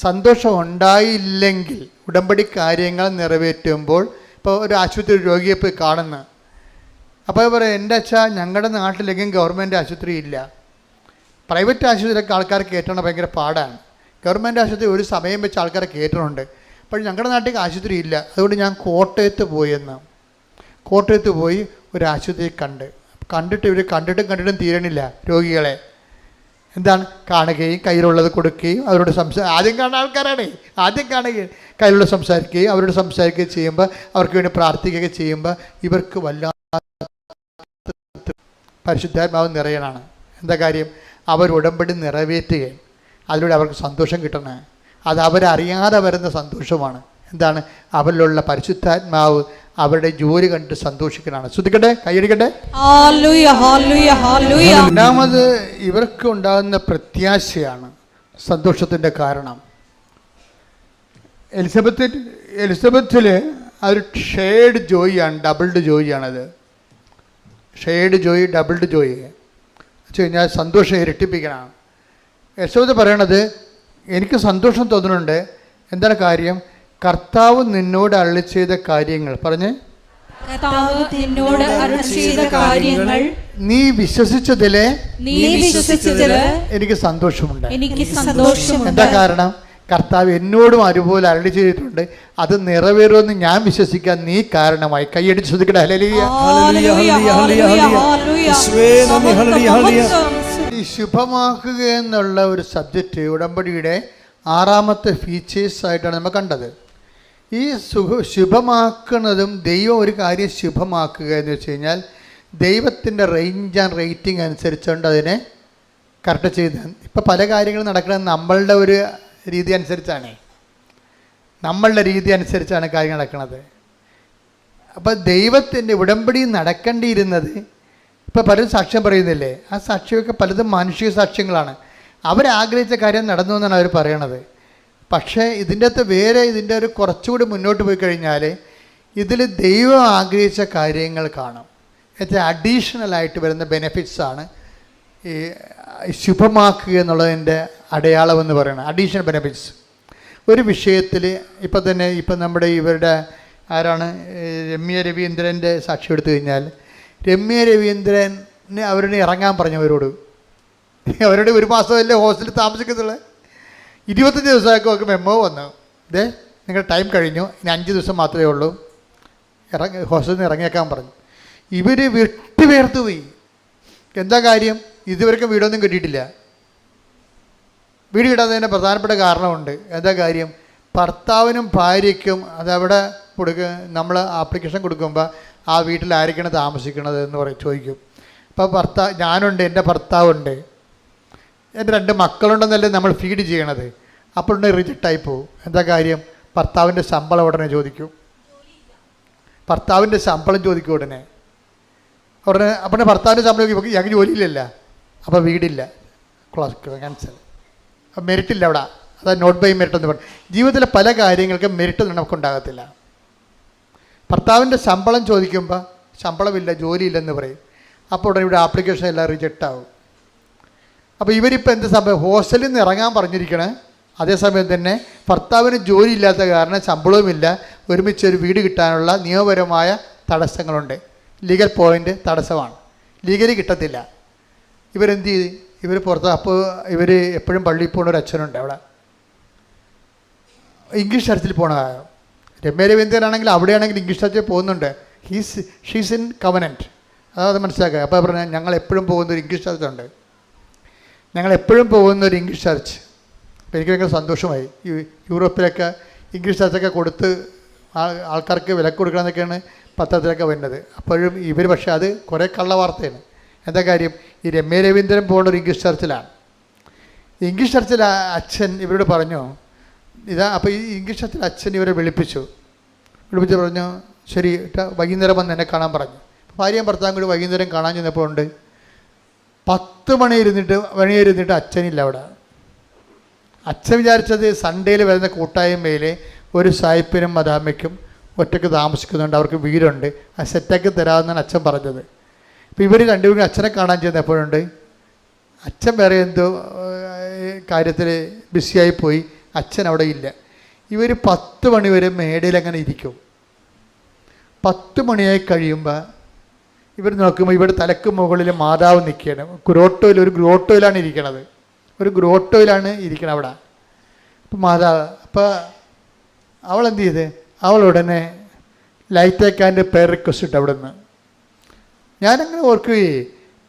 സന്തോഷം ഉണ്ടായില്ലെങ്കിൽ ഉടമ്പടി കാര്യങ്ങൾ നിറവേറ്റുമ്പോൾ, ഇപ്പോൾ ഒരു ആശുപത്രി രോഗിയെ പോയി കാണുന്നു, അപ്പോൾ പറയും എൻ്റെ അച്ഛാ ഞങ്ങളുടെ നാട്ടിലെങ്കിലും ഗവൺമെൻറ് ആശുപത്രി ഇല്ല. പ്രൈവറ്റ് ആശുപത്രിയിലൊക്കെ ആൾക്കാർ കയറ്റണം ഭയങ്കര പാടാണ്. ഗവൺമെൻറ് ആശുപത്രി ഒരു സമയം വെച്ച് ആൾക്കാരെ കയറ്റുന്നുണ്ട്. അപ്പോൾ ഞങ്ങളുടെ നാട്ടിൽ ആശുപത്രി ഇല്ല. അതുകൊണ്ട് ഞാൻ കോട്ടയത്ത് പോയി ഒരു ആശുപത്രി കണ്ടിട്ട് ഇവർ കണ്ടിട്ടും തീരണില്ല രോഗികളെ. എന്താണ് കാണുകയും കയ്യിലുള്ളത് കൊടുക്കുകയും അവരോട് ആദ്യം കാണുന്ന ആൾക്കാരാണ്. ആദ്യം കാണുകയും കയ്യിലുള്ള സംസാരിക്കുകയും അവരോട് സംസാരിക്കുകയും ചെയ്യുമ്പോൾ, അവർക്ക് വേണ്ടി പ്രാർത്ഥിക്കുകയൊക്കെ ചെയ്യുമ്പോൾ ഇവർക്ക് വല്ലാത്ത പരിശുദ്ധാത്മാവ് നിറയണാണ്. എന്താ കാര്യം? അവർ ഉടമ്പടി നിറവേറ്റുകയും അതിലൂടെ അവർക്ക് സന്തോഷം കിട്ടണേ. അത് അവരറിയാതെ വരുന്ന സന്തോഷമാണ്. എന്താണ്? അവരിലുള്ള പരിശുദ്ധാത്മാവ് അവരുടെ ജോലി കണ്ട് സന്തോഷിക്കലാണ്. ശ്രദ്ധിക്കട്ടെ, കൈയടിക്കട്ടെ. രണ്ടാമത്, ഇവർക്ക് ഉണ്ടാകുന്ന പ്രത്യാശയാണ് സന്തോഷത്തിൻ്റെ കാരണം. എലിസബത്തിൽ അതൊരു ഷെയർഡ് ജോയിയാണ്, ഡബിൾഡ് ജോയിയാണത്. ഷെയർഡ് ജോയി, ഡബിൾഡ് ജോയി വെച്ച് കഴിഞ്ഞാൽ സന്തോഷം ഇരട്ടിപ്പിക്കണം. എലിസബത്ത് പറയണത് എനിക്ക് സന്തോഷം തോന്നുന്നുണ്ട്. എന്താണ് കാര്യം? കർത്താവ് നിന്നോട് അരുളി ചെയ്ത കാര്യങ്ങൾ പറഞ്ഞ്, നീ വിശ്വസിച്ചതിൽ എനിക്ക് സന്തോഷമുണ്ട്. എന്താ കാരണം? കർത്താവ് എന്നോടും അതുപോലെ അരുളി ചെയ്തിട്ടുണ്ട്. അത് നിറവേറുമെന്ന് ഞാൻ വിശ്വസിക്കാൻ നീ കാരണമായി. കൈയടിച്ച് ശ്രദ്ധിക്കട്ടെ. ഈ ശുഭമാക്കുക എന്നുള്ള ഒരു സബ്ജക്റ്റ് ഉടമ്പടിയുടെ 6ാമത്തെ ഫീച്ചേഴ്സ് ആയിട്ടാണ് നമ്മൾ കണ്ടത്. ഈ ശുഭമാക്കുന്നതും, ദൈവം ഒരു കാര്യം ശുഭമാക്കുക എന്ന് വെച്ച് കഴിഞ്ഞാൽ ദൈവത്തിൻ്റെ റേഞ്ച് ആൻഡ് റേറ്റിംഗ് അനുസരിച്ചുകൊണ്ട് അതിനെ കറക്റ്റ് ചെയ്ത്. ഇപ്പം പല കാര്യങ്ങളും നടക്കുന്നത് നമ്മളുടെ ഒരു രീതി അനുസരിച്ചാണ്, കാര്യങ്ങൾ നടക്കുന്നത്. അപ്പം ദൈവത്തിൻ്റെ ഉടമ്പടി നടക്കേണ്ടിയിരുന്നത്, ഇപ്പോൾ പലരും സാക്ഷ്യം പറയുന്നില്ലേ, ആ സാക്ഷ്യമൊക്കെ പലതും മാനുഷിക സാക്ഷ്യങ്ങളാണ്. അവരാഗ്രഹിച്ച കാര്യം നടന്നു എന്നാണ് അവർ പറയണത്. പക്ഷേ ഇതിൻ്റെ ഇതിൻ്റെ ഒരു കുറച്ചുകൂടി മുന്നോട്ട് പോയി കഴിഞ്ഞാൽ ഇതിൽ ദൈവം ആഗ്രഹിച്ച കാര്യങ്ങൾ കാണും. ഏറ്റവും അഡീഷണലായിട്ട് വരുന്ന ബെനിഫിറ്റ്സാണ് ഈ ശുഭമാക്കുക എന്നുള്ളതിൻ്റെ അടയാളമെന്ന് പറയുന്നത്. അഡീഷണൽ ബെനിഫിറ്റ്സ് ഒരു വിഷയത്തിൽ ഇപ്പം നമ്മുടെ ഇവരുടെ ആരാണ്, രമ്യ രവീന്ദ്രൻ്റെ സാക്ഷ്യം എടുത്തു കഴിഞ്ഞാൽ, രമ്യ രവീന്ദ്രന് അവരുടെ ഇറങ്ങാൻ പറഞ്ഞവരോട്, അവരുടെ 1 മാസമല്ലേ ഹോസ്റ്റലിൽ താമസിക്കുന്നുള്ളത്, 25 ദിവസമൊക്കെ മെമ്മോ വന്നു, നിങ്ങളുടെ ടൈം കഴിഞ്ഞു, ഇനി 5 ദിവസം മാത്രമേ ഉള്ളൂ, ഹോസ്റ്റലിൽ നിന്ന് ഇറങ്ങിയേക്കാൻ പറഞ്ഞു. ഇവർ വിട്ടുപേർത്ത് പോയി. എന്താ കാര്യം? ഇതുവരെക്കും വീടൊന്നും കിട്ടിയിട്ടില്ല. വീട് കിട്ടാത്തതിൻ്റെ പ്രധാനപ്പെട്ട കാരണമുണ്ട്. എന്താ കാര്യം? ഭർത്താവിനും ഭാര്യയ്ക്കും അതവിടെ നമ്മൾ ആപ്ലിക്കേഷൻ കൊടുക്കുമ്പോൾ ആ വീട്ടിലായിരിക്കണം താമസിക്കണത് എന്ന് ചോദിക്കും. അപ്പോൾ ഞാനുണ്ട്, എൻ്റെ ഭർത്താവുണ്ട്, എൻ്റെ 2 മക്കളുണ്ടെന്നല്ലേ നമ്മൾ ഫീഡ് ചെയ്യണത്. അപ്പോൾ റിജക്റ്റായി പോകും. എന്താ കാര്യം? ഭർത്താവിൻ്റെ ശമ്പളം ഉടനെ ചോദിക്കും. ഉടനെ അപ്പോൾ ഭർത്താവിൻ്റെ ശമ്പളം ചോദിക്കും, ഞങ്ങൾക്ക് ജോലിയില്ലല്ല, അപ്പോൾ വീടില്ല, ക്യാൻസൽ, അപ്പോൾ മെറിറ്റില്ല അവിടെ. അതായത് നോട്ട് ബൈ മെറിറ്റ് എന്ന് പറയും. ജീവിതത്തിലെ പല കാര്യങ്ങൾക്കും മെറിറ്റ് നമുക്കുണ്ടാകത്തില്ല. ഭർത്താവിൻ്റെ ശമ്പളം ചോദിക്കുമ്പോൾ ശമ്പളമില്ല, ജോലിയില്ലെന്ന് പറയും. അപ്പോൾ ഉടനെ ഇവിടെ ആപ്ലിക്കേഷൻ എല്ലാം റിജക്റ്റ് ആവും. അപ്പോൾ ഇവരിപ്പോൾ എന്ത് സംഭവം? ഹോസ്റ്റലിൽ നിന്ന് ഇറങ്ങാൻ പറഞ്ഞിരിക്കണേ, അതേസമയം തന്നെ ഭർത്താവിന് ജോലി ഇല്ലാത്ത കാരണം ശമ്പളവുമില്ല, ഒരുമിച്ച് ഒരു വീട് കിട്ടാനുള്ള നിയമപരമായ തടസ്സങ്ങളുണ്ട്. ലീഗൽ പോയിൻ്റ് തടസ്സമാണ്, ലീഗലി കിട്ടത്തില്ല. ഇവരെന്ത് ചെയ്ത്? ഇവർ പുറത്ത്. അപ്പോൾ ഇവർ എപ്പോഴും പള്ളിയിൽ പോകുന്ന ഒരു അച്ഛനുണ്ട് അവിടെ, ഇംഗ്ലീഷ് ചർച്ചിൽ പോകണ. രമ്യ രവീന്ദ്രനാണെങ്കിൽ അവിടെയാണെങ്കിൽ ഇംഗ്ലീഷ് ചർച്ചിൽ പോകുന്നുണ്ട്. ഷീസ് ഇൻ കവനൻറ്റ്, അതായത് മനസ്സിലാക്കുക. അപ്പോൾ പറഞ്ഞാൽ ഞങ്ങൾ എപ്പോഴും പോകുന്നൊരു ഇംഗ്ലീഷ് ചർച്ചുണ്ട്, അപ്പോൾ എനിക്ക് ഭയങ്കര സന്തോഷമായി. യൂറോപ്പിലൊക്കെ ഇംഗ്ലീഷ് ചർച്ചൊക്കെ കൊടുത്ത് ആൾക്കാർക്ക് വില കൊടുക്കണമെന്നൊക്കെയാണ് പത്രത്തിലൊക്കെ വരുന്നത്. അപ്പോഴും ഇവർ പക്ഷേ അത് കുറേ കള്ള വാർത്തയാണ്. എന്താ കാര്യം? ഈ രമ്യ രവീന്ദ്രൻ പോകുന്ന ഒരു ഇംഗ്ലീഷ് ചർച്ചിലാണ്. ഇംഗ്ലീഷ് ചർച്ചിൽ അച്ഛൻ ഇവരോട് പറഞ്ഞു അപ്പോൾ ഈ ഇംഗ്ലീഷ് ചർച്ചിൽ അച്ഛൻ ഇവരെ വിളിപ്പിച്ചു പറഞ്ഞു, ശരി വൈകുന്നേരം വന്ന് എന്നെ കാണാൻ പറഞ്ഞു. ഭാര്യയും ഭർത്താവും കൂടി വൈകുന്നേരം കാണാൻ ചെന്നപ്പോൾ ഉണ്ട് 10 മണി ഇരുന്നിട്ട് അച്ഛനില്ല അവിടെ. അച്ഛൻ വിചാരിച്ചത് സൺഡേയിൽ വരുന്ന കൂട്ടായ്മയിൽ ഒരു സായിപ്പിനും മദാമയ്ക്കും ഒറ്റയ്ക്ക് താമസിക്കുന്നുണ്ട്, അവർക്ക് വീടുണ്ട്, അത് സെറ്റാക്കി തരാമെന്നാണ് അച്ഛൻ പറഞ്ഞത്. അപ്പോൾ ഇവർ രണ്ടുപേരും അച്ഛനെ കാണാൻ ചെന്നപ്പോഴുണ്ട് അച്ഛൻ വേറെ എന്തോ കാര്യത്തിൽ ബിസിയായി പോയി, അച്ഛൻ അവിടെ ഇല്ല. ഇവർ 10 മണി വരെ മേടയിൽ അങ്ങനെ ഇരിക്കും. 10 മണിയായി കഴിയുമ്പോൾ ഇവർ നോക്കുമ്പോൾ ഇവിടെ തലക്ക് മുകളിൽ മാതാവ് നിൽക്കുകയാണ്. ഒരു ഗ്രോട്ടോയിലാണ് ഇരിക്കണത്. അവിടെ. അപ്പോൾ മാതാവ്, അപ്പോൾ അവൾ എന്ത് ചെയ്ത്, അവൾ ഉടനെ ലൈറ്റേക്കാൻ്റെ പേർ റിക്വസ്റ്റ് ഇട്ട് അവിടെ നിന്ന്. ഞാനങ്ങനെ ഓർക്കുകയെ,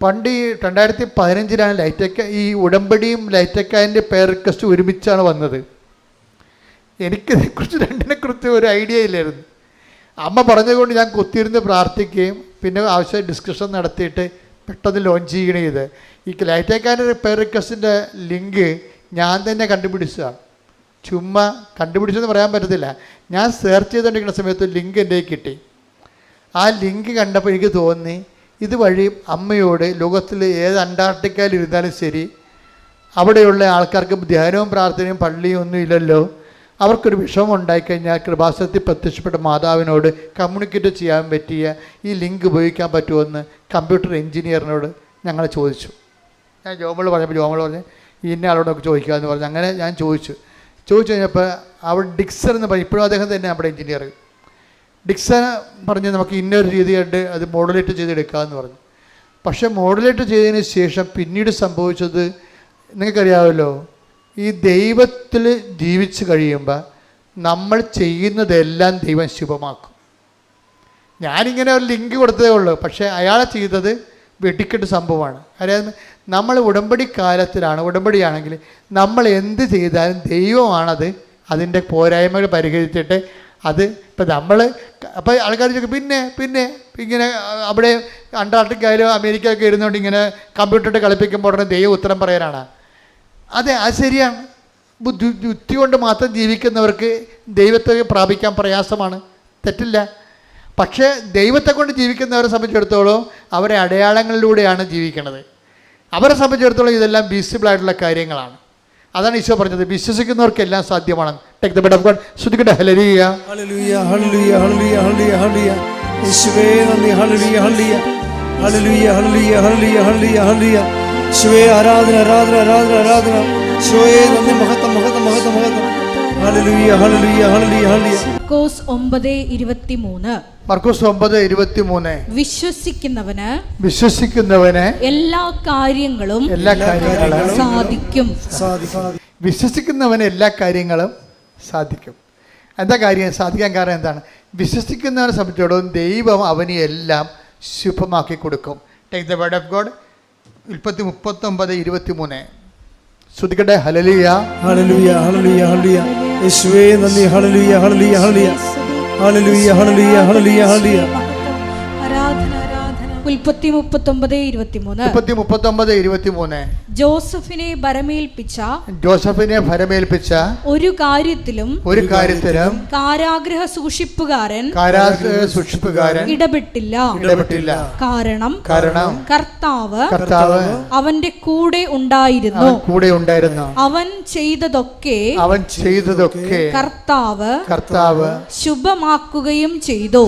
പണ്ട് ഈ 2015 ലൈറ്റേക്ക ഈ ഉടമ്പടിയും ലൈറ്റേക്കാൻ്റെ പേർ റിക്വസ്റ്റ് ഒരുമിച്ചാണ് വന്നത്. എനിക്കിതേക്കുറിച്ച് രണ്ടിനെക്കുറിച്ച് ഒരു ഐഡിയ ഇല്ലായിരുന്നു. അമ്മ പറഞ്ഞതുകൊണ്ട് ഞാൻ കുത്തിയിരുന്ന് പ്രാർത്ഥിക്കുകയും പിന്നെ ആവശ്യമായ ഡിസ്കഷൻ നടത്തിയിട്ട് പെട്ടെന്ന് ലോഞ്ച് ചെയ്യണേ ചെയ്ത്. ഈ ലൈറ്റേക്കാൻ്റെ പേർ റിക്വസ്റ്റിൻ്റെ ലിങ്ക് ഞാൻ തന്നെ കണ്ടുപിടിച്ചതാണ്. ചുമ്മാ കണ്ടുപിടിച്ചെന്ന് പറയാൻ പറ്റത്തില്ല. ഞാൻ സെർച്ച് ചെയ്തുകൊണ്ടിരിക്കുന്ന സമയത്ത് ലിങ്ക് എൻ്റെ കിട്ടി. ആ ലിങ്ക് കണ്ടപ്പോൾ എനിക്ക് തോന്നി, ഇതുവഴി അമ്മയോട് ലോകത്തിൽ ഏത് അന്റാർട്ടിക്കയിൽ ഇരുന്നാലും ശരി, അവിടെയുള്ള ആൾക്കാർക്ക് ധ്യാനവും പ്രാർത്ഥനയും പള്ളിയും ഒന്നും ഇല്ലല്ലോ, അവർക്കൊരു വിഷമം ഉണ്ടായിക്കഴിഞ്ഞാൽ കൃപാസനത്തിൽ പ്രത്യക്ഷപ്പെട്ട മാതാവിനോട് കമ്മ്യൂണിക്കേറ്റ് ചെയ്യാൻ പറ്റിയ ഈ ലിങ്ക് ഉപയോഗിക്കാൻ പറ്റുമെന്ന് കമ്പ്യൂട്ടർ എഞ്ചിനീയറിനോട് ഞങ്ങൾ ചോദിച്ചു. ഞാൻ ജോമോൾ പറഞ്ഞ് ഇന്ന ആളോടൊക്കെ ചോദിക്കാമെന്ന് പറഞ്ഞു. അങ്ങനെ ഞാൻ ചോദിച്ചു കഴിഞ്ഞപ്പോൾ അവിടെ ഡിക്സൺ എന്ന് പറയും, ഇപ്പോഴും അദ്ദേഹം തന്നെ നമ്മുടെ എഞ്ചിനീയർ. ഡിക്സൺ പറഞ്ഞ് നമുക്ക് ഇന്നൊരു രീതിയായിട്ട് അത് മോഡുലേറ്റ് ചെയ്തെടുക്കാമെന്ന് പറഞ്ഞു. പക്ഷേ മോഡുലേറ്റ് ചെയ്തതിന് ശേഷം പിന്നീട് സംഭവിച്ചത് നിങ്ങൾക്കറിയാമല്ലോ, ഈ ദൈവത്തിൽ ജീവിച്ച് കഴിയുമ്പോൾ നമ്മൾ ചെയ്യുന്നതെല്ലാം ദൈവം ശുഭമാക്കും. ഞാനിങ്ങനെ ഒരു ലിങ്ക് കൊടുത്തതേ ഉള്ളൂ, പക്ഷേ അയാളെ ചെയ്തത് വെടിക്കെട്ട് സംഭവമാണ്. അതായത് നമ്മൾ ഉടമ്പടി കാലത്തിലാണ്, ഉടമ്പടിയാണെങ്കിൽ നമ്മൾ എന്ത് ചെയ്താലും ദൈവമാണത് അതിൻ്റെ പോരായ്മകൾ പരിഹരിച്ചിട്ട് അത് ഇപ്പം നമ്മൾ അപ്പോൾ ആൾക്കാർ ചോദിക്കും പിന്നെ ഇങ്ങനെ അവിടെ അന്റാർട്ടിക്കയിലോ അമേരിക്കയൊക്കെ ഇരുന്നുകൊണ്ട് ഇങ്ങനെ കമ്പ്യൂട്ടറിട്ട് കളിപ്പിക്കുമ്പോൾ ഉടനെ ദൈവം ഉത്തരം പറയാനാണ്. അതെ, അത് ശരിയാണ്. ബുദ്ധി കൊണ്ട് മാത്രം ജീവിക്കുന്നവർക്ക് ദൈവത്തെ പ്രാപിക്കാൻ പ്രയാസമാണ്, തെറ്റില്ല. പക്ഷേ ദൈവത്തെ കൊണ്ട് ജീവിക്കുന്നവരെ സംബന്ധിച്ചിടത്തോളം അവരെ അടയാളങ്ങളിലൂടെയാണ് ജീവിക്കുന്നത്. അവരെ സംബന്ധിച്ചിടത്തോളം ഇതെല്ലാം വിസിബിളായിട്ടുള്ള കാര്യങ്ങളാണ്. അതാണ് ഈശോ പറഞ്ഞത്, വിശ്വസിക്കുന്നവർക്കെല്ലാം സാധ്യമാണ്. Take the bed of God. ശ്രുതിക്കട്ടെ ഹല്ലേലൂയ ഹല്ലേലൂയ ഹല്ലേലൂയ ഹല്ലേലൂയ ഹല്ലേലൂയ ഹല്ലേലൂയ. യേശുവേ നന്ദി. ഹല്ലേലൂയ ഹല്ലേലൂയ ഹല്ലേലൂയ ഹല്ലേലൂയ ഹല്ലേലൂയ ഹല്ലേലൂയ ഹല്ലേലൂയ. യേശുവേ ആരാധന ആരാധന ആരാധന ആരാധന. യേശുവേ നന്ദി. മഹത്വം മഹത്വം മഹത്വം മഹത്വം. ഹല്ലേലൂയ ഹല്ലേലൂയ ഹല്ലേലൂയ ഹല്ലേലൂയ. മർക്കോസ് 9:23. മർക്കോസ് 9:23. വിശ്വസിക്കുന്നവന് എല്ലാ കാര്യങ്ങളും സാധിക്കും. വിശ്വസിക്കുന്നവന് എല്ലാ കാര്യങ്ങളും സാധിക്കും. എന്താ കാര്യം സാധിക്കാൻ കാരണം എന്താണ്? വിശ്വസിക്കുന്നവനെ സംബന്ധിച്ചിടത്തോളം ദൈവം അവന് എല്ലാം ശുഭമാക്കി കൊടുക്കും. Take the word of God. ഉൽപ്പത്തി 39:23. ശ്രുതിക്കട്ടെ ഹല്ലേലൂയ ഹല്ലേലൂയ ഹല്ലേലൂയ ഹല്ലേലൂയ. യേശുവേ നന്ദി. ഹല്ലേലൂയ ഹല്ലേലൂയ ഹല്ലേലൂയ ഹല്ലേലൂയ ഹല്ലേലൂയ ഹല്ലേലൂയ ഹല്ലേലൂയ. ഉൽപ്പത്തി 39:23. ജോസഫിനെ ഭരമേൽപ്പിച്ച ഒരു കാര്യത്തിലും കാരാഗ്രഹ സൂക്ഷിപ്പുകാരൻ ഇടപെട്ടില്ല. കാരണം കർത്താവ് അവന്റെ കൂടെ ഉണ്ടായിരുന്നു. അവൻ ചെയ്തതൊക്കെ കർത്താവ് ശുഭമാക്കുകയും ചെയ്തു.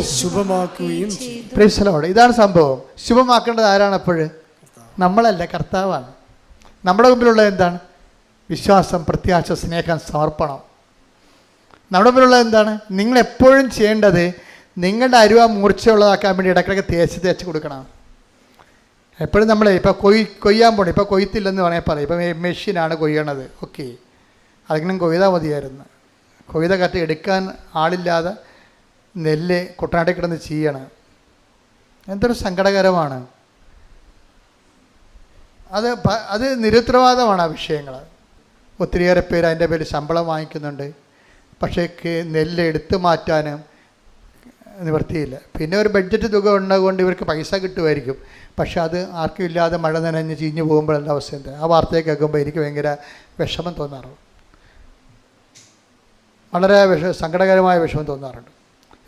ഇതാണ് സംഭവം. ശുഭമാക്കേണ്ടത് ആരാണ്? അപ്പോഴ് നമ്മളല്ല, കർത്താവാണ്. നമ്മുടെ മുമ്പിലുള്ള എന്താണ്? വിശ്വാസം, പ്രത്യാശ, സ്നേഹം, സമർപ്പണം. നമ്മുടെ മുമ്പിലുള്ള എന്താണ്? നിങ്ങളെപ്പോഴും ചെയ്യേണ്ടത് നിങ്ങളുടെ അരുവ മൂർച്ചയുള്ളതാക്കാൻ വേണ്ടി ഇടയ്ക്കിടയ്ക്ക് തേച്ച് കൊടുക്കണം. എപ്പോഴും നമ്മൾ ഇപ്പോൾ കൊയ്യാൻ പോകണം. ഇപ്പോൾ കൊയ്ത്തില്ലെന്ന് വേണമെങ്കിൽ പറയും. ഇപ്പം മെഷീനാണ് കൊയ്യണത്. ഓക്കെ, അതെങ്കിലും കൊയ്താൽ മതിയായിരുന്നു. കൊയ്ത കറ്റ് എടുക്കാൻ ആളില്ലാതെ നെല്ല് കുട്ടനാട്ടിൽ കിടന്ന് ചെയ്യണം. എന്തൊരു സങ്കടകരമാണ്. അത് നിരുത്തരവാദമാണ് ആ വിഷയങ്ങൾ. ഒത്തിരിയേറെ പേര് അതിൻ്റെ പേരിൽ ശമ്പളം വാങ്ങിക്കുന്നുണ്ട്. പക്ഷേ നെല്ല് എടുത്തു മാറ്റാനും നിവൃത്തിയില്ല. പിന്നെ ഒരു ബഡ്ജറ്റ് തുക ഉള്ളതുകൊണ്ട് ഇവർക്ക് പൈസ കിട്ടുമായിരിക്കും. പക്ഷെ അത് ആർക്കും ഇല്ലാതെ മഴ നനഞ്ഞ് ചീഞ്ഞു പോകുമ്പോൾ എന്താ അവസ്ഥ? എന്താ ആ വാർത്തയെ കേൾക്കുമ്പോൾ എനിക്ക് ഭയങ്കര വിഷമം തോന്നാറുണ്ട്. വളരെ സങ്കടകരമായ വിഷമം തോന്നാറുണ്ട്.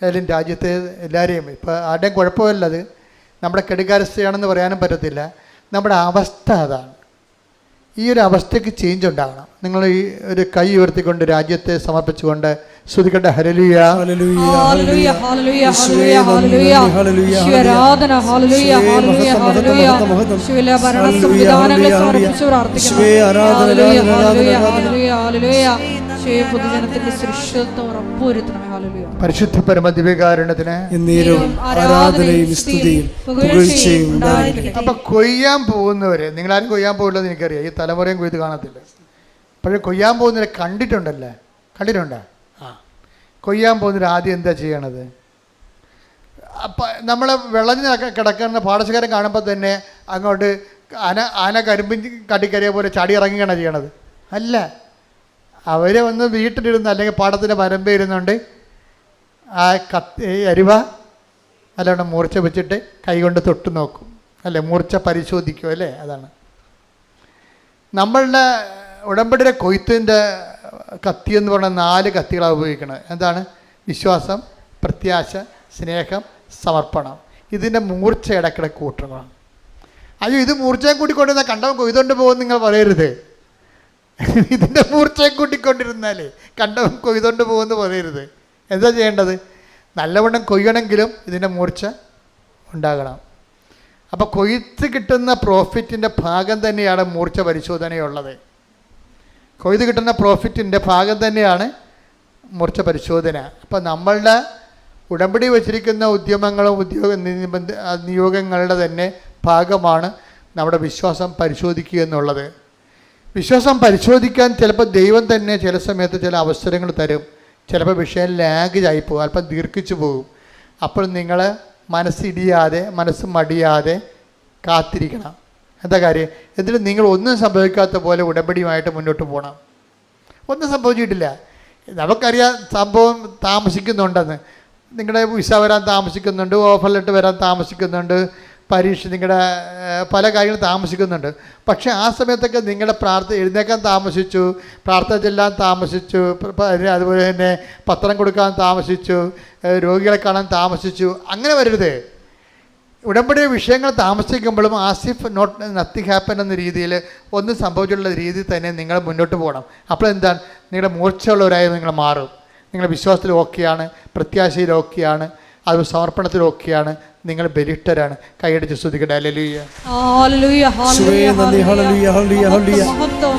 ഏതായാലും രാജ്യത്തെ എല്ലാവരെയും ഇപ്പോൾ ആരുടെയും കുഴപ്പമില്ലത് നമ്മുടെ കെടുകാര്യസ്ഥയാണെന്ന് പറയാനും പറ്റത്തില്ല. നമ്മുടെ അവസ്ഥ അതാണ്. ഈ ഒരു അവസ്ഥയ്ക്ക് ചേഞ്ച് ഉണ്ടാകണം. നിങ്ങൾ ഈ ഒരു കൈ ഉയർത്തിക്കൊണ്ട് രാജ്യത്തെ സമർപ്പിച്ചുകൊണ്ട് സ്തുതിക്കട്ടെ. ഹല്ലേലൂയ, ഹല്ലേലൂയ, ഹല്ലേലൂയ, ഹല്ലേലൂയ, ഹല്ലേലൂയ, ഹല്ലേലൂയ. ഈശോയെ ആരാധന. ഹല്ലേലൂയ, ഹല്ലേലൂയ, ഹല്ലേലൂയ. ഈശോയിലെ ഭരണ സംവിധാനങ്ങളെ സമർപ്പിച്ച് പ്രാർത്ഥിക്കുന്നു. ഹല്ലേലൂയ, ഹല്ലേലൂയ, ഹല്ലേലൂയ, ഹല്ലേലൂയ. ഈശോയെ പൊതുജനത്തിന്റെ സുരക്ഷിതത്വം ഉറപ്പുവരുത്തണമേ. ഹല്ലേലൂയ. പരിശുദ്ധ പരമദിവ്യകാരുണ്യത്തിന് എന്നേരവും ആരാധനയും സ്തുതിയും പുകഴ്ചയും ഉണ്ടായിരിക്കട്ടെ. അപ്പം കൊയ്യാൻ പോകുന്നവർ, നിങ്ങളാരും കൊയ്യാൻ പോകില്ലെന്ന് എനിക്കറിയാം, ഈ തലമുറയും കൊയ്ത് കാണത്തില്ല. പക്ഷേ കൊയ്യാൻ പോകുന്നവരെ കണ്ടിട്ടുണ്ടല്ലേ? കണ്ടിട്ടുണ്ടോ? കൊയ്യാൻ പോകുന്നവർ ആദ്യം എന്താ ചെയ്യണത്? അപ്പം നമ്മൾ വിളഞ്ഞ് കിടക്കുന്ന പാടശേഖരം കാണുമ്പോൾ തന്നെ അങ്ങോട്ട് ആന കരിമ്പിൻ കടിക്കരിയ പോലെ ചാടി ഇറങ്ങുകയാണ് ചെയ്യണത്? അല്ല, അവർ ഒന്ന് വീട്ടിലിരുന്ന് അല്ലെങ്കിൽ പാടത്തിൻ്റെ വരമ്പേ ഇരുന്നുകൊണ്ട് ആ അരിവ നല്ലോണം മൂർച്ച വെച്ചിട്ട് കൈകൊണ്ട് തൊട്ട് നോക്കും, അല്ലേ? മൂർച്ച പരിശോധിക്കും, അല്ലേ? അതാണ് നമ്മളുടെ ഉടമ്പടിയുടെ കൊയ്ത്തിൻ്റെ കത്തി എന്ന് പറഞ്ഞാൽ 4 കത്തികളാണ് ഉപയോഗിക്കുന്നത്. എന്താണ്? വിശ്വാസം, പ്രത്യാശ, സ്നേഹം, സമർപ്പണം. ഇതിൻ്റെ മൂർച്ച ഇടയ്ക്കിടയ്ക്ക് കൂട്ടണം. അയ്യോ, ഇത് മൂർച്ചയെ കൂട്ടിക്കൊണ്ടിരുന്നാൽ കണ്ടവൻ കൊയ്തുകൊണ്ട് പോകുമെന്ന് നിങ്ങൾ പറയരുത്. ഇതിൻ്റെ മൂർച്ചയെ കൂട്ടിക്കൊണ്ടിരുന്നാലേ കണ്ടവൻ കൊയ്തുകൊണ്ട് പോകുമെന്ന് പറയരുത്. എന്താ ചെയ്യേണ്ടത്? നല്ലവണ്ണം കൊയ്യണമെങ്കിലും ഇതിൻ്റെ മൂർച്ച ഉണ്ടാകണം. അപ്പോൾ കൊയ്ത്ത് കിട്ടുന്ന പ്രോഫിറ്റിൻ്റെ ഭാഗം തന്നെയാണ് മൂർച്ച പരിശോധനയുള്ളത്. കൊയ്ത് കിട്ടുന്ന പ്രോഫിറ്റിൻ്റെ ഭാഗം തന്നെയാണ് മൂർച്ച പരിശോധന. അപ്പോൾ നമ്മളുടെ ഉടമ്പടി വച്ചിരിക്കുന്ന ഉദ്യമങ്ങളും നിയോഗങ്ങളുടെ തന്നെ ഭാഗമാണ് നമ്മുടെ വിശ്വാസം പരിശോധിക്കുക എന്നുള്ളത്. വിശ്വാസം പരിശോധിക്കാൻ ചിലപ്പോൾ ദൈവം തന്നെ ചില സമയത്ത് ചില അവസരങ്ങൾ തരും. ചിലപ്പോൾ വിഷയം ലാഗ് ആയിപ്പോകും, അല്പം ദീർഘിച്ചു പോകും. അപ്പോൾ നിങ്ങൾ മനസ്സിടിയാതെ, മനസ്സ് മടിയാതെ കാത്തിരിക്കണം. എന്താ കാര്യം? എന്നിട്ട് നിങ്ങൾ ഒന്നും സംഭവിക്കാത്ത പോലെ ഉടമ്പടിയുമായിട്ട് മുന്നോട്ട് പോകണം. ഒന്നും സംഭവിച്ചിട്ടില്ല, നമുക്കറിയാം സംഭവം താമസിക്കുന്നുണ്ടെന്ന്. നിങ്ങളുടെ വിസ വരാൻ താമസിക്കുന്നുണ്ട്, ഓഫർ ലെറ്റർ വരാൻ താമസിക്കുന്നുണ്ട്, പരീക്ഷ, നിങ്ങളുടെ പല കാര്യങ്ങളും താമസിക്കുന്നുണ്ട്. പക്ഷേ ആ സമയത്തൊക്കെ നിങ്ങളുടെ എഴുന്നേക്കാൻ താമസിച്ചു, പ്രാർത്ഥന ചെല്ലാൻ താമസിച്ചു, അതുപോലെ തന്നെ പത്രം കൊടുക്കാൻ താമസിച്ചു, രോഗികളെ കാണാൻ താമസിച്ചു. അങ്ങനെ വരരുത്. ഉടമ്പടി വിഷയങ്ങൾ താമസിക്കുമ്പോഴും ആസിഫ് നത്തിങ് ഹാപ്പൻ എന്ന രീതിയിൽ ഒന്നും സംഭവിച്ചിട്ടുള്ള രീതിയിൽ തന്നെ നിങ്ങൾ മുന്നോട്ട് പോകണം. അപ്പോൾ എന്താണ്? നിങ്ങളുടെ മൂർച്ചയുള്ളവരായി നിങ്ങൾ മാറും. നിങ്ങളുടെ വിശ്വാസത്തിൽ ഓക്കെയാണ്, പ്രത്യാശയിൽ ഓക്കെയാണ്, അത് സമർപ്പണത്തിൽ ഓക്കെയാണ്, നിങ്ങൾ ബലിഷ്ഠരാണ്. കൈയടിച്ച് സ്തുതിക്കട്ടെ. ഹല്ലേലൂയ, ഹല്ലേലൂയ, ഹല്ലേലൂയ, ഹല്ലേലൂയ, ഹല്ലേലൂയ,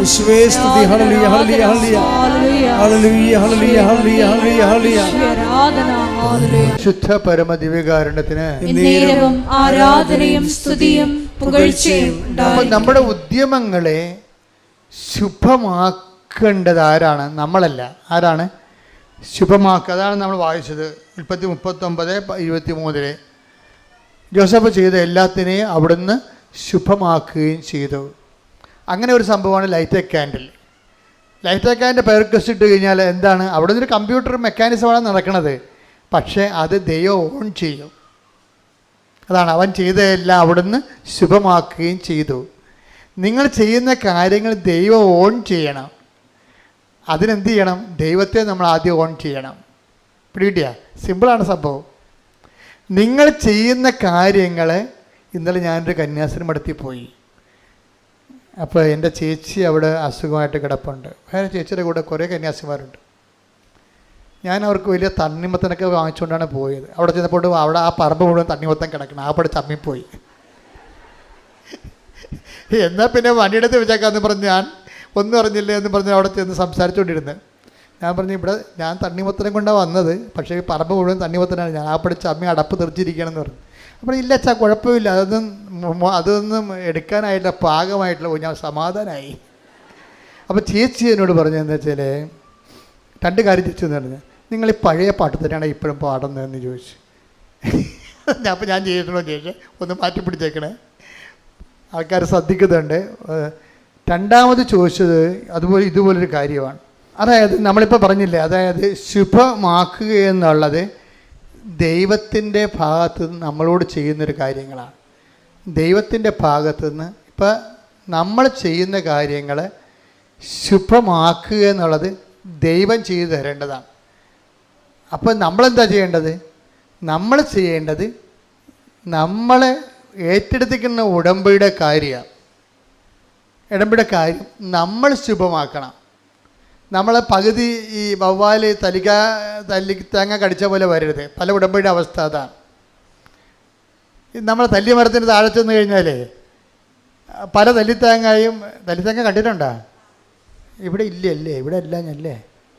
യേശുവേ സ്തുതി. ഹല്ലേലൂയ, ഹല്ലേലൂയ, ഹല്ലേലൂയ, ഹല്ലേലൂയ, ഹല്ലേലൂയ, ഹല്ലേലൂയ, ഹല്ലേലൂയ. ആരാധന. ഹല്ലേലൂയ. ശുദ്ധ പരമദിവ്യകാരുണ്യത്തിന് എന്നേരവും ആരാധനയും സ്തുതിയും പുകഴ്ചയും ഉണ്ടായിരിക്കട്ടെ. അപ്പോൾ നമ്മുടെ ഉദ്യമങ്ങളെ ശുഭമാക്കേണ്ടത് ആരാണ്? നമ്മളല്ല. ആരാണ് ശുഭമാക്കുക? അതാണ് നമ്മൾ വായിച്ചത് ഉൽപ്പത്തി 39:23. ജോസഫ് ചെയ്ത എല്ലാത്തിനെയും അവിടുന്ന് ശുഭമാക്കുകയും ചെയ്തു. അങ്ങനെ ഒരു സംഭവമാണ് light a candle. Light a candle പേർക്കസ് ഇട്ട് കഴിഞ്ഞാൽ എന്താണ്? അവിടെ നിന്നൊരു കമ്പ്യൂട്ടർ മെക്കാനിസമാണ് നടക്കുന്നത്. പക്ഷേ അത് ദൈവം ഓൺ ചെയ്യും. അതാണ് അവൻ ചെയ്തതെല്ലാം അവിടുന്ന് ശുഭമാക്കുകയും ചെയ്തു. നിങ്ങൾ ചെയ്യുന്ന കാര്യങ്ങൾ ദൈവം ഓൺ ചെയ്യണം. അതിനെന്ത് ചെയ്യണം? ദൈവത്തെ നമ്മൾ ആദ്യം ഓൺ ചെയ്യണം. പിടികിട്ടിയാ? സിമ്പിളാണ് സംഭവം. നിങ്ങൾ ചെയ്യുന്ന കാര്യങ്ങൾ, ഇന്നലെ ഞാനൊരു കന്യാസ്ത്രീ മഠത്തിൽ പോയി. അപ്പോൾ എൻ്റെ ചേച്ചി അവിടെ അസുഖമായിട്ട് കിടപ്പുണ്ട്. വേറെ ചേച്ചിയുടെ കൂടെ കുറേ കന്യാസിമാരുണ്ട്. ഞാൻ അവർക്ക് വലിയ തണ്ണിമത്തനൊക്കെ വാങ്ങിച്ചുകൊണ്ടാണ് പോയത്. അവിടെ ചെന്നപ്പോൾ അവിടെ ആ പറമ്പ് മുഴുവൻ തണ്ണിമത്തൻ കിടക്കണം. ആ പടി ചമ്മിപ്പോയി. എന്നാൽ പിന്നെ വണ്ടിയെടുത്ത് വെച്ചേക്കാന്ന് പറഞ്ഞ് ഞാൻ ഒന്നും അറിഞ്ഞില്ല എന്ന് പറഞ്ഞ് അവിടെ ചെന്ന് സംസാരിച്ചുകൊണ്ടിരുന്നത്. ഞാൻ പറഞ്ഞു, ഇവിടെ ഞാൻ തണ്ണിമത്തനം കൊണ്ടാണ് വന്നത്, പക്ഷേ ഈ പറമ്പ് മുഴുവൻ തണ്ണിമത്തനാണ്, ഞാൻ ആ പഠിച്ച അമ്മ അടപ്പ് തെറിച്ചിരിക്കുകയാണെന്ന് പറഞ്ഞു. അപ്പോൾ ഇല്ല അച്ഛാ, കുഴപ്പമില്ല, അതൊന്നും എടുക്കാനായിട്ടില്ല, പാകമായിട്ടില്ല. ഞാൻ സമാധാനമായി. അപ്പോൾ ചേച്ചി എന്നോട് പറഞ്ഞു, എന്താ വെച്ചാൽ 2 കാര്യം ചേച്ചി എന്ന് പറഞ്ഞു. നിങ്ങൾ ഈ പഴയ പാട്ട് തന്നെയാണ് ഇപ്പോഴും പാടുന്നതെന്ന് ചോദിച്ചു. അപ്പോൾ ഞാൻ ചെയ്തിട്ടുണ്ടോ ചോദിച്ചു, ഒന്ന് മാറ്റി പിടിച്ചേക്കണേ, ആൾക്കാർ ശ്രദ്ധിക്കുന്നുണ്ട്. രണ്ടാമത് ചോദിച്ചത് ഇതുപോലൊരു കാര്യമാണ്. അതായത് നമ്മളിപ്പോൾ പറഞ്ഞില്ലേ, അതായത് ശുഭമാക്കുക എന്നുള്ളത് ദൈവത്തിൻ്റെ ഭാഗത്തു നിന്ന് നമ്മളോട് ചെയ്യുന്നൊരു കാര്യങ്ങളാണ്. ദൈവത്തിൻ്റെ ഭാഗത്തു നിന്ന് ഇപ്പം നമ്മൾ ചെയ്യുന്ന കാര്യങ്ങൾ ശുഭമാക്കുക എന്നുള്ളത് ദൈവം ചെയ്തു തരേണ്ടതാണ്. അപ്പോൾ നമ്മളെന്താ ചെയ്യേണ്ടത്? നമ്മൾ ചെയ്യേണ്ടത് നമ്മൾ ഏറ്റെടുത്തിരിക്കുന്ന ഉടമ്പടിയുടെ കാര്യമാണ്. ഉടമ്പടിയുടെ കാര്യം നമ്മൾ ശുഭമാക്കണം. നമ്മളെ പകുതി ഈ വവ്വാല് തേങ്ങ കടിച്ച പോലെ വരരുത്. പല ഉടമ്പടിയുടെ അവസ്ഥ അതാണ്. നമ്മൾ തല്ലി മരത്തിന് താഴെ ചെന്ന് കഴിഞ്ഞാൽ പല തല്ലിത്തേങ്ങ കണ്ടിട്ടുണ്ടോ? ഇവിടെ ഇല്ലല്ലേ, ഇവിടെ എല്ലാം അല്ലേ,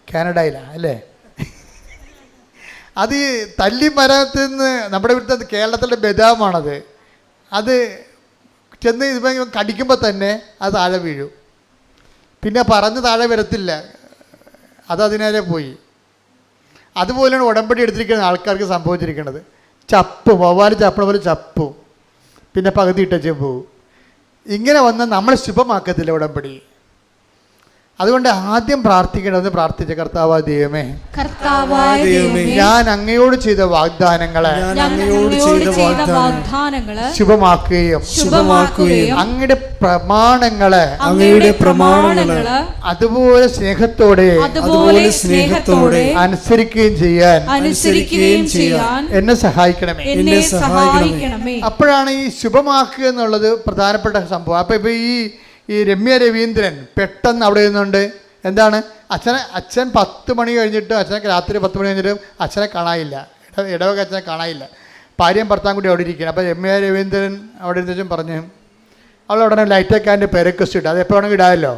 കാനഡയിലാണ് അല്ലേ. അത് ഈ തല്ലി മരത്തിൽ നിന്ന് നമ്മുടെ ഇവിടുത്തെ കേരളത്തിലെ ബദാമാണത്. അത് ചെന്ന് ഇത് കടിക്കുമ്പോൾ തന്നെ അത് താഴെ വീഴും. പിന്നെ പറന്ന് താഴെ വരത്തില്ല, അതതിനേരെ പോയി. അതുപോലെയാണ് ഉടമ്പടി എടുത്തിരിക്കുന്ന ആൾക്കാർക്ക് സംഭവിച്ചിരിക്കുന്നത്. ചപ്പും, വവ്വാല് ചപ്പണ പോലെ ചപ്പും, പിന്നെ പകുതി ഇട്ടച്ചും പോവും. ഇങ്ങനെ വന്നാൽ നമ്മൾ ശുഭമാക്കത്തില്ല ഉടമ്പടി. അതുകൊണ്ട് ആദ്യം പ്രാർത്ഥിക്കേണ്ടത് പ്രാർത്ഥിച്ച കർത്താവായ ദൈവമേ, ഞാൻ അങ്ങയോട് ചെയ്ത വാഗ്ദാനങ്ങളെ ശുഭമാക്കുകയും അങ്ങയുടെ പ്രമാണങ്ങളെ അതുപോലെ സ്നേഹത്തോടെ അനുസരിക്കുകയും ചെയ്യാൻ എന്നെ സഹായിക്കണമേ. അപ്പോഴാണ് ഈ ശുഭമാക്കുക എന്നുള്ളത് പ്രധാനപ്പെട്ട സംഭവം. അപ്പൊ ഇപ്പൊ ഈ രമ്യ രവീന്ദ്രൻ പെട്ടെന്ന് അവിടെ നിന്നുണ്ട്. എന്താണ് അച്ഛൻ 10 മണി കഴിഞ്ഞിട്ട് അച്ഛനെ രാത്രി 10 മണി കഴിഞ്ഞിട്ട് അച്ഛനെ കാണാനില്ല, ഇടവക അച്ഛനെ കാണാനില്ല. ഭാര്യയും ഭർത്താവും കൂടി അവിടെ ഇരിക്കുകയാണ്. അപ്പോൾ രമ്യ രവീന്ദ്രൻ അവിടെ ഇരുന്നു പറഞ്ഞു, അവൾ ഉടനെ ലൈറ്റേക്കാൻ്റെ പെരക്വസ്റ്റ് ഇട്ടു. അത് എപ്പോൾ വേണമെങ്കിൽ ഇടാമല്ലോ.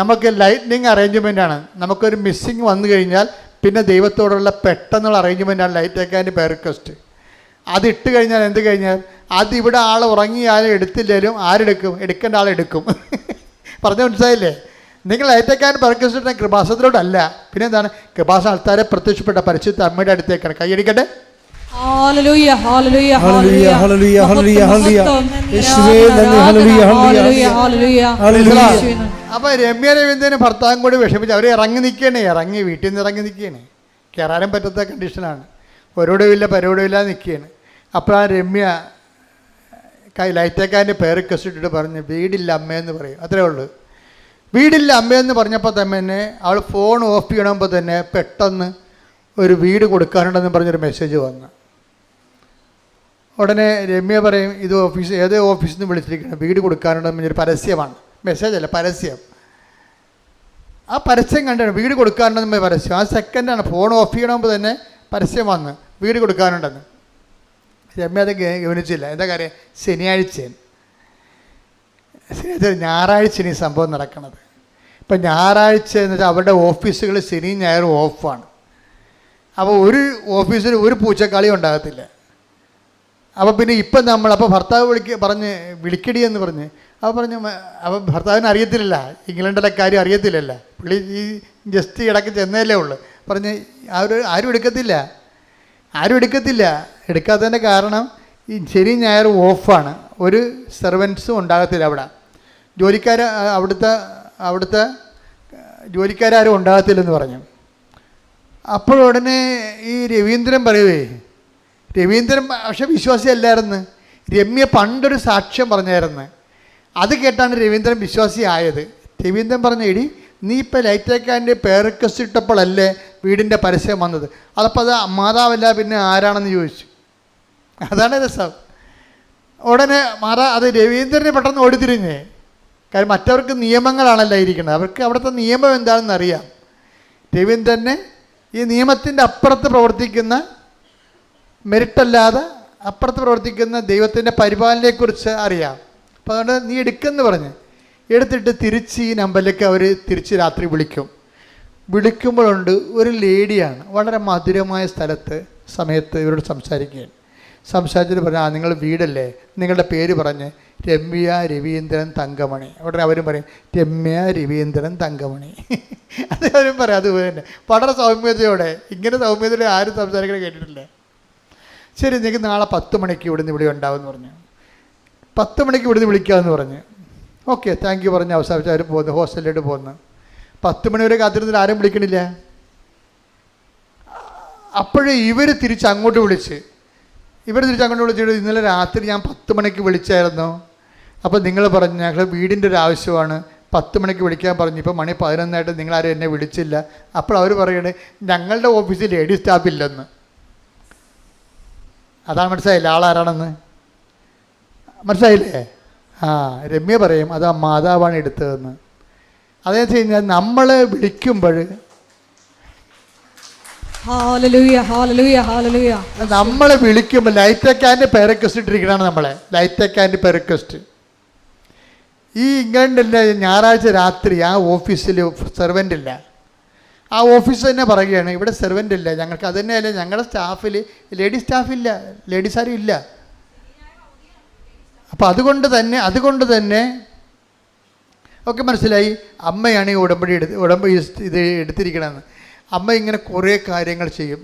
നമുക്ക് ലൈറ്റ്നിങ് അറേഞ്ച്മെൻറ്റാണ്. നമുക്കൊരു മിസ്സിങ് വന്നു കഴിഞ്ഞാൽ പിന്നെ ദൈവത്തോടുള്ള പെട്ടെന്നുള്ള അറേഞ്ച്മെൻറ്റാണ് ലൈറ്റേക്കാൻ്റെ പെരക്വസ്റ്റ്. അതിട്ട് കഴിഞ്ഞാൽ എന്ത് കഴിഞ്ഞാൽ അതിവിടെ ആൾ ഉറങ്ങിയാലും എടുത്തില്ലേലും ആരെടുക്കും? എടുക്കേണ്ട ആളെടുക്കും. പറഞ്ഞ മനസ്സിലായില്ലേ? നിങ്ങൾ ഏറ്റക്കാൻ പെരക്വസ്റ്റ് കൃപാസനത്തിലോട്ടല്ല, പിന്നെ എന്താണ്? കൃപാസന ആൾക്കാരെ പ്രത്യക്ഷപ്പെട്ട പരിശുദ്ധ അമ്മയുടെ അടുത്തേക്കാണ്. കൈയടിക്കട്ടെ. അപ്പൊ രമ്യ രവീന്ദ്രനും ഭർത്താവും കൂടി വിഷമിച്ച് അവർ ഇറങ്ങി വീട്ടിൽ നിന്ന് ഇറങ്ങി നിൽക്കുകയാണ്. കയറാനും പറ്റാത്ത കണ്ടീഷനാണ്. ഒരോടുമില്ല പരോടുമില്ല നിൽക്കുകയാണ്. അപ്പോഴാണ് രമ്യ ലൈറ്റേക്കാൻ്റെ പേരൊക്കെ ഇട്ടിട്ട് പറഞ്ഞ് വീടില്ല അമ്മയെന്ന് പറയും. അത്രേ ഉള്ളൂ. വീടില്ല അമ്മയെന്ന് പറഞ്ഞപ്പോൾ തന്നെ അവൾ ഫോൺ ഓഫ് ചെയ്യണമെമ്പോൾ തന്നെ പെട്ടെന്ന് ഒരു വീട് കൊടുക്കാനുണ്ടെന്ന് പറഞ്ഞൊരു മെസ്സേജ് വന്നു. ഉടനെ രമ്യ പറയും, ഇത് ഏതോ ഓഫീസിൽ നിന്ന് വിളിച്ചിരിക്കണം, വീട് കൊടുക്കാനുണ്ടെന്ന് പറഞ്ഞൊരു പരസ്യമാണ്. മെസ്സേജല്ല, പരസ്യം. ആ പരസ്യം കണ്ടാണ് വീട് കൊടുക്കാനുണ്ടെന്ന് പരസ്യം. ആ സെക്കൻഡാണ് ഫോൺ ഓഫ് ചെയ്യണമെമ്പോൾ തന്നെ പരസ്യം വന്ന് വീട് കൊടുക്കാനുണ്ടെന്ന്. രമ്യ അത് ഗവനിച്ചില്ല. എന്താ കാര്യം? ഞായറാഴ്ചയാണ് ഈ സംഭവം നടക്കുന്നത്. ഇപ്പം ഞായറാഴ്ച എന്ന് വെച്ചാൽ അവരുടെ ഓഫീസുകൾ ശനിയും ഞായറും ഓഫാണ്. അപ്പോൾ ഒരു ഓഫീസിൽ ഒരു പൂച്ചക്കളി ഉണ്ടാകത്തില്ല. അപ്പോൾ പിന്നെ ഇപ്പം അപ്പോൾ ഭർത്താവ് വിളിക്കടി എന്ന് പറഞ്ഞ് അപ്പോൾ ഭർത്താവിന് അറിയത്തില്ലല്ല, ഇംഗ്ലണ്ടിലെ കാര്യം അറിയത്തില്ലല്ല. പുള്ളി ഈ ജസ്റ്റ് ഇടയ്ക്ക് ചെന്നതല്ലേ ഉള്ളു. പറഞ്ഞ് ആരും എടുക്കത്തില്ല. എടുക്കാത്തതിൻ്റെ കാരണം ഈ ശനിയും ഞായറും ഓഫാണ്. ഒരു സെർവൻസും ഉണ്ടാകത്തില്ല അവിടെ. അവിടുത്തെ ജോലിക്കാരും ഉണ്ടാകത്തില്ലെന്ന് പറഞ്ഞു. അപ്പോഴുടനെ ഈ രവീന്ദ്രൻ രവീന്ദ്രൻ പക്ഷെ വിശ്വാസിയല്ലായിരുന്നു. രമ്യ പണ്ടൊരു സാക്ഷ്യം പറഞ്ഞായിരുന്നു. അത് കേട്ടാണ് രവീന്ദ്രൻ വിശ്വാസിയായത്. രവീന്ദ്രൻ പറഞ്ഞു, എടി നീ ഇപ്പം ലൈറ്റേക്കാൻ്റെ പേരൊക്കെ ഇട്ടപ്പോഴല്ലേ വീടിൻ്റെ പരസ്യം വന്നത്? അതപ്പോൾ അത് മാതാവല്ല പിന്നെ ആരാണെന്ന് ചോദിച്ചു. അതാണ് രസം. ഉടനെ അത് രവീന്ദ്രനെ പെട്ടെന്ന് ഓടിത്തിരിഞ്ഞേ. കാര്യം മറ്റവർക്ക് നിയമങ്ങളാണല്ലോ ഇരിക്കുന്നത്, അവർക്ക് അവിടുത്തെ നിയമം എന്താണെന്ന് അറിയാം. രവീന്ദ്രനെ ഈ നിയമത്തിൻ്റെ അപ്പുറത്ത് പ്രവർത്തിക്കുന്ന, മെരിറ്റല്ലാതെ അപ്പുറത്ത് പ്രവർത്തിക്കുന്ന ദൈവത്തിൻ്റെ പരിപാലനയെക്കുറിച്ച് അറിയാം. അപ്പോൾ അതുകൊണ്ട് നീ എടുക്കുമെന്ന് പറഞ്ഞ് എടുത്തിട്ട് തിരിച്ച് ഈ നമ്പറിലേക്ക് അവർ തിരിച്ച് രാത്രി വിളിക്കുമ്പോഴുണ്ട് ഒരു ലേഡിയാണ് വളരെ മധുരമായ സമയത്ത് ഇവരോട് സംസാരിച്ചിട്ട് പറഞ്ഞു, നിങ്ങൾ വീടല്ലേ, നിങ്ങളുടെ പേര് പറഞ്ഞ് രമ്യ രവീന്ദ്രൻ തങ്കമണി. ഉടനെ അവരും പറയും രമ്യ രവീന്ദ്രൻ തങ്കമണി. അത് അവരും പറയും. അതുപോലെ തന്നെ വളരെ സൗമ്യതയോടെ, ഇങ്ങനെ സൗമ്യതയോടെ ആരും സംസാരിക്കണം കേട്ടിട്ടില്ല. ശരി, നിങ്ങൾക്ക് നാളെ 10 മണിക്ക് ഇവിടുന്ന് ഇവിടെ ഉണ്ടാവുമെന്ന് പറഞ്ഞു. 10 മണിക്ക് ഇവിടുന്ന് വിളിക്കാമെന്ന് പറഞ്ഞു. ഓക്കെ താങ്ക് യു പറഞ്ഞ് അവസാനിച്ച് അവർ പോകുന്നു, ഹോസ്റ്റലിലോട്ട് പോകുന്നു. 10 മണി വരെ കാത്തിരുന്നിട്ട് ആരും വിളിക്കണില്ല. അപ്പോഴേ ഇവർ തിരിച്ചങ്ങോട്ട് വിളിച്ചിട്ട് ഇന്നലെ രാത്രി ഞാൻ 10 മണിക്ക് വിളിച്ചായിരുന്നു. അപ്പോൾ നിങ്ങൾ പറഞ്ഞു ഞങ്ങൾ വീടിൻ്റെ ഒരു ആവശ്യമാണ്, 10 മണിക്ക് വിളിക്കാൻ പറഞ്ഞു. ഇപ്പോൾ മണി 11 നിങ്ങളാരും എന്നെ വിളിച്ചില്ല. അപ്പോൾ അവർ പറയുന്നത് ഞങ്ങളുടെ ഓഫീസിൽ ലേഡി സ്റ്റാഫ് ഇല്ലെന്ന്. അതാണ് മനസ്സിലായില്ല ആളാരാണെന്ന്? മനസ്സിലായില്ലേ? രമ്യ പറയും അത് ആ മാതാവാണ് എടുത്തതെന്ന്. അതെന്ന് വെച്ച് കഴിഞ്ഞാൽ നമ്മൾ വിളിക്കുമ്പോൾ നമ്മളെ വിളിക്കുമ്പോൾ ലൈറ്റ് ആൻഡ് പെരക്വസ്റ്റ് ഇട്ടിരിക്കണതാണ് നമ്മളെ. ലൈറ്റ് ആൻഡ് പെരക്വസ്റ്റ് ഈ ഇംഗ്ലണ്ടിലെ ഞായറാഴ്ച രാത്രി ആ ഓഫീസിൽ സെർവൻ്റ് ഇല്ല. ആ ഓഫീസ് തന്നെ പറയുകയാണ് ഇവിടെ സെർവൻ്റ് ഇല്ല, ഞങ്ങൾക്ക് അത് തന്നെയല്ല, ഞങ്ങളുടെ സ്റ്റാഫിൽ ലേഡീസ് സ്റ്റാഫില്ല, ലേഡീസ് ആരും ഇല്ല. അപ്പോൾ അതുകൊണ്ട് തന്നെ ഒക്കെ മനസ്സിലായി അമ്മയാണ് ഈ ഉടമ്പടി ഇത് എടുത്തിരിക്കണമെന്ന്. അമ്മ ഇങ്ങനെ കുറേ കാര്യങ്ങൾ ചെയ്യും.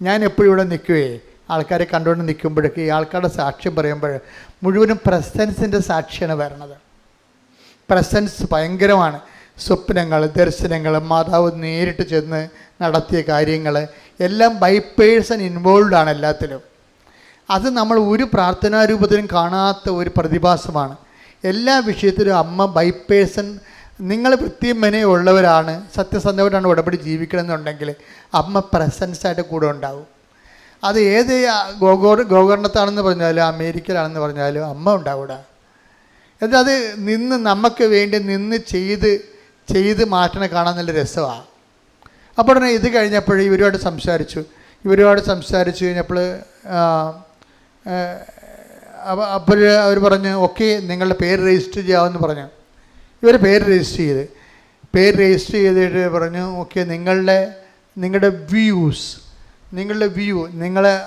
ഞാൻ എപ്പോഴും ഇവിടെ നിൽക്കുകയെ ആൾക്കാരെ കണ്ടുകൊണ്ട് നിൽക്കുമ്പോഴൊക്കെ ഈ ആൾക്കാരുടെ സാക്ഷ്യം പറയുമ്പോൾ മുഴുവനും പ്രസൻസിൻ്റെ സാക്ഷിയാണ് വരണത്. പ്രസൻസ് ഭയങ്കരമാണ്. സ്വപ്നങ്ങൾ, ദർശനങ്ങൾ, മാതാവ് നേരിട്ട് ചെന്ന് നടത്തിയ കാര്യങ്ങൾ എല്ലാം ബൈ പേഴ്സൺ ഇൻവോൾവ് ആണ് എല്ലാത്തിലും. അത് നമ്മൾ ഒരു പ്രാർത്ഥനാരൂപത്തിലും കാണാത്ത ഒരു പ്രതിഭാസമാണ്. എല്ലാ വിഷയത്തിലും അമ്മ ബൈ പേഴ്സൺ. നിങ്ങൾ വൃത്തിയും മെനയും ഉള്ളവരാണ്, സത്യസന്ധമായിട്ടാണ് ഉടമ്പടി ജീവിക്കണമെന്നുണ്ടെങ്കിൽ അമ്മ പ്രസൻസായിട്ട് കൂടെ ഉണ്ടാവും. അത് ഏത് ഗോകർണത്താണെന്ന് പറഞ്ഞാലും അമേരിക്കയിലാണെന്ന് പറഞ്ഞാലും അമ്മ ഉണ്ടാവൂടാ. എന്നിട്ട് അത് നമുക്ക് വേണ്ടി ചെയ്ത് മാറ്റണ കാണാൻ നല്ല രസമാണ്. അപ്പോൾ ഉടനെ ഇത് കഴിഞ്ഞപ്പോൾ ഇവരോട് സംസാരിച്ചു കഴിഞ്ഞപ്പോൾ അപ്പോൾ അവർ പറഞ്ഞു ഓക്കെ നിങ്ങളുടെ പേര് രജിസ്റ്റർ ചെയ്യാമെന്ന് പറഞ്ഞു. ഇവർ പേര് രജിസ്റ്റർ ചെയ്തിട്ട് പറഞ്ഞു ഓക്കെ നിങ്ങളുടെ വ്യൂ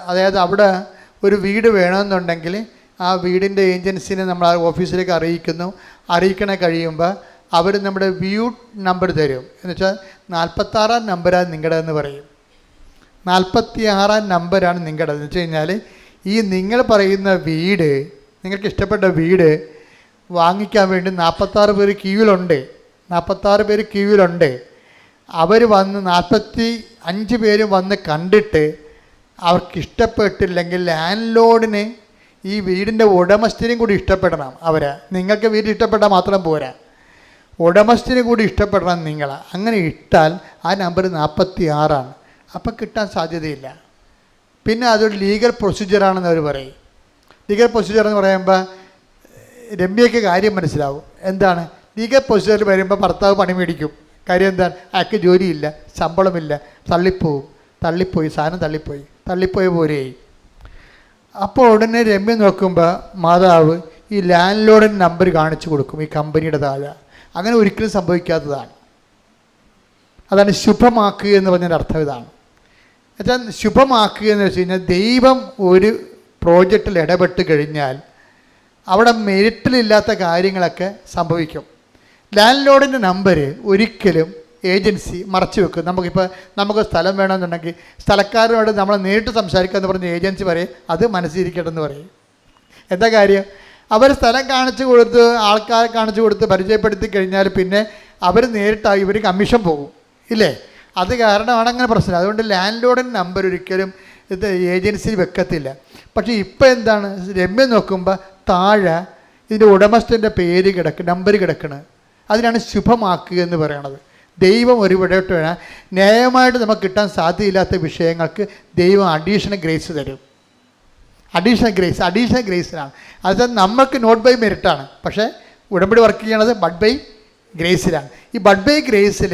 അതായത് അവിടെ ഒരു വീട് വേണമെന്നുണ്ടെങ്കിൽ ആ വീടിൻ്റെ ഏജൻസിനെ നമ്മൾ ആ ഓഫീസിലേക്ക് അറിയിക്കണ കഴിയുമ്പോൾ അവർ നമ്മുടെ വ്യൂ നമ്പർ തരും. എന്ന് വെച്ചാൽ 46-ാം നമ്പറാണ് നിങ്ങളുടെ എന്ന് പറയും. 46-ാം നമ്പറാണ് നിങ്ങളുടെ എന്ന് വെച്ച് കഴിഞ്ഞാൽ ഈ നിങ്ങൾ പറയുന്ന വീട്, നിങ്ങൾക്ക് ഇഷ്ടപ്പെട്ട വീട് വാങ്ങിക്കാൻ വേണ്ടി 46 പേര് ക്യൂവിലുണ്ട്. അവർ വന്ന് 45 പേരും വന്ന് കണ്ടിട്ട് അവർക്ക് ഇഷ്ടപ്പെട്ടില്ലെങ്കിൽ ലാൻഡ് ലോഡിന് ഈ വീടിൻ്റെ ഉടമസ്ഥനും കൂടി ഇഷ്ടപ്പെടണം. നിങ്ങൾക്ക് വീട് ഇഷ്ടപ്പെട്ടാൽ മാത്രം പോരാ, ഉടമസ്ഥന് കൂടി ഇഷ്ടപ്പെടണം നിങ്ങൾ. അങ്ങനെ ഇട്ടാൽ ആ നമ്പർ 46ആണ്. അപ്പം കിട്ടാൻ സാധ്യതയില്ല. പിന്നെ അതൊരു ലീഗൽ പ്രൊസീജിയറാണെന്ന് അവർ പറയും. ലീഗൽ പ്രൊസീജിയർ എന്ന് പറയുമ്പോൾ രമ്യയ്ക്ക് കാര്യം മനസ്സിലാവും. എന്താണ് ലീഗൽ പ്രൊസീജിയറിൽ വരുമ്പോൾ ഭർത്താവ് പണി മേടിക്കും. കാര്യം എന്താണ്, അയാൾക്ക് ജോലിയില്ല, ശമ്പളമില്ല, സാധനം തള്ളിപ്പോയി പോരെയായി. അപ്പോൾ ഉടനെ രമ്യ നോക്കുമ്പോൾ മാതാവ് ഈ ലാൻഡ് ലോഡിൻ്റെ നമ്പർ കാണിച്ചു കൊടുക്കും ഈ കമ്പനിയുടെ താഴെ. അങ്ങനെ ഒരിക്കലും സംഭവിക്കാത്തതാണ്. അതാണ് ശുഭമാക്കുക എന്ന് പറഞ്ഞതിൻ്റെ അർത്ഥം ഇതാണ്. എന്നുവെച്ചാൽ ശുഭമാക്കുക എന്ന് വെച്ച് കഴിഞ്ഞാൽ ദൈവം ഒരു പ്രോജക്റ്റിൽ ഇടപെട്ട് കഴിഞ്ഞാൽ അവിടെ മെരിറ്റിലില്ലാത്ത കാര്യങ്ങളൊക്കെ സംഭവിക്കും. ലാൻഡ് ലോഡിൻ്റെ നമ്പർ ഒരിക്കലും ഏജൻസി മറച്ചു വെക്കും. നമുക്ക് സ്ഥലം വേണമെന്നുണ്ടെങ്കിൽ സ്ഥലക്കാരോട് നമ്മൾ നേരിട്ട് സംസാരിക്കാമെന്ന് പറഞ്ഞ് ഏജൻസി പറയും അത് മനസ്സിരിക്കട്ടെന്ന് പറയും. എന്താ കാര്യം, അവർ സ്ഥലം ആൾക്കാരെ കാണിച്ചു കൊടുത്ത് പരിചയപ്പെടുത്തി കഴിഞ്ഞാൽ പിന്നെ അവർ നേരിട്ടായി ഇവർ കമ്മീഷൻ പോകും ഇല്ലേ. അത് കാരണമാണ് അങ്ങനെ പ്രശ്നം. അതുകൊണ്ട് ലാൻഡ് ലോഡിൻ്റെ നമ്പർ ഒരിക്കലും ഇത് ഏജൻസി വെക്കത്തില്ല. പക്ഷേ ഇപ്പോൾ എന്താണ്, രമ്യ നോക്കുമ്പോൾ താഴെ ഇതിൻ്റെ ഉടമസ്ഥൻ്റെ നമ്പർ കിടക്കണം. അതിനാണ് ശുഭമാക്കുക എന്ന് പറയണത്. ദൈവം ഒരു ഇടപെട്ട് വേണം. ന്യായമായിട്ട് നമുക്ക് കിട്ടാൻ സാധ്യതയില്ലാത്ത വിഷയങ്ങൾക്ക് ദൈവം അഡീഷണൽ ഗ്രേസ് തരും. അഡീഷണൽ ഗ്രേസിനാണ്. അത് നമുക്ക് നോട്ട് ബൈ മെറിറ്റാണ്. പക്ഷേ ഉടമ്പടി വർക്ക് ചെയ്യണത് ബഡ് ബൈ ഗ്രേസിലാണ്. ഈ ബഡ് ബൈ ഗ്രേസിൽ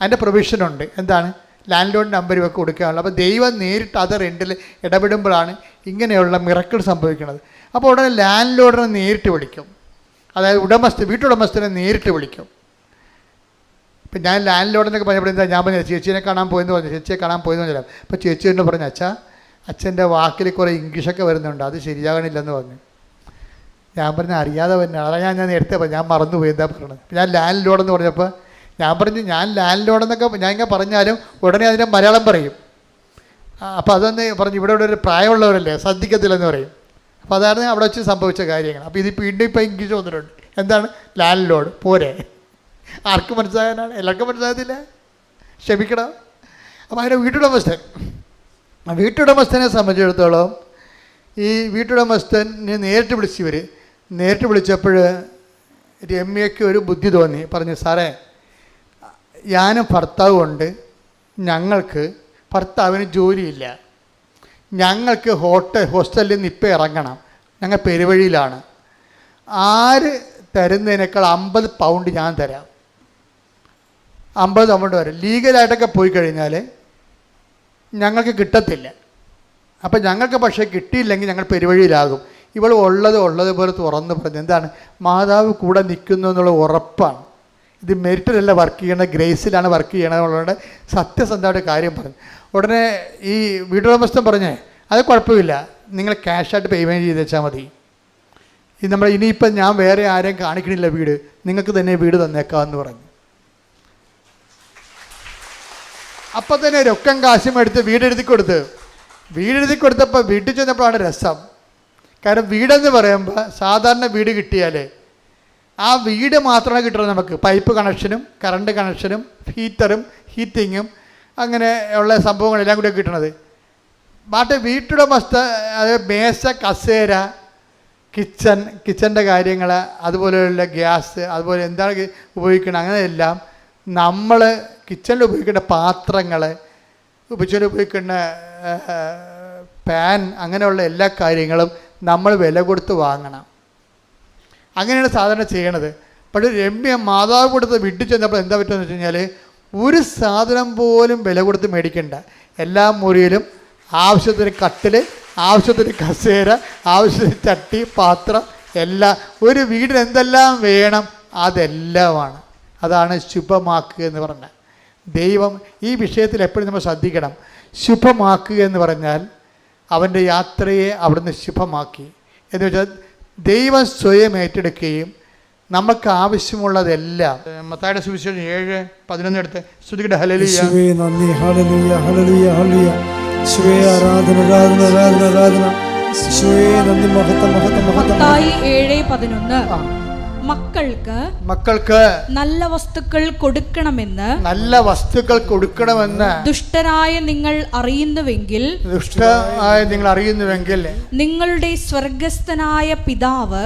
അതിൻ്റെ പ്രൊവിഷനുണ്ട്. എന്താണ്, ലാൻഡ് ലോഡ് നമ്പർ ഒക്കെ കൊടുക്കാനുള്ളത്. അപ്പോൾ ദൈവം നേരിട്ട് അത് റെൻറ്റിൽ ഇടപെടുമ്പോഴാണ് ഇങ്ങനെയുള്ള മിറക്കിൾ സംഭവിക്കുന്നത്. അപ്പോൾ ഉടനെ ലാൻഡ് ലോഡിനെ നേരിട്ട് വിളിക്കും. അതായത് വീട്ടുടമസ്ഥനെ നേരിട്ട് വിളിക്കും. ഇപ്പം ഞാൻ ലാൻഡ് ലോഡിനൊക്കെ പറഞ്ഞപ്പോൾ എന്താ ഞാൻ പറഞ്ഞു ചേച്ചിയെ കാണാൻ പോയെന്ന് പറഞ്ഞു. അപ്പോൾ ചേച്ചി തന്നെ പറഞ്ഞു അച്ഛൻ്റെ വാക്കിൽ കുറേ ഇംഗ്ലീഷൊക്കെ വരുന്നുണ്ട്, അത് ശരിയാകണില്ലെന്ന് പറഞ്ഞു. ഞാൻ പറഞ്ഞു അറിയാതെ തന്നെ അതാണ് ഞാൻ നേരത്തെ പറഞ്ഞു, ഞാൻ മറന്നുപോയി എന്താ പറയണത്. ഞാൻ ലാൻഡ് ലോഡെന്ന് പറഞ്ഞപ്പോൾ ഞാൻ പറഞ്ഞു ഞാൻ ലാൻഡ് ലോഡെന്നൊക്കെ ഞാൻ ഇങ്ങനെ പറഞ്ഞാലും ഉടനെ അതിൻ്റെ മലയാളം പറയും. അപ്പോൾ അതൊന്ന് പറഞ്ഞു ഇവിടെ ഒരു പ്രായമുള്ളവരല്ലേ ശ്രദ്ധിക്കത്തില്ലെന്ന് പറയും. അപ്പോൾ അതാണ് അവിടെ വെച്ച് സംഭവിച്ച കാര്യങ്ങൾ. അപ്പോൾ ഇത് വീണ്ടും ഇപ്പോൾ ഇംഗ്ലീഷ് വന്നിട്ടുണ്ട്. എന്താണ് ലാൻഡ് ലോഡ് പോരെ, ആർക്കും മനസ്സിലാകാനാണ്, എല്ലാവർക്കും മനസ്സിലാകത്തില്ല, ക്ഷമിക്കണം. അപ്പോൾ അതിൻ്റെ വീട്ടുടമസ്ഥനെ സംബന്ധിച്ചിടത്തോളം ഈ വീട്ടുടമസ്ഥനെ നേരിട്ട് വിളിച്ചപ്പോൾ രമ്യയ്ക്ക് ഒരു ബുദ്ധി തോന്നി. പറഞ്ഞു സാറേ ഞാനും ഭർത്താവുമുണ്ട്, ഭർത്താവിന് ജോലിയില്ല, ഞങ്ങൾക്ക് ഹോസ്റ്റലിൽ നിന്ന് ഇപ്പം ഇറങ്ങണം, ഞങ്ങൾ പെരുവഴിയിലാണ്. ആര് തരുന്നതിനേക്കാൾ 50 പൗണ്ട് ഞാൻ തരാം. 50 പൗണ്ട് വരെ ലീഗലായിട്ടൊക്കെ പോയി കഴിഞ്ഞാൽ ഞങ്ങൾക്ക് കിട്ടത്തില്ല. അപ്പം ഞങ്ങൾക്ക് പക്ഷേ കിട്ടിയില്ലെങ്കിൽ ഞങ്ങൾ പെരുവഴിയിലാകും. ഇവൾ ഉള്ളതുപോലെ തുറന്ന് പറഞ്ഞു. എന്താണ്? മാതാവ് കൂടെ നിൽക്കുന്നു എന്നുള്ള ഉറപ്പാണ്. ഇത് മെരിറ്റിലല്ല വർക്ക് ചെയ്യണത്, ഗ്രേസിലാണ് വർക്ക് ചെയ്യണത് എന്നുള്ളത് സത്യസന്ധമായിട്ട് കാര്യം പറഞ്ഞു. ഉടനെ ഈ വീട്ടുടമസ്ഥൻ പറഞ്ഞേ അത് കുഴപ്പമില്ല, നിങ്ങൾ ക്യാഷായിട്ട് പേയ്മെൻറ്റ് ചെയ്ത് വെച്ചാൽ മതി. ഇനിയിപ്പം ഞാൻ വേറെ ആരെയും കാണിക്കണില്ല വീട്, നിങ്ങൾക്ക് തന്നെ വീട് തന്നേക്കാമെന്ന് പറഞ്ഞു. അപ്പം തന്നെ രൊക്കം കാശും എടുത്ത് വീടെഴുതി കൊടുത്തപ്പോൾ വീട്ടിൽ ചെന്നപ്പോഴാണ് രസം. കാരണം വീടെന്ന് പറയുമ്പോൾ സാധാരണ വീട് കിട്ടിയാൽ ആ വീട് മാത്രമേ കിട്ടുള്ളൂ നമുക്ക്. പൈപ്പ് കണക്ഷനും കറണ്ട് കണക്ഷനും ഹീറ്റിങ്ങും അങ്ങനെ ഉള്ള സംഭവങ്ങളെല്ലാം കൂടി കിട്ടണത്. ബാക്കി വീട്ടുടമസ്ഥ അത് മേശ, കസേര, കിച്ചൻ്റെ കാര്യങ്ങൾ, അതുപോലെയുള്ള ഗ്യാസ്, അതുപോലെ എന്താണ് ഉപയോഗിക്കണം അങ്ങനെയെല്ലാം നമ്മൾ കിച്ചണിൽ ഉപയോഗിക്കേണ്ട പാത്രങ്ങൾ, കിച്ചണിൽ ഉപയോഗിക്കുന്ന പാൻ, അങ്ങനെയുള്ള എല്ലാ കാര്യങ്ങളും നമ്മൾ വില കൊടുത്ത് വാങ്ങണം. അങ്ങനെയാണ് സാധാരണ ചെയ്യണത്. പക്ഷേ രമ്യ മാതാവ് കൊടുത്ത് വീട്ടിൽ ചെന്നപ്പോൾ എന്താ പറ്റുമെന്ന് വെച്ച് കഴിഞ്ഞാൽ ഒരു സാധനം പോലും വില കൊടുത്ത് മേടിക്കണ്ട. എല്ലാ മുറിയിലും ആവശ്യത്തിന് കട്ടിൽ, ആവശ്യത്തിന് കസേര, ആവശ്യത്തിന് ചട്ടി, പാത്രം എല്ലാം, ഒരു വീടിന് എന്തെല്ലാം വേണം അതെല്ലാമാണ്. അതാണ് ശുഭമാക്കുക എന്ന് പറഞ്ഞാൽ. ദൈവം ഈ വിഷയത്തിൽ എപ്പോഴും നമ്മൾ ശ്രദ്ധിക്കണം. ശുഭമാക്കുക എന്ന് പറഞ്ഞാൽ അവൻ്റെ യാത്രയെ അവിടുന്ന് ശുഭമാക്കി എന്ന് വെച്ചാൽ ദൈവം സ്വയം ഏറ്റെടുക്കുകയും നമുക്ക് ആവശ്യമുള്ളതെല്ലാം. മത്തായിയുടെ സുവിശേഷം 7:11 എടുത്ത് സ്തുതിക്കട്ടെ. ഹല്ലേലൂയ, നന്ദി, ഹല്ലേലൂയ, ഹല്ലേലൂയ, ഹല്ലേലൂയ. യേശുവേ ആരാധന, ആരാധന, ആരാധന, ആരാധന. യേശുവേ നന്ദി, മഹത്വം, മഹത്വം, മഹത്വം. മത്തായി 7:11 മക്കൾക്ക് നല്ല വസ്തുക്കൾ കൊടുക്കണമെന്ന് ദുഷ്ടരായ നിങ്ങൾ അറിയുന്നുവെങ്കിൽ നിങ്ങളുടെ സ്വർഗസ്ഥനായ പിതാവ്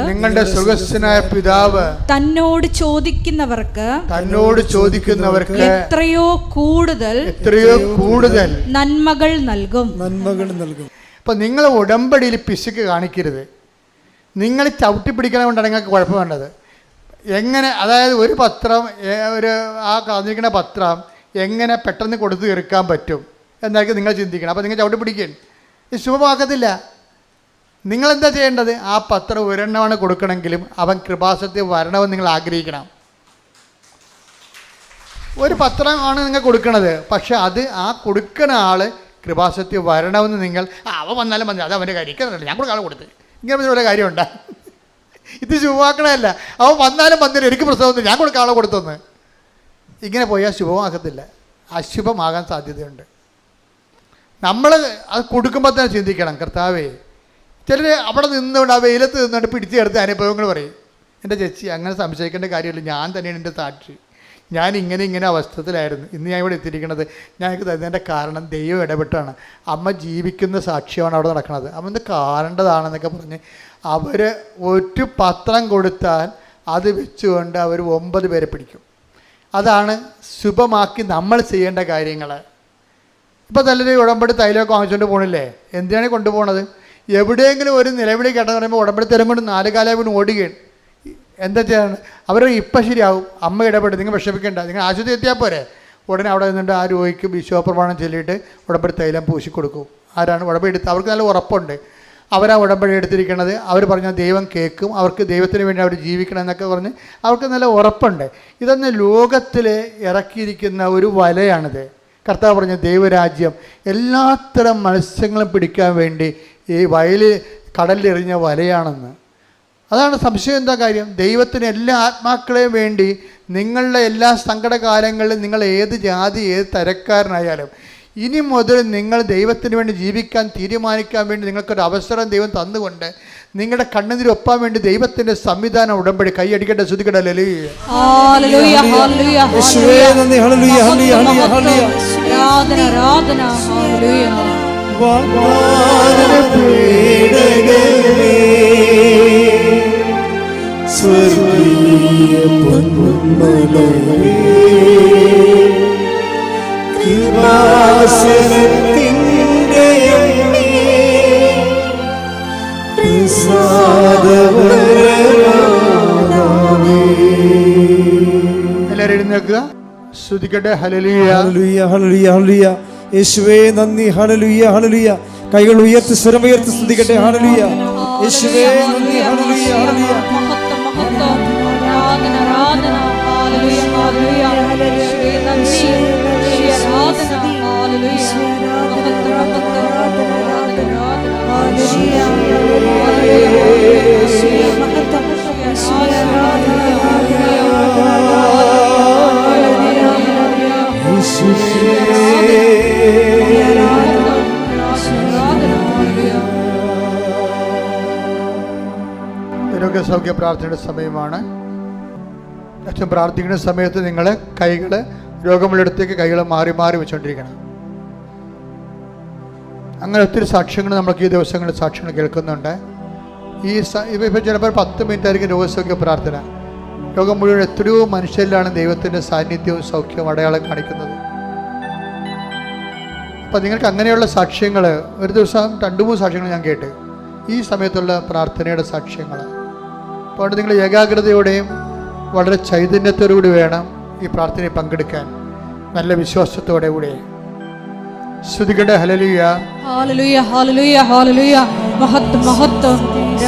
തന്നോട് ചോദിക്കുന്നവർക്ക് എത്രയോ കൂടുതൽ നന്മകൾ നൽകും. അപ്പൊ നിങ്ങൾ ഉടമ്പടിയിൽ പിശുക്ക് കാണിക്കരുത്. നിങ്ങൾ ചവിട്ടിപ്പിടിക്കണ കൊണ്ടാണ് നിങ്ങൾക്ക് കുഴപ്പം വേണ്ടത്. എങ്ങനെ, അതായത് ഒരു പത്രം, ആ കാണിക്കുന്ന പത്രം എങ്ങനെ പെട്ടെന്ന് കൊടുത്തു തീർക്കാൻ പറ്റും എന്നായിരിക്കും നിങ്ങൾ ചിന്തിക്കണം. അപ്പോൾ നിങ്ങൾ ചവിട്ടി പിടിക്കുകയാണ്, ഇത് ശുഭമാക്കത്തില്ല. നിങ്ങളെന്താ ചെയ്യേണ്ടത്? ആ പത്രം ഒരെണ്ണമാണ് കൊടുക്കണമെങ്കിലും അവൻ കൃപാസനത്തിൽ വരണമെന്ന് നിങ്ങൾ ആഗ്രഹിക്കണം. ഒരു പത്രമാണ് നിങ്ങൾ കൊടുക്കണത്, പക്ഷെ അത് ആ കൊടുക്കുന്ന ആൾ കൃപാസനത്തിൽ വരണമെന്ന് നിങ്ങൾ അവൻ വന്നാലും മതി, അത് അവൻ്റെ കാര്യം, ഞാൻ കൊടുക്കാൻ കൊടുത്ത് ഇങ്ങനെ വല്ല കാര്യമുണ്ടോ? ഇത് ശുഭമാക്കണമല്ല. അവൻ വന്നാലും വന്നില്ല, എനിക്ക് പ്രശ്നമൊന്നും, ഞാൻ കൊടുക്കാൻ ആളെ കൊടുത്തൊന്ന്. ഇങ്ങനെ പോയാൽ ശുഭമാക്കത്തില്ല, അശുഭമാകാൻ സാധ്യതയുണ്ട്. നമ്മൾ അത് കൊടുക്കുമ്പോൾ തന്നെ ചിന്തിക്കണം, കർത്താവേ. ചിലർ അവിടെ നിന്നുകൊണ്ട് ആ വെയിലത്ത് നിന്നുകൊണ്ട് പിടിച്ചു ചേർത്ത് അനുഭവങ്ങൾ പറയും. എൻ്റെ ചേച്ചി അങ്ങനെ സംശയിക്കേണ്ട കാര്യമില്ല, ഞാൻ തന്നെയാണ് എൻ്റെ സാക്ഷി. ഞാൻ ഇങ്ങനെ അവസ്ഥത്തിലായിരുന്നു, ഇന്ന് ഞാൻ ഇവിടെ എത്തിയിരിക്കുന്നത്. ഞങ്ങൾക്ക് തരുന്നതിൻ്റെ കാരണം ദൈവം ഇടപെട്ടാണ്. അമ്മ ജീവിക്കുന്ന സാക്ഷ്യമാണ് അവിടെ നടക്കുന്നത്. അമ്മ ഇത് കാണേണ്ടതാണെന്നൊക്കെ പറഞ്ഞ് അവർ ഒരു പത്രം കൊടുത്താൽ അത് വെച്ചുകൊണ്ട് അവർ 9 പേരെ പിടിക്കും. അതാണ് ശുഭമാക്കി നമ്മൾ ചെയ്യേണ്ട കാര്യങ്ങൾ. ഇപ്പോൾ നല്ലൊരു ഉടമ്പടി തൈലമൊക്കെ വാങ്ങിച്ചുകൊണ്ട് പോകണില്ലേ? എന്തിനാണ് കൊണ്ടുപോകണത്? എവിടെയെങ്കിലും ഒരു നിലവിളി കേട്ടെന്ന് പറയുമ്പോൾ ഉടമ്പടി തരം കൊണ്ട് 4 കാലം കൊണ്ട് ഓടുകയാണ്. എന്താ ചെയ്യാണ്? അവർ ഇപ്പം ശരിയാവും, അമ്മ ഇടപെട്ട്, നിങ്ങൾ വിഷമിക്കേണ്ട, നിങ്ങൾ ആശുപത്രി എത്തിയാൽ പോരെ. ഉടനെ അവിടെ നിന്നിട്ട് ആ രോഗിക്ക് വിശ്വാസപ്രമാണം ചൊല്ലിയിട്ട് ഉടമ്പടി തൈലം പൂശി കൊടുക്കും. ആരാണ് ഉടമ്പടി എടുത്ത്? അവർക്ക് നല്ല ഉറപ്പുണ്ട് അവരാ ഉടമ്പടി എടുത്തിരിക്കുന്നത്. അവർ പറഞ്ഞാൽ ദൈവം കേൾക്കും, അവർക്ക് ദൈവത്തിന് വേണ്ടി അവർ ജീവിക്കണം എന്നൊക്കെ പറഞ്ഞ് അവർക്ക് നല്ല ഉറപ്പുണ്ട്. ഇതൊന്ന് ലോകത്തിൽ ഇറക്കിയിരിക്കുന്ന ഒരു വലയാണിത്. കർത്താവ് പറഞ്ഞ ദൈവരാജ്യം എല്ലാത്തരം മത്സ്യങ്ങളും പിടിക്കാൻ വേണ്ടി ഈ കടലിലെറിഞ്ഞ വലയാണെന്ന്. അതാണ് സംശയം. എന്താ കാര്യം? ദൈവത്തിന് എല്ലാ ആത്മാക്കളെയും വേണ്ടി നിങ്ങളുടെ എല്ലാ സങ്കടകാലങ്ങളിലും നിങ്ങൾ ഏത് ജാതി, ഏത് തരക്കാരനായാലും ഇനി മുതൽ നിങ്ങൾ ദൈവത്തിന് വേണ്ടി ജീവിക്കാൻ തീരുമാനിക്കാൻ വേണ്ടി നിങ്ങൾക്കൊരു അവസരം ദൈവം തന്നുകൊണ്ട് നിങ്ങളുടെ കണ്ണുനീരൊപ്പാൻ വേണ്ടി ദൈവത്തിൻ്റെ സംവിധാനം ഉടമ്പടി കൈയടിക്കട്ടെ, ശ്രുതിക്കട്ടെ. സ്വർഗീയ പൊന്മലരേ കൃപാസനത്തിൻ്റെ പ്രസാദവരമേ കേൾക്കുക. സ്തുതിക്കട്ടെ. ഹല്ലേലൂയ ഹല്ലേലൂയ ഹല്ലേലൂയ ഹല്ലേലൂയ. യേശുവേ നന്ദി. ഹല്ലേലൂയ ഹല്ലേലൂയ. കൈകൾ ഉയർത്തി സ്വരമുയർത്തി സ്തുതിക്കട്ടെ. ഹല്ലേലൂയ. യേശുവേ നന്ദി. ഹല്ലേലൂയ ഹല്ലേലൂയ. രോഗസൗഖ്യ പ്രാർത്ഥനയുടെ സമയമാണ്. അച്ഛൻ പ്രാർത്ഥിക്കുന്ന സമയത്ത് നിങ്ങൾ കൈകൾ രോഗമുള്ളിടത്തേക്ക് കൈകൾ മാറി മാറി വെച്ചുകൊണ്ടിരിക്കണം. അങ്ങനെ ഒത്തിരി സാക്ഷ്യങ്ങൾ നമുക്ക് ഈ ദിവസങ്ങളിൽ സാക്ഷ്യങ്ങൾ കേൾക്കുന്നുണ്ട്. ഇപ്പോൾ ചിലപ്പോൾ 10 മിനിറ്റ് ആയിരിക്കും രോഗസൗഖ്യ പ്രാർത്ഥന. രോഗം മുഴുവൻ എത്രയോ മനുഷ്യരിലാണ് ദൈവത്തിൻ്റെ സാന്നിധ്യവും സൗഖ്യവും അടയാളം കാണിക്കുന്നത്. അപ്പം നിങ്ങൾക്ക് അങ്ങനെയുള്ള സാക്ഷ്യങ്ങൾ ഒരു ദിവസം 2-3 സാക്ഷ്യങ്ങൾ ഞാൻ കേട്ട് ഈ സമയത്തുള്ള പ്രാർത്ഥനയുടെ സാക്ഷ്യങ്ങൾ. അപ്പോൾ അവിടെ നിങ്ങൾ ഏകാഗ്രതയോടെയും വളരെ ചൈതന്യത്തോടുകൂടി വേണം ഈ പ്രാർത്ഥനയിൽ പങ്കെടുക്കാൻ, നല്ല വിശ്വാസത്തോടെ കൂടെ. സ്തുതിക്കട്ടെ. ഹല്ലേലൂയ ഹല്ലേലൂയ ഹല്ലേലൂയ ഹല്ലേലൂയ. മഹത്വം മഹത്വം.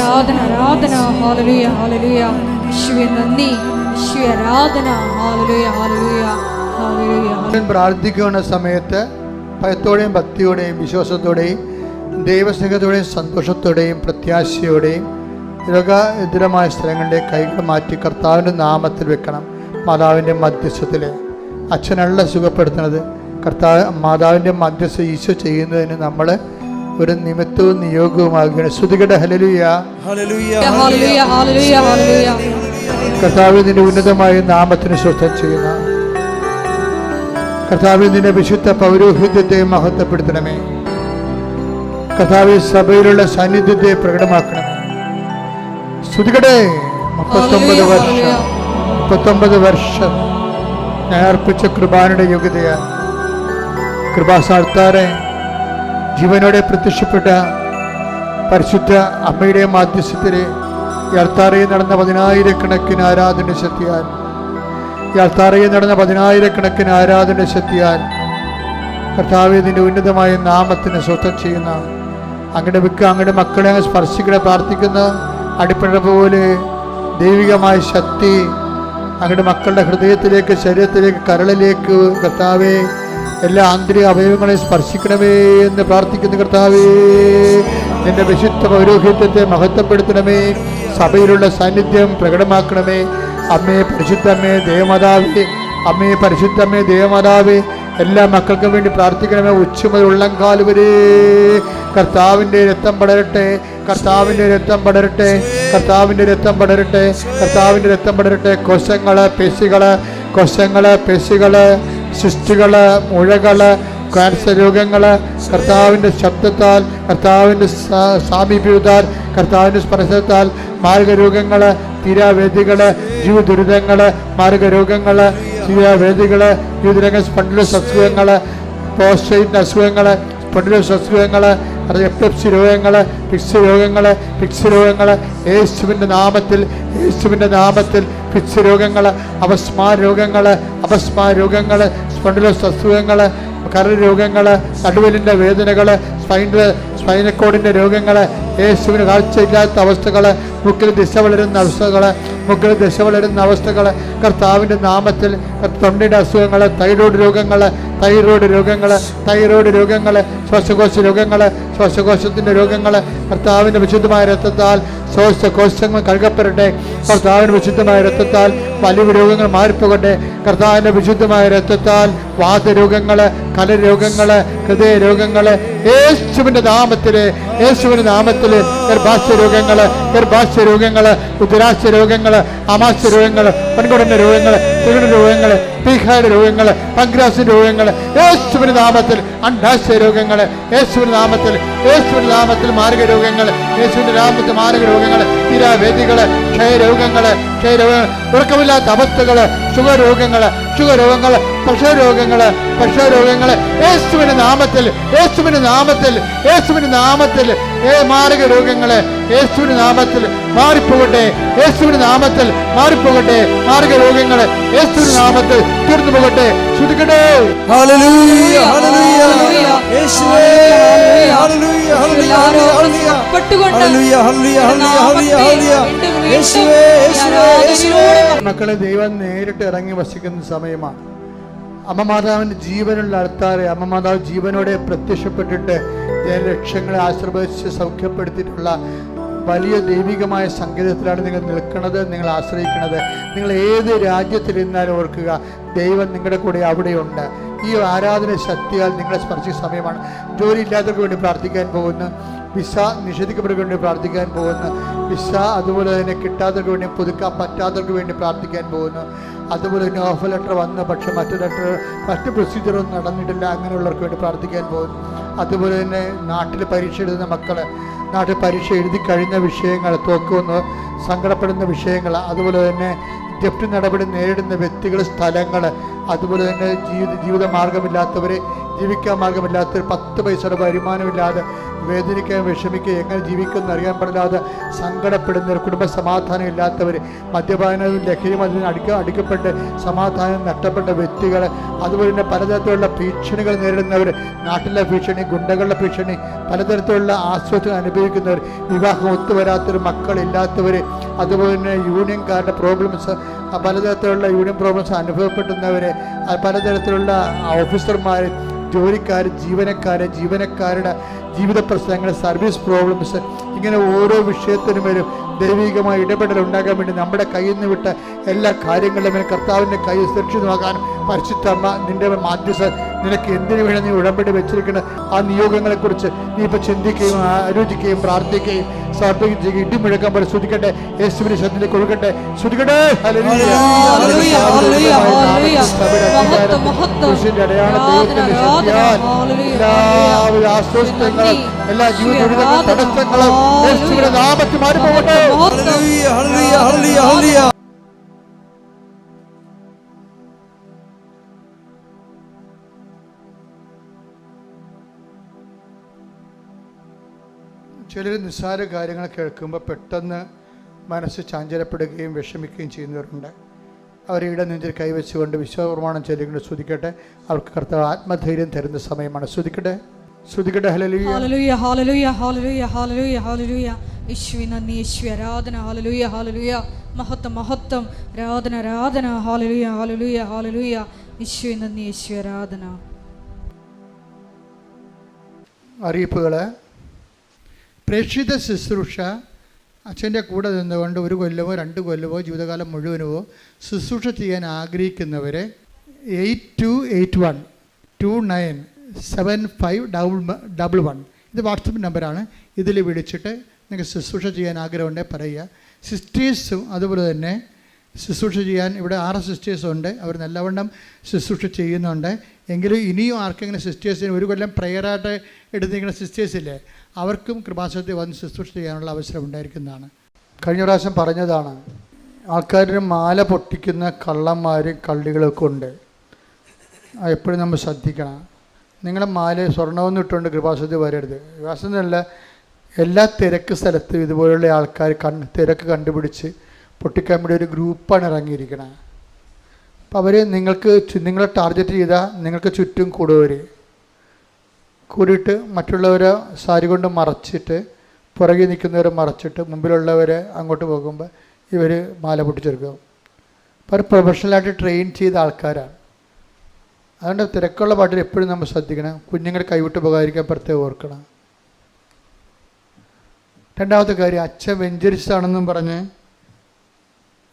ആരാധന ആരാധന. ഹല്ലേലൂയ ഹല്ലേലൂയ. യേശുവേ നന്ദി. യേശുവേ ആരാധന. ഹല്ലേലൂയ ഹല്ലേലൂയ ഹല്ലേലൂയ. പ്രാർത്ഥിക്കുന്ന സമയത്ത് ഭയത്തോടെയും ഭക്തിയോടെയും വിശ്വാസത്തോടെയും ദൈവസ്നേഹത്തോടെയും സന്തോഷത്തോടെയും പ്രത്യാശയോടെയും രോഗാതുരമായ സ്ഥലങ്ങളുടെ കൈകൾ മാറ്റി കർത്താവിൻ്റെ നാമത്തിൽ വെക്കണം. മാതാവിൻ്റെ മധ്യസ്ഥത്തിൽ അച്ഛനല്ല സുഖപ്പെടുത്തുന്നത്, മാതാവിൻ്റെ മധ്യസ്ഥ ഈശോ ചെയ്യുന്നതിന് നമ്മൾ ഒരു നിമിത്തവും നിയോഗവുമാകുകയാണ്. സ്തുതിക്കട്ടെ. ഹല്ലേലൂയ ഹല്ലേലൂയ ഹല്ലേലൂയ ഹല്ലേലൂയ. കർത്താവ് നിന്റെ ഉന്നതമായ നാമത്തിന് സ്വസ്ഥം ചെയ്യുന്ന കർത്താവ് നിന്റെ വിശുദ്ധ പൗരോഹിത്യത്തെ മഹത്വപ്പെടുത്തണമേ. കർത്താവ് സഭയിലുള്ള സാന്നിധ്യത്തെ പ്രകടമാക്കണമേ. സ്തുതിക്കട്ടെ. 39 വർഷം ഞാൻ അർപ്പിച്ച കൃപാനയുടെ യോഗ്യതയാ കൃപാസാൽത്താറെ ജീവനോടെ പ്രത്യക്ഷപ്പെട്ട പരിശുദ്ധ അമ്മയുടെ മാധ്യസ്ഥത്തിലെ ഈ അൾത്താരയിൽ നടന്ന 10,000 ആരാധന ശക്തിയാൽ ഈ അൾത്താരയിൽ നടന്ന 10,000 ആരാധന ശക്തിയാൽ കർത്താവേ നിന്റെ ഉന്നതമായ നാമത്തിന് സ്വസ്ഥം ചെയ്യുന്ന അങ്ങയുടെ മക്കളെ അങ്ങ് സ്പർശിക്കണേ പ്രാർത്ഥിക്കുന്ന അടിപ്പഴ പോലെ ദൈവികമായ ശക്തി അങ്ങയുടെ മക്കളുടെ ഹൃദയത്തിലേക്ക്, ശരീരത്തിലേക്ക്, കരളിലേക്ക് കർത്താവേ എല്ലാ ആന്തരിക അവയവങ്ങളെയും സ്പർശിക്കണമേ എന്ന് പ്രാർത്ഥിക്കുന്ന കർത്താവേ നിന്റെ വിശുദ്ധ പൗരോഹിത്യത്തെ മഹത്വപ്പെടുത്തണമേ. സഭയിലുള്ള സാന്നിധ്യം പ്രകടമാക്കണമേ. അമ്മേ പരിശുദ്ധമ്മേ ദേവമാതാവേ, അമ്മേ പരിശുദ്ധമ്മേ ദേവമാതാവേ, എല്ലാ മക്കൾക്കും വേണ്ടി പ്രാർത്ഥിക്കണമേ. ഉച്ചമുതൽ ഉള്ളംകാൽ വരെ കർത്താവിൻ്റെ രക്തം പടരട്ടെ, കർത്താവിൻ്റെ രക്തം പടരട്ടെ, കർത്താവിൻ്റെ രക്തം പടരട്ടെ, കർത്താവിൻ്റെ രക്തം പടരട്ടെ. കോശങ്ങള് പേശികള് സിസ്റ്റുകള് മുഴകള് ക്യാൻസർ രോഗങ്ങള് കർത്താവിൻ്റെ ശബ്ദത്താൽ, കർത്താവിൻ്റെ സാമീപ്യത്താൽ, കർത്താവിൻ്റെ സ്പർശത്താൽ മാർഗരോഗങ്ങള്, തീരാവേദികള്, ജീവദുരിതങ്ങള്, മാർഗരോഗങ്ങള്, തീരാവേദികള്, ജീവിതരംഗ സ്പണ്ടിലോസ് അസുഖങ്ങള്, പ്രോസ്റ്റേറ്റ് അസുഖങ്ങള്, സ്പണ്ടിലോസ് അസുഖങ്ങള്, എപ്പിലെപ്സി രോഗങ്ങള്, ഫിക്സ് രോഗങ്ങള് യേശുവിൻ്റെ നാമത്തിൽ ഫിക്സ് രോഗങ്ങള്, അപസ്മാര രോഗങ്ങള്, സ്പണ്ടിലോസ് അസുഖങ്ങള്, കരൾ രോഗങ്ങള്, നടുവിലിൻ്റെ വേദനകള്, സ്പൈനക്കോഡിൻ്റെ രോഗങ്ങള്, യേശുവിന് കാഴ്ചയില്ലാത്ത അവസ്ഥകള്, മുക്കിൽ ദിശ വളരുന്ന അവസ്ഥകള് കർത്താവിൻ്റെ നാമത്തിൽ, തൊണ്ടയുടെ അസുഖങ്ങള്, തൈറോയ്ഡ് രോഗങ്ങള്, ശ്വാസകോശത്തിൻ്റെ രോഗങ്ങള് കർത്താവിൻ്റെ വിശുദ്ധമായ രക്തത്താൽ ശ്വാസകോശങ്ങൾ കഴുകപ്പെടട്ടെ. കർത്താവിൻ്റെ വിശുദ്ധമായ രക്തത്താൽ വലിയ രോഗങ്ങൾ മാറിപ്പോകട്ടെ. കർത്താവിൻ്റെ വിശുദ്ധമായ രക്തത്താൽ വാതരോഗങ്ങള്, കലരോഗങ്ങള്, ഹൃദയരോഗങ്ങള് യേശുവിൻ്റെ നാമത്തില് ഗർഭാശയ രോഗങ്ങള്, ഉദരാശയ രോഗങ്ങള്, ആമാശയ രോഗങ്ങള്, പെൺകുടന്റെ രോഗങ്ങള്, കുരുട രോഗങ്ങള്, പീഹായുടെ രോഗങ്ങള്, പങ്ക്രാസിന്റെ രോഗങ്ങള് യേശുവിൻ്റെ നാമത്തിൽ, അണ്ഡാശയ രോഗങ്ങള് യേശുവിൻ്റെ നാമത്തിൽ മാരകരോഗങ്ങള്, യേശുവിൻ്റെ നാമത്തിൽ തീരാവേദികള്, ക്ഷയരോഗങ്ങള്, ഉറക്കമില്ലാത്ത അവസ്ഥകള്, ഷുഗർ രോഗങ്ങൾ പ്രഷർ രോഗങ്ങൾ യേശുവിന്റെ നാമത്തിൽ മാരക രോഗങ്ങൾ യേശുവിന്റെ നാമത്തിൽ മാറിപ്പോകട്ടെ. മാരക രോഗങ്ങൾ യേശുവിന്റെ നാമത്തിൽ തീർന്നു പോകട്ടെ. ശ്രുതിക്കട്ടെ. ഹല്ലേലൂയ ഹല്ലേലൂയ യേശുവേ ഹല്ലേലൂയ ഹല്ലേലൂയ ഹല്ലേലൂയ ഹല്ലേലൂയ ഹല്ലേലൂയ ഹല്ലേലൂയ യേശുവേ യേശുവേ യേശുവേ. മക്കളെ, ദൈവം നേരിട്ട് ഇറങ്ങി വസിക്കുന്ന സമയമാണ്. അമ്മ മാതാവിൻ്റെ ജീവനുള്ള ആൾക്കാരെ അമ്മ മാതാവ് ജീവനോടെ പ്രത്യക്ഷപ്പെട്ടിട്ട് ലക്ഷ്യങ്ങളെ ആശീർവദിച്ച് സൗഖ്യപ്പെടുത്തിയിട്ടുള്ള വലിയ ദൈവികമായ സംഗീതത്തിലാണ് നിങ്ങൾ നിൽക്കുന്നത്, നിങ്ങൾ ആശ്രയിക്കുന്നത്. നിങ്ങൾ ഏത് രാജ്യത്തിലിരുന്നാലും ഓർക്കുക, ദൈവം നിങ്ങളുടെ കൂടെ അവിടെയുണ്ട്. ഈ ആരാധന ശക്തിയാൽ നിങ്ങളെ സ്പർശിച്ച സമയമാണ്. ജോലി ഇല്ലാത്തവർക്ക് വേണ്ടി പ്രാർത്ഥിക്കാൻ പോകുന്നു, വിസ നിഷേധിക്കപ്പെട്ടവർക്ക് വേണ്ടി പ്രാർത്ഥിക്കാൻ പോകുന്നു, വിസ അതുപോലെ തന്നെ കിട്ടാത്തവർക്ക് വേണ്ടി പുതുക്കാൻ പറ്റാത്തവർക്ക് വേണ്ടി പ്രാർത്ഥിക്കാൻ പോകുന്നു. അതുപോലെ തന്നെ ഓഫർ ലെറ്റർ വന്ന് പക്ഷെ മറ്റ് പ്രൊസീജിയറൊന്നും നടന്നിട്ടില്ല, അങ്ങനെയുള്ളവർക്ക് വേണ്ടി പ്രാർത്ഥിക്കാൻ പോകുന്നു. അതുപോലെ തന്നെ നാട്ടിൽ പരീക്ഷ എഴുതുന്ന മക്കൾ, നാട്ടിൽ പരീക്ഷ എഴുതി കഴിഞ്ഞ വിഷയങ്ങൾ, തോക്കുമെന്ന് സങ്കടപ്പെടുന്ന വിഷയങ്ങൾ, അതുപോലെ തന്നെ ജപ്തി നടപടി നേരിടുന്ന വ്യക്തികൾ, സ്ഥലങ്ങൾ, അതുപോലെ തന്നെ ജീവിത മാർഗമില്ലാത്തവരെ, ജീവിക്കാൻ മാർഗമില്ലാത്തവർ, 10 പൈസയുടെ വരുമാനമില്ലാതെ വേദനിക്കാൻ വിഷമിക്കുക, എങ്ങനെ ജീവിക്കുമെന്ന് അറിയാൻ പാടില്ലാതെ സങ്കടപ്പെടുന്നവർ, കുടുംബ സമാധാനം ഇല്ലാത്തവർ, മദ്യപാനവും ലഹരി മദ്യത്തിന് അടിക്കപ്പെട്ട് സമാധാനം നഷ്ടപ്പെട്ട വ്യക്തികൾ, അതുപോലെ തന്നെ പലതരത്തിലുള്ള ഭീഷണികൾ നേരിടുന്നവർ, നാട്ടിലെ ഭീഷണി, ഗുണ്ടകളുടെ ഭീഷണി, പലതരത്തിലുള്ള ആശ്വാസം അനുഭവിക്കുന്നവർ, വിവാഹം ഒത്തുവരാത്തവർ, മക്കളില്ലാത്തവർ, അതുപോലെ തന്നെ യൂണിയൻകാരുടെ പ്രോബ്ലംസ്, പലതരത്തിലുള്ള യൂണിയൻ പ്രോബ്ലംസ് അനുഭവപ്പെടുന്നവർ, പലതരത്തിലുള്ള ഓഫീസർമാർ, ജോലിക്കാർ, ജീവനക്കാരുടെ ജീവിത പ്രശ്നങ്ങൾ, സർവീസ് പ്രോബ്ലംസ്, ഇങ്ങനെ ഓരോ വിഷയത്തിനും വരും ദൈവികമായ ഇടപെടൽ ഉണ്ടാകാൻ വേണ്ടി നമ്മുടെ കയ്യിൽ നിന്ന് വിട്ട എല്ലാ കാര്യങ്ങളിലും കർത്താവിൻ്റെ കൈ സുരക്ഷിതമാകാനും പരിശുദ്ധമ്മ നിന്റെ മാധ്യസ്ഥ നിനക്ക് എന്തിനു വേണം നീ ഉടമ്പടി വെച്ചിരിക്കുന്ന ആ നിയോഗങ്ങളെക്കുറിച്ച് നീ ഇപ്പോൾ ചിന്തിക്കുകയും ആലോചിക്കുകയും പ്രാർത്ഥിക്കുകയും സമർപ്പിക്കുകയും ചെയ്യുക. ഇടി മുഴക്കാൻ പോലെ ശ്രുതിക്കട്ടെ, യേശുവിന്റെ ശബ്ദത്തിൽ കൊടുക്കട്ടെ, ശ്രുതിക്കട്ടെ. എല്ലാവരും അസ്വസ്ഥങ്ങളും എല്ലാ ജീവിത തടസ്സങ്ങളും യേശുവിന്റെ നാമത്തിൽ മാറിപ്പോകട്ടെ. ചിലർ നിസ്സാര കാര്യങ്ങൾ കേൾക്കുമ്പോൾ പെട്ടെന്ന് മനസ്സ് ചാഞ്ചലപ്പെടുകയും വിഷമിക്കുകയും ചെയ്യുന്നവരുണ്ട്. അവരുടെ നെഞ്ചിൽ കൈവച്ചുകൊണ്ട് വിശ്വപ്രമാണം ചൊല്ലിക്കൊണ്ട് സ്തുതിക്കട്ടെ. അവർക്ക് കർത്താവ് ആത്മധൈര്യം തരുന്ന സമയമാണ്. സ്തുതിക്കട്ടെ. ഹല്ലേലൂയ ഹല്ലേലൂയ ഹല്ലേലൂയ ഹല്ലേലൂയ ഹല്ലേലൂയ ഹല്ലേലൂയ. യേശുവേ നന്ദി, യേശുവേ ആരാധന. ഹല്ലേലൂയ ഹല്ലേലൂയ. മഹത്വം ആരാധന. ഹല്ലേലൂയ ഹല്ലേലൂയ ഹല്ലേലൂയ. യേശുവേ നന്ദി, യേശുവേ ആരാധന. അറിയിപ്പുകൾ. പ്രേക്ഷിത ശുശ്രൂഷ അച്ഛൻ്റെ കൂടെ നിന്നുകൊണ്ട് 1 കൊല്ലമോ 2 കൊല്ലമോ ജീവിതകാലം മുഴുവനോ ശുശ്രൂഷ ചെയ്യാൻ ആഗ്രഹിക്കുന്നവരെ 8281297511 ഇത് വാട്സപ്പ് നമ്പറാണ്. ഇതിൽ വിളിച്ചിട്ട് നിങ്ങൾക്ക് ശുശ്രൂഷ ചെയ്യാൻ ആഗ്രഹമുണ്ടെങ്കിൽ പറയുക. സിസ്റ്റേഴ്സും അതുപോലെ തന്നെ ശുശ്രൂഷ ചെയ്യാൻ ഇവിടെ 6 സിസ്റ്റേഴ്സുണ്ട്. അവർ നല്ലവണ്ണം ശുശ്രൂഷ ചെയ്യുന്നുണ്ട്. എങ്കിലും ഇനിയും ആർക്കെങ്കിലും സിസ്റ്റേഴ്സിന് 1 കൊല്ലം പ്രയറായിട്ട് എടുത്തിരിക്കുന്ന സിസ്റ്റേഴ്സില്ലേ, അവർക്കും കൃപാസനത്തിൽ വന്ന് ശുശ്രൂഷ ചെയ്യാനുള്ള അവസരം ഉണ്ടായിരിക്കുന്നതാണ്. കഴിഞ്ഞ പ്രാവശ്യം പറഞ്ഞതാണ്, ആൾക്കാരിന് മാല പൊട്ടിക്കുന്ന കള്ളന്മാരും കള്ളികളൊക്കെ ഉണ്ട്. എപ്പോഴും നമ്മൾ ശ്രദ്ധിക്കണം. നിങ്ങളുടെ മാല സ്വർണ്ണമൊന്നും ഇട്ടുകൊണ്ട് കൃപാസനത്തിൽ വരരുത്. കൃപാസനത്തിനല്ല, എല്ലാ തിരക്ക് സ്ഥലത്തും ഇതുപോലുള്ള ആൾക്കാർ തിരക്ക് കണ്ടുപിടിച്ച് പൊട്ടിക്കാൻ വേണ്ടി ഒരു ഗ്രൂപ്പാണ് ഇറങ്ങിയിരിക്കണം. അപ്പോൾ അവർ നിങ്ങളെ ടാർഗറ്റ് ചെയ്താൽ നിങ്ങൾക്ക് ചുറ്റും കൂടിയിട്ട് മറ്റുള്ളവരെ സാരി കൊണ്ട് മറച്ചിട്ട്, പുറകെ നിൽക്കുന്നവരെ മറച്ചിട്ട്, മുമ്പിലുള്ളവരെ അങ്ങോട്ട് പോകുമ്പോൾ ഇവർ മാല പൊട്ടിച്ചെടുക്കും. അപ്പോൾ പ്രൊഫഷണലായിട്ട് ട്രെയിൻ ചെയ്ത ആൾക്കാരാണ്. അതുകൊണ്ട് തിരക്കുള്ള പാട്ടിൽ എപ്പോഴും നമ്മൾ ശ്രദ്ധിക്കണം. കുഞ്ഞുങ്ങളെ കൈവിട്ട് പോകാതിരിക്കാൻ പ്രത്യേകം ഓർക്കണം. രണ്ടാമത്തെ കാര്യം, അച്ഛൻ വെഞ്ചരിച്ചാണെന്നും പറഞ്ഞ്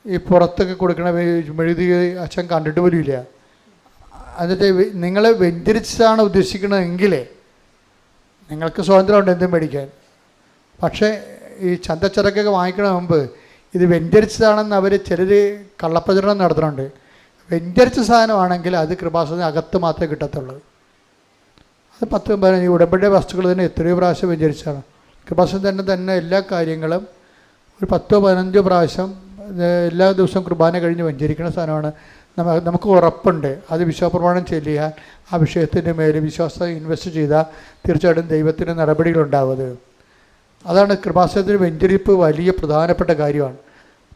ഈ പുറത്തൊക്കെ കൊടുക്കണ മെഴുതി അച്ഛൻ കണ്ടിട്ട് പോലും ഇല്ല. എന്നിട്ട് നിങ്ങൾ വെഞ്ചരിച്ചാണ് ഉദ്ദേശിക്കണമെങ്കിൽ നിങ്ങൾക്ക് സ്വാതന്ത്ര്യമുണ്ട് എന്തും മേടിക്കാൻ. പക്ഷേ ഈ ചന്തച്ചരക്കൊക്കെ വാങ്ങിക്കണ മുമ്പ് ഇത് വെഞ്ചരിച്ചതാണെന്ന് അവർ ചിലർ കള്ളപ്രചരണം നടത്തുന്നുണ്ട്. വെഞ്ചരിച്ച സാധനമാണെങ്കിൽ അത് കൃപാസനത്തിന് അകത്ത് മാത്രമേ കിട്ടത്തുള്ളൂ. അത് 10-15 ഉടമ്പടി വസ്തുക്കൾ തന്നെ എത്രയോ പ്രാവശ്യം വെഞ്ചരിച്ചാണ്. കൃപാസനം തന്നെ എല്ലാ കാര്യങ്ങളും ഒരു 10-15 പ്രാവശ്യം എല്ലാ ദിവസവും കുർബാന കഴിഞ്ഞ് വെഞ്ചരിക്കുന്ന സാധനമാണ്. നമുക്ക് ഉറപ്പുണ്ട് അത് വിശ്വാസപ്രമാണം ചൊല്ലിയാൽ ആ വിഷയത്തിൻ്റെ മേൽ വിശ്വാസം ഇൻവെസ്റ്റ് ചെയ്താൽ തീർച്ചയായിട്ടും ദൈവത്തിൻ്റെ നടപടികളുണ്ടാവുന്നത്. അതാണ് കൃപാസനത്തിന് വെഞ്ചരിപ്പ് വലിയ പ്രധാനപ്പെട്ട കാര്യമാണ്.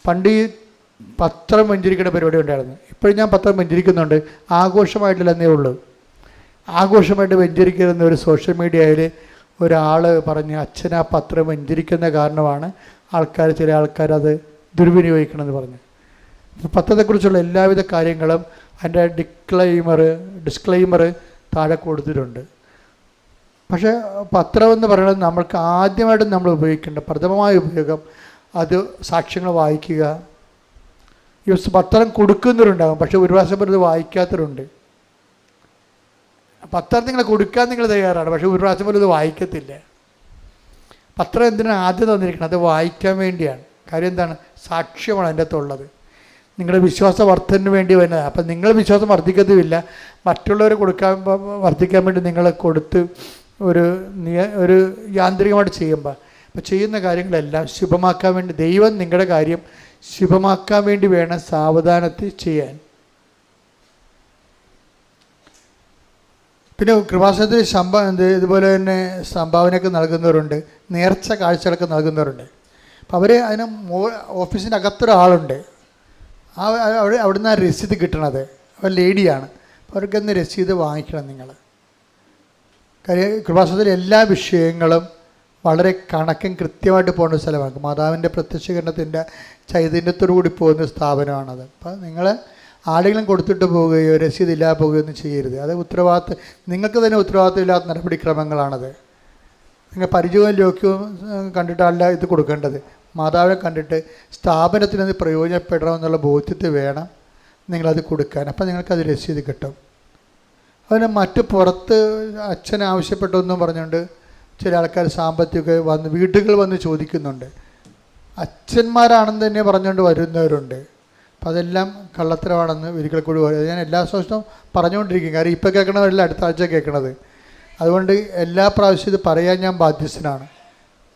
പണ്ട് ഈ പത്രം വെഞ്ചരിക്കേണ്ട പരിപാടി ഉണ്ടായിരുന്നു. ഇപ്പോഴും ഞാൻ പത്രം വെഞ്ചരിക്കുന്നുണ്ട്, ആഘോഷമായിട്ടില്ലെന്നേ ഉള്ളൂ. ആഘോഷമായിട്ട് വെഞ്ചരിക്കുന്ന ഒരു സോഷ്യൽ മീഡിയയിൽ ഒരാൾ പറഞ്ഞ് അച്ഛൻ ആ പത്രം വെഞ്ചരിക്കുന്ന കാരണമാണ് ചില ആൾക്കാർ അത് ദുർവിനിയോഗിക്കണമെന്ന് പറഞ്ഞു. പത്രത്തെക്കുറിച്ചുള്ള എല്ലാവിധ കാര്യങ്ങളും അതിൻ്റെ ഡിസ്ക്ലെയിമർ താഴെ കൊടുത്തിട്ടുണ്ട്. പക്ഷേ പത്രമെന്ന് പറയുന്നത് നമ്മൾക്ക് ആദ്യമായിട്ട് നമ്മൾ ഉപയോഗിക്കേണ്ട പ്രഥമമായ ഉപയോഗം അത് സാക്ഷ്യങ്ങൾ വായിക്കുക. ഈ പത്രം കൊടുക്കുന്നവരുണ്ടാകും, പക്ഷേ ഒരു പ്രാവശ്യം പോലും ഇത് വായിക്കാത്തവരുണ്ട്. പത്രം നിങ്ങൾ കൊടുക്കാൻ നിങ്ങൾ തയ്യാറാണ്, പക്ഷേ ഒരു പ്രാവശ്യം പോലും ഇത് വായിക്കത്തില്ല. പത്രം എന്തിനാണ് ആദ്യം തന്നിരിക്കണം? അത് വായിക്കാൻ വേണ്ടിയാണ്. കാര്യം എന്താണ്? സാക്ഷ്യമാണ് അതിൻ്റെ അകത്തുള്ളത്. നിങ്ങളുടെ വിശ്വാസ വർദ്ധനു വേണ്ടി വരുന്നത്. അപ്പം നിങ്ങൾ വിശ്വാസം വർദ്ധിക്കത്തുമില്ല, മറ്റുള്ളവർ വർദ്ധിക്കാൻ വേണ്ടി നിങ്ങൾ കൊടുത്ത് ഒരു യാന്ത്രികമായിട്ട് ചെയ്യുമ്പോൾ അപ്പോൾ ചെയ്യുന്ന കാര്യങ്ങളെല്ലാം ശുഭമാക്കാൻ വേണ്ടി ദൈവം നിങ്ങളുടെ കാര്യം ശുഭമാക്കാൻ വേണ്ടി വേണം സാവധാനത്തിൽ ചെയ്യാൻ. പിന്നെ കൃപാസനത്തിൽ ഇതുപോലെ തന്നെ സംഭാവനയൊക്കെ നൽകുന്നവരുണ്ട്, നേർച്ച കാഴ്ചകളൊക്കെ നൽകുന്നവരുണ്ട്. അപ്പോൾ അവർ അതിന് ഓഫീസിൻ്റെ അകത്തൊരാളുണ്ട്, അവിടുന്ന് ആ രസീത് കിട്ടണത്. അവർ ലേഡിയാണ്, അവർക്കൊന്ന് രസീത് വാങ്ങിക്കണം നിങ്ങൾ. കാര്യം കൃപാസനത്തിലെ എല്ലാ വിഷയങ്ങളും വളരെ കണക്കും കൃത്യമായിട്ട് പോകുന്ന സ്ഥലമാണ്. മാതാവിൻ്റെ പ്രത്യക്ഷീകരണത്തിൻ്റെ ചൈതന്യത്തോടു കൂടി പോകുന്ന സ്ഥാപനമാണത്. അപ്പോൾ നിങ്ങൾ ആരെങ്കിലും കൊടുത്തിട്ട് പോവുകയോ രസീതില്ലാതെ പോവുകയോ ഒന്നും ചെയ്യരുത്. അത് നിങ്ങൾക്ക് തന്നെ ഉത്തരവാദിത്തമില്ലാത്ത നടപടിക്രമങ്ങളാണത്. നിങ്ങൾ പരിചയവും ലോക്യവും കണ്ടിട്ടല്ല ഇത് കൊടുക്കേണ്ടത്. മാതാവിനെ കണ്ടിട്ട് സ്ഥാപനത്തിന് അത് പ്രയോജനപ്പെടണമെന്നുള്ള ബോധ്യത്തിൽ വേണം നിങ്ങളത് കൊടുക്കാൻ. അപ്പം നിങ്ങൾക്കത് രസീത് കിട്ടും. അതിന് മറ്റ് പുറത്ത് അച്ഛൻ ആവശ്യപ്പെട്ടൊന്നും പറഞ്ഞുകൊണ്ട് ചില ആൾക്കാർ സാമ്പത്തികമൊക്കെ വീടുകൾ വന്ന് ചോദിക്കുന്നുണ്ട്. അച്ഛന്മാരാണെന്ന് തന്നെ പറഞ്ഞുകൊണ്ട് വരുന്നവരുണ്ട്. അപ്പം അതെല്ലാം കള്ളത്തരമാണെന്ന് ഒരിക്കൽ കൂടി പറയും. ഞാൻ എല്ലാ ദിവസവും പറഞ്ഞുകൊണ്ടിരിക്കും. കാര്യം ഇപ്പം കേൾക്കണമല്ല അടുത്ത ആഴ്ച കേൾക്കണത്. അതുകൊണ്ട് എല്ലാ പ്രാവശ്യം ഇത് പറയാൻ ഞാൻ ബാധ്യസ്ഥനാണ്.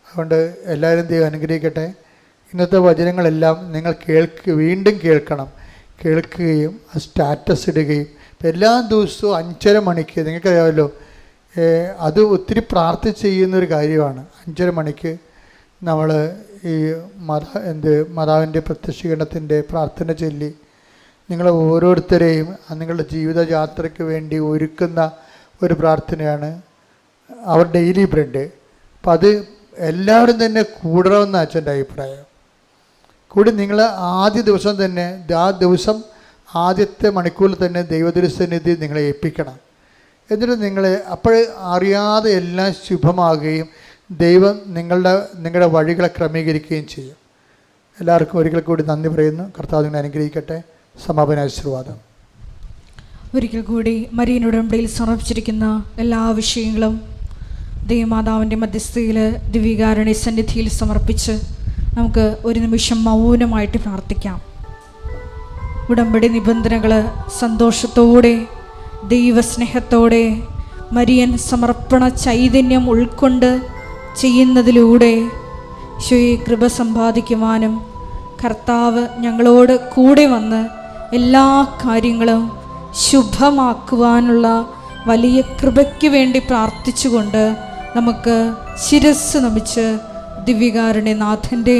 അതുകൊണ്ട് എല്ലാവരും ദൈവം അനുഗ്രഹിക്കട്ടെ. ഇന്നത്തെ വചനങ്ങളെല്ലാം നിങ്ങൾ വീണ്ടും കേൾക്കുകയും ആ സ്റ്റാറ്റസ് ഇടുകയും. ഇപ്പം എല്ലാ ദിവസവും 5:30 മണിക്ക് നിങ്ങൾക്കറിയാമല്ലോ, അത് ഒത്തിരി പ്രാർത്ഥിച്ച് ചെയ്യുന്നൊരു കാര്യമാണ്. 5:30 മണിക്ക് നമ്മൾ ഈ മാതാവിൻ്റെ പ്രത്യക്ഷീകരണത്തിൻ്റെ പ്രാർത്ഥന ചൊല്ലി നിങ്ങൾ ഓരോരുത്തരെയും നിങ്ങളുടെ ജീവിതയാത്രയ്ക്ക് വേണ്ടി ഒരുക്കുന്ന ഒരു പ്രാർത്ഥനയാണ് അവർ ഡെയിലി ബ്രെഡ്. അപ്പം അത് എല്ലാവരും തന്നെ കൂടണമെന്ന് അച്ഛൻ്റെ അഭിപ്രായം. കൂടി നിങ്ങൾ ആദ്യ ദിവസം തന്നെ ആ ദിവസം ആദ്യത്തെ മണിക്കൂറിൽ തന്നെ ദൈവദുരസന്നിധി നിങ്ങളെ ഏൽപ്പിക്കണം. എന്നിട്ട് നിങ്ങളെ അപ്പോൾ അറിയാതെ എല്ലാം ശുഭമാകുകയും ദൈവം നിങ്ങളുടെ വഴികളെ ക്രമീകരിക്കുകയും ചെയ്യും. എല്ലാവർക്കും ഒരിക്കൽ കൂടി നന്ദി പറയുന്നു. കർത്താവ് നിങ്ങളെ അനുഗ്രഹിക്കട്ടെ. സമാപന ആശീർവാദം. ഒരിക്കൽ കൂടി മരിയൻ ഉടമ്പടിയിൽ സമർപ്പിച്ചിരിക്കുന്ന എല്ലാ വിഷയങ്ങളും ദൈവമാതാവിൻ്റെ മധ്യസ്ഥയിൽ ദിവ്യകാരുണ്യ സന്നിധിയിൽ സമർപ്പിച്ച് നമുക്ക് ഒരു നിമിഷം മൗനമായിട്ട് പ്രാർത്ഥിക്കാം. ഉടമ്പടി നിബന്ധനകൾ സന്തോഷത്തോടെ ദൈവസ്നേഹത്തോടെ മരിയൻ സമർപ്പണ ചൈതന്യം ഉൾക്കൊണ്ട് ചെയ്യുന്നതിലൂടെ ഈശോയെ കൃപ സമ്പാദിക്കുവാനും കർത്താവ് ഞങ്ങളോട് കൂടെ വന്ന് എല്ലാ കാര്യങ്ങളും ശുഭമാക്കുവാനുള്ള വലിയ കൃപയ്ക്ക് വേണ്ടി പ്രാർത്ഥിച്ചുകൊണ്ട് നമുക്ക് ശിരസ്സ് നമിച്ച് ദിവ്യകാരുണ്യനാഥൻ്റെ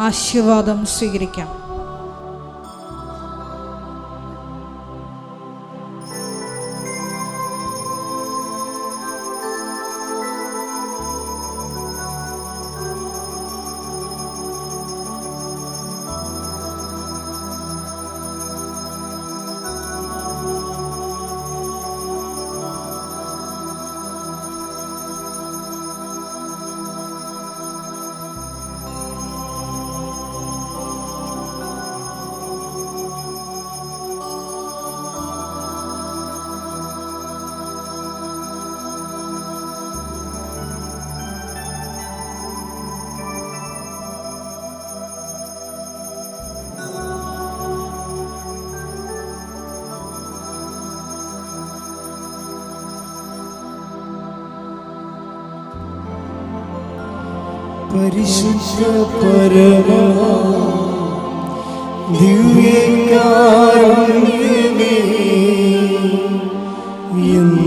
ആശീർവാദം സ്വീകരിക്കാം. പരിശുദ്ധ പരമ ദിവ്യകാരുണ്യ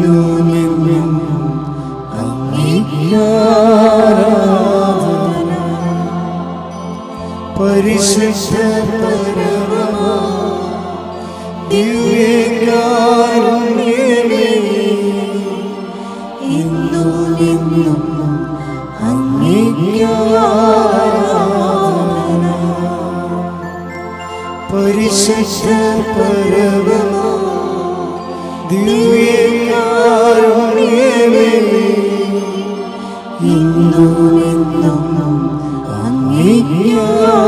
ഇന്നും എന്നും അങ്ങേക്കാരാധന. പരിശുദ്ധ പരമമാ ദിവ്യകാരുണ്യമേ, ഇന്നും എന്നും അങ്ങേക്കാരാധന. പരിശുദ്ധ പരമമാ ദിവ്യകാരുണ്യമേ, ഇന്നും എന്നും അങ്ങേക്കാരാധന.